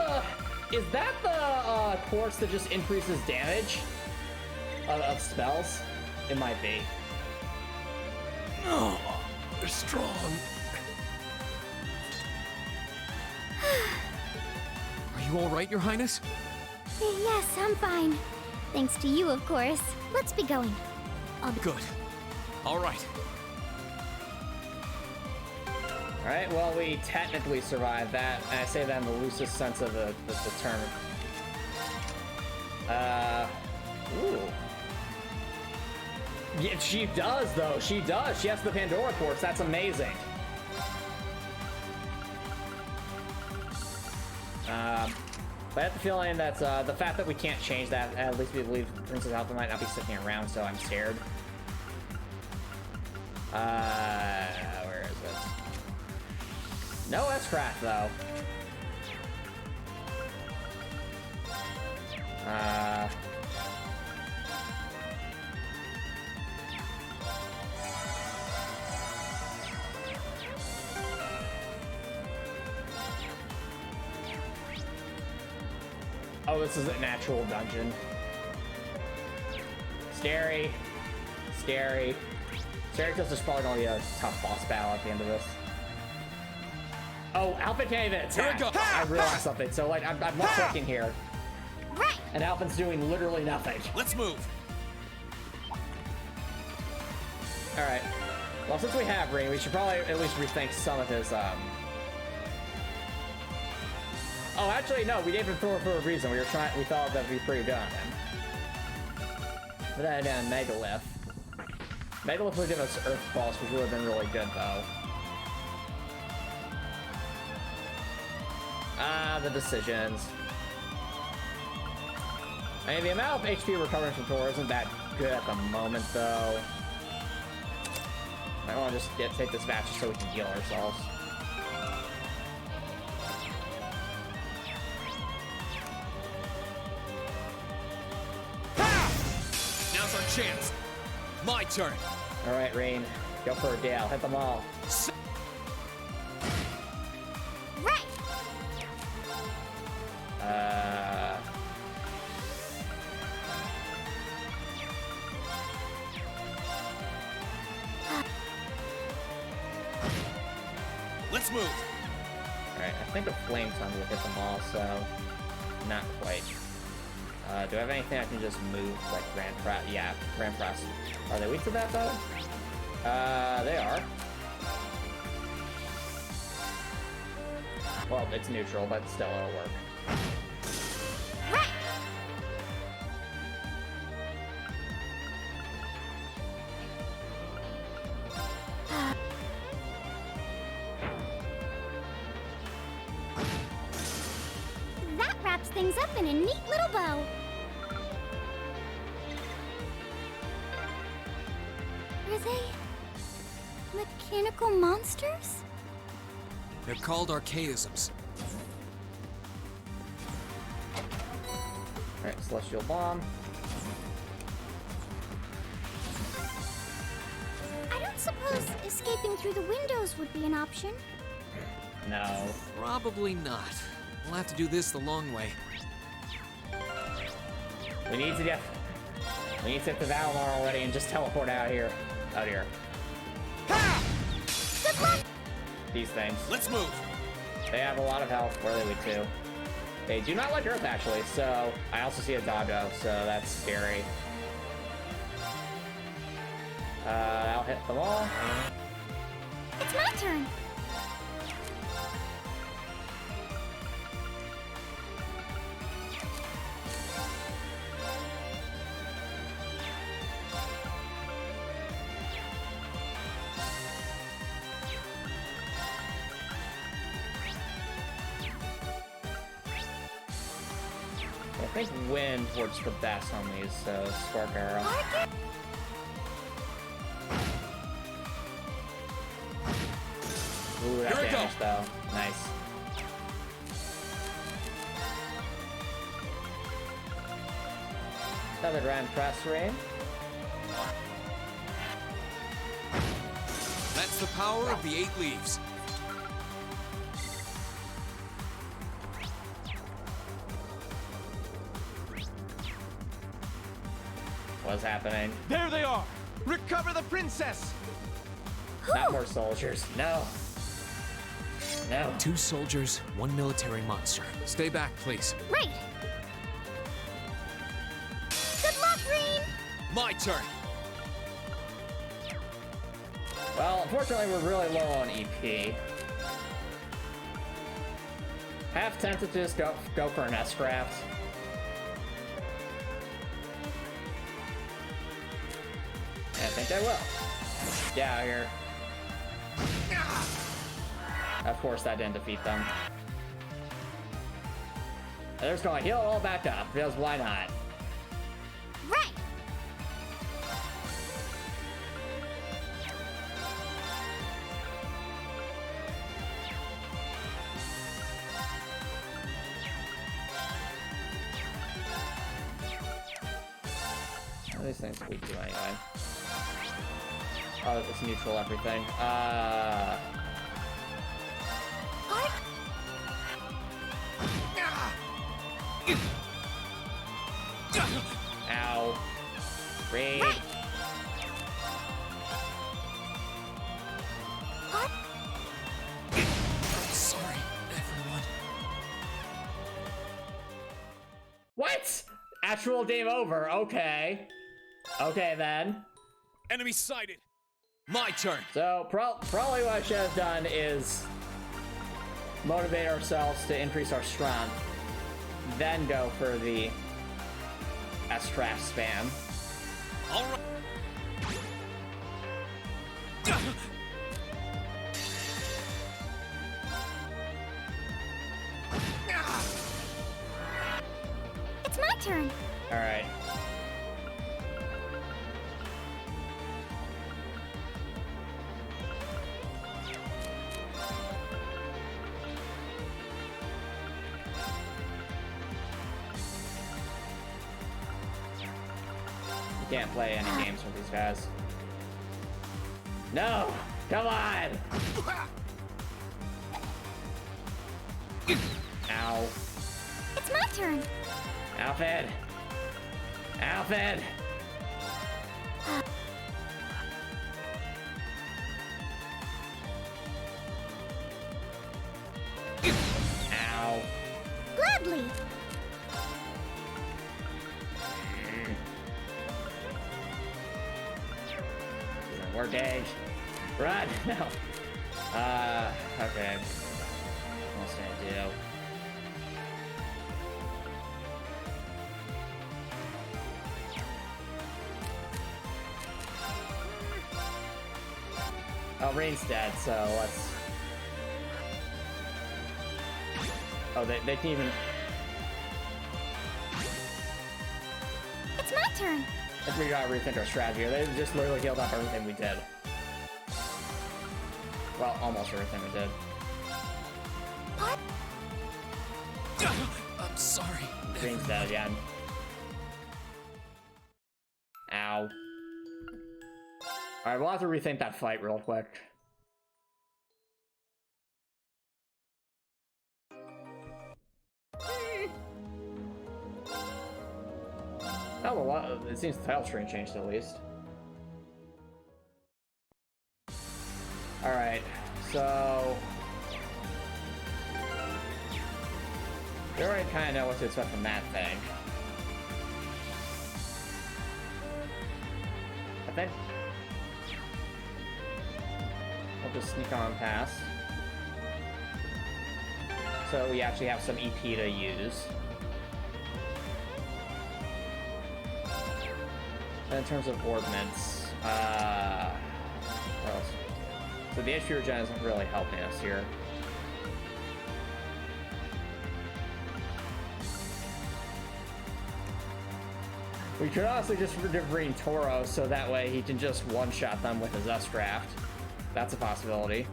S1: the quartz that just increases damage of spells? It might be.
S22: Oh, they're strong.
S3: Are you all right, Your Highness?
S10: Yes, I'm fine. Thanks to you, of course. Let's be going. I'll be
S3: good. All right.
S1: Alright, well, we technically survived that, and I say that in the loosest sense of the term. Ooh. Yeah, she does, though. She does. She has the Pandora quartz. That's amazing. But I have the feeling that the fact that we can't change that, at least we believe Princess Alpha might not be sticking around, so I'm scared. Where is it? No S-Craft, though. Oh, this is a natural dungeon. Scary. Scary. Scary is probably gonna be a tough boss battle at the end of this. Oh, Alpha can't even attack.
S3: Here we go.
S1: I realized something. So, like, I'm one clicking here.
S10: Right.
S1: And Alpha's doing literally nothing.
S3: Let's move.
S1: Alright. Well, since we have Ring, we should probably at least rethink some of his, Oh, actually, no, we gave him Thor for a reason. We thought that'd be pretty good on him. But then, Megalith. Megalith would give us Earth Pulse, which would have been really good, though. The decisions. I mean, the amount of HP recovering from Thor isn't that good at the moment, though. I want to just take this match just so we can heal ourselves.
S3: Now's our chance. My turn.
S1: All right, Rain. Go for a Gale. Hit them all.
S10: Right.
S3: Let's move.
S1: Alright, I think a Flame Tongue will hit them all, so not quite. Do I have anything I can just move, like Grand Press? Yeah, Grand Press. Are they weak to that, though? They are. Well, it's neutral, but still it'll work.
S10: Right. things up in a neat little bow. Are they mechanical monsters?
S3: They're called archaisms.
S1: Alright, Celestial Bomb.
S10: I don't suppose escaping through the windows would be an option.
S1: No.
S3: Probably not. We'll have to do this the long way.
S1: We need to get to Valinor already and just teleport out here. Out here.
S10: Good luck!
S1: These things.
S3: Let's move.
S1: They have a lot of health. Where are they weak to? They do not like Earth, actually, so I also see a dodgo, so that's scary. I'll hit them all.
S10: It's my turn.
S1: I think wind works the best on these, so Spark Arrow. Ooh, that damage though. Nice. Another Grand Press Rain.
S3: That's the power of the 8 leaves.
S1: What's happening?
S6: There they are! Recover the princess!
S1: Not more soldiers. No. No.
S3: 2 soldiers, 1 military monster. Stay back, please.
S10: Right. Good luck, Green!
S3: My turn.
S1: Well, unfortunately, we're really low on EP. Half tempted to just go for an S-Craft. I think I will. Get out of here. Of course, that didn't defeat them. They're just going to heal it all back up, because why not?
S10: Right!
S1: What are these things weak to anyway? Oh, it's neutral everything. Ow. Raid.
S10: Right.
S3: Sorry, everyone.
S1: What? Actual game over. Okay. Okay, then.
S3: Enemy sighted. My turn.
S1: So, probably what I should have done is motivate ourselves to increase our strength, then go for the S-Craft spam.
S3: All right.
S10: It's my turn.
S1: All right. Can't play any games with these guys. No! Come on! Ow.
S10: It's my turn.
S1: Alfred! Alfred! Ow.
S10: Gladly.
S1: More gauge. Run! No. Okay. What's gonna do? Oh, Rain's dead, so let's... Oh, they can even...
S20: It's my turn.
S1: I think we gotta rethink our strategy. They just literally healed up everything we did. Well, almost everything we did.
S3: I'm sorry.
S1: Green's dead again. Ow. Alright, we'll have to rethink that fight real quick. Oh, well, it seems the title screen changed at least. Alright, so... we already kind of know what to expect from that thing. I think... we'll just sneak on past. So we actually have some EP to use. And in terms of ordnance, what else? So the HP regen isn't really helping us here. We could honestly just bring Toro so that way he can just one-shot them with his S-Draft. That's a possibility.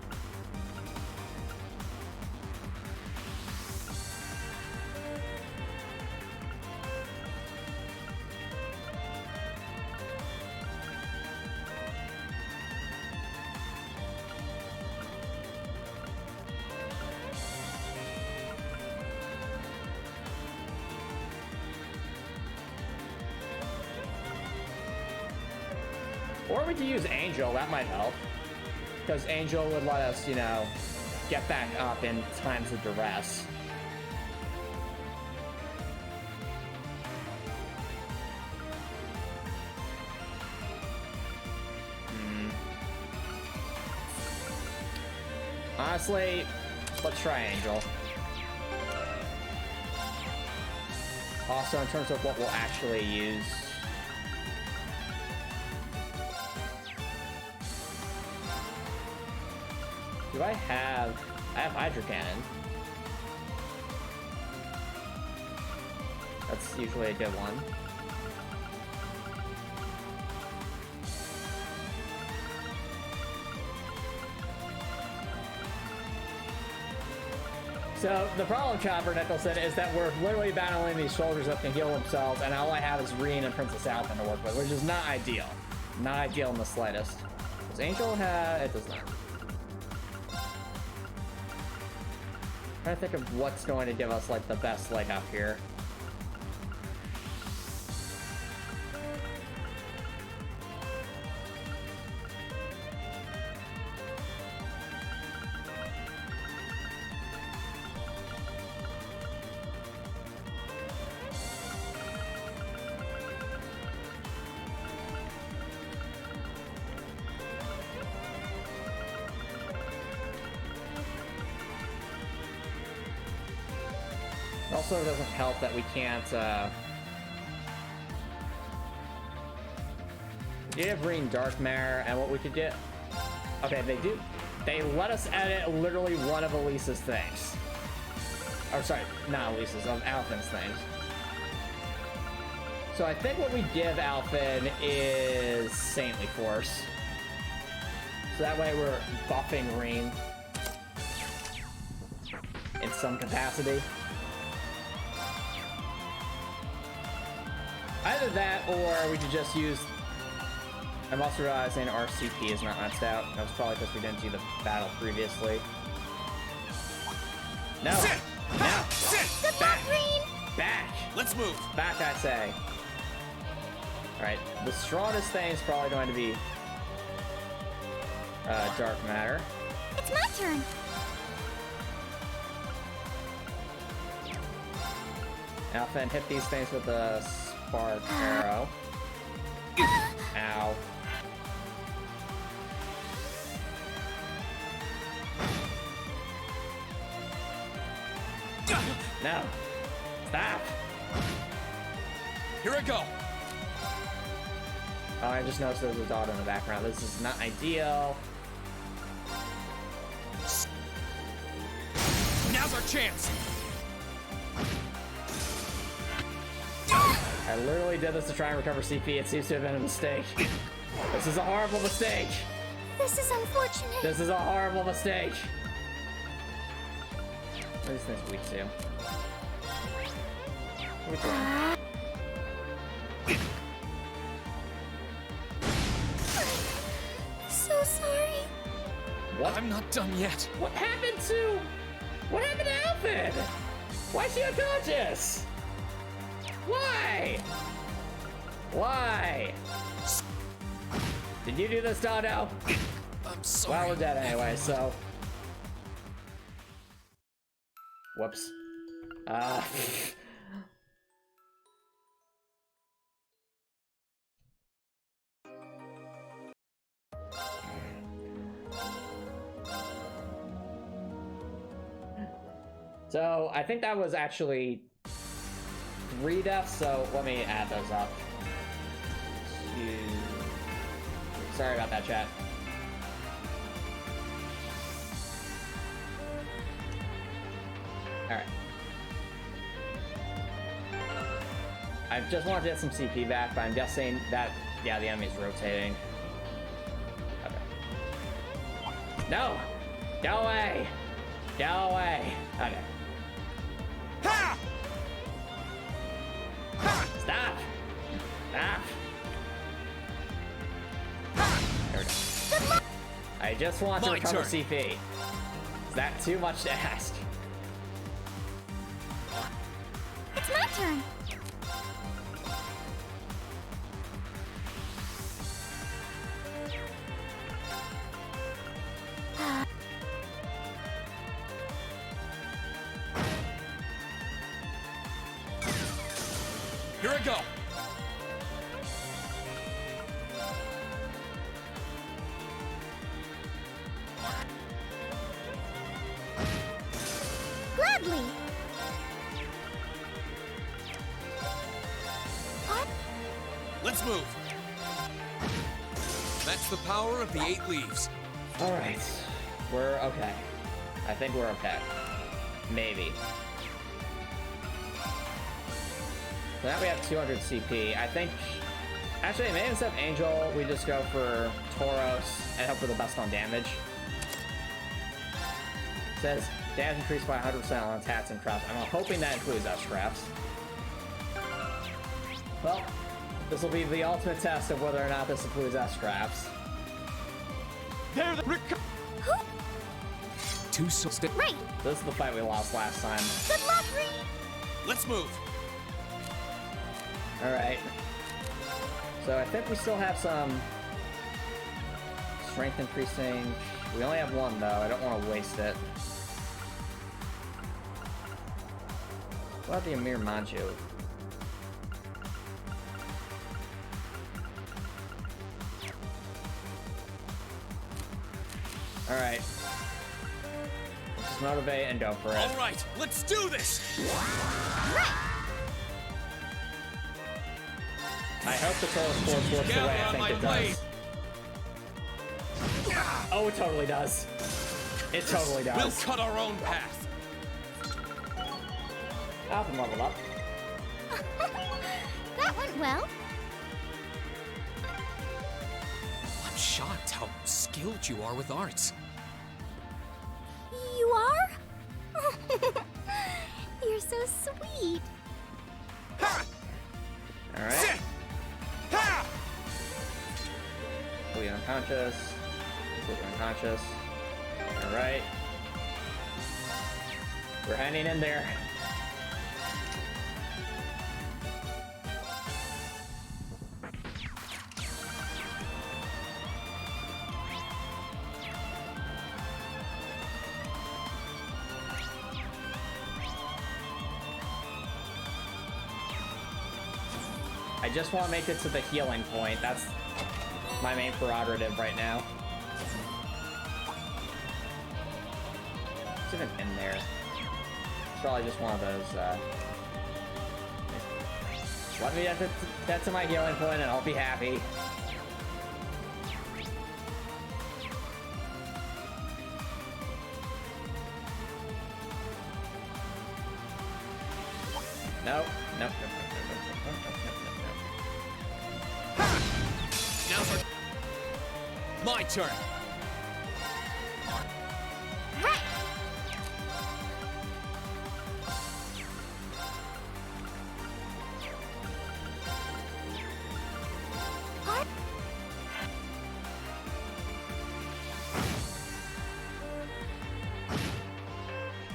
S1: Or we could use Angel, that might help. Because Angel would let us, you know, get back up in times of duress. Honestly, let's try Angel. Also, in terms of what we'll actually use, do I have Hydro Cannon. That's usually a good one. So, the problem, Chopper Nicholson, is that we're literally battling these soldiers that can heal themselves, and all I have is Reen and Princess Alphen to work with, which is not ideal. Not ideal in the slightest. Does Angel have... it does not. I'm trying to think of what's going to give us, like, the best leg up here. Also, it doesn't help that we can't, we have Green Dark Mare, and what we could get... okay, they let us edit literally one of Elisa's things. Or sorry, not Elisa's, of Alphen's things. So I think what we give Alphen is Saintly Force. So that way we're buffing Reen in some capacity. Either that, or we could just use... I'm also realizing RCP is not maxed out. That was probably because we didn't do the battle previously. No! No! Back! Back!
S3: Let's move!
S1: Back, I say. Alright, the strongest thing is probably going to be... Dark Matter.
S20: It's my turn.
S1: Alphen, hit these things with a spark arrow. Ow. No. Stop.
S3: Here I go.
S1: Oh, I just noticed there's a dot in the background. This is not ideal.
S3: Now's our chance.
S1: I literally did this to try and recover CP. It seems to have been a mistake. This is a horrible mistake.
S10: This is unfortunate.
S1: This is a horrible mistake. What is this weak to? Which one?
S10: So sorry.
S1: What?
S3: I'm not done yet.
S1: What happened to Alfred? Why is she unconscious? Why? Why? Did you do this, Dono?
S3: I'm sorry.
S1: Well, we're dead anyway, so. Whoops. So, I think that was actually 3 deaths, so let me add those up. Sorry about that, chat. Alright. I just wanted to get some CP back, but I'm guessing that, yeah, the enemy's rotating. Okay. No! Go away! Go away! Okay. Ha! Stop! Stop! There we go. I just want to recover CP. Is that too much to ask?
S10: It's my turn.
S3: Here I go.
S10: Gladly.
S3: Let's move. That's the power of the 8 leaves.
S1: All right, we're okay. I think we're okay. Maybe. So now we have 200 CP. I think, actually, maybe instead of Angel, we just go for Tauros and hope for the best on damage. It says damage increased by 100% on attacks and traps. I'm hoping that includes S-traps. Well, this will be the ultimate test of whether or not this includes S-traps.
S6: There the
S3: Two so
S10: Right.
S1: This is the fight we lost last time.
S10: Good luck, Reed.
S3: Let's move.
S1: All right. So I think we still have some strength increasing. We only have 1 though. I don't want to waste it. What about the Amir Manju? All right. Just motivate and go for it.
S3: All right, let's do this.
S1: I hope the Tauros Force works the way I think it does. Oh, it totally does. It totally does.
S3: We'll cut our own path.
S1: I'll have to level up.
S10: That went well.
S3: I'm shocked how skilled you are with arts.
S10: You are? You're so sweet.
S1: All right. Fully unconscious. Fully unconscious. All right. We're hanging in there. I just want to make it to the healing point. That's my main prerogative right now. It's even in there. It's probably just one of those, let me get to my healing point and I'll be happy. No. Nope.
S3: Now's our... My turn.
S20: Right.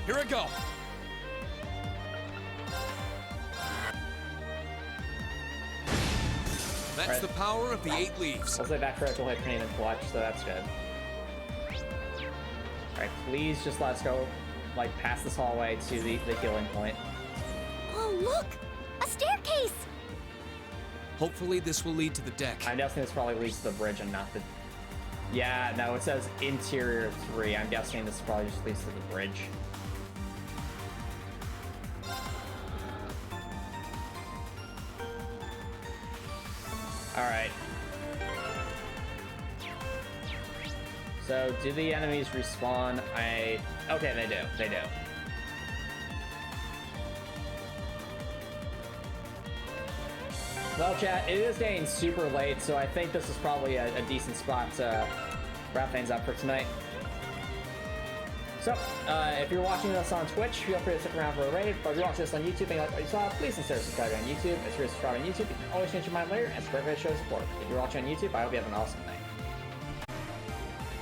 S3: Here I go. That's the power of the 8 leaves.
S1: I'll say that critical hit can even clutch, so that's good. Alright, please just let us go, like, past this hallway to the healing point.
S10: Oh, look! A staircase!
S3: Hopefully this will lead to the deck.
S1: I'm guessing this probably leads to the bridge and not the... Yeah, no, it says interior 3. I'm guessing this probably just leads to the bridge. Alright. So, do the enemies respawn? Okay, they do. They do. Well, chat, it is getting super late, so I think this is probably a decent spot to wrap things up for tonight. So, if you're watching this on Twitch, feel free to stick around for a raid. But if you're watching this on YouTube and you like what you saw, please consider subscribing on YouTube. If you're subscribing on YouTube, you can always change your mind later and support the show support. If you're watching on YouTube, I hope you have an awesome night.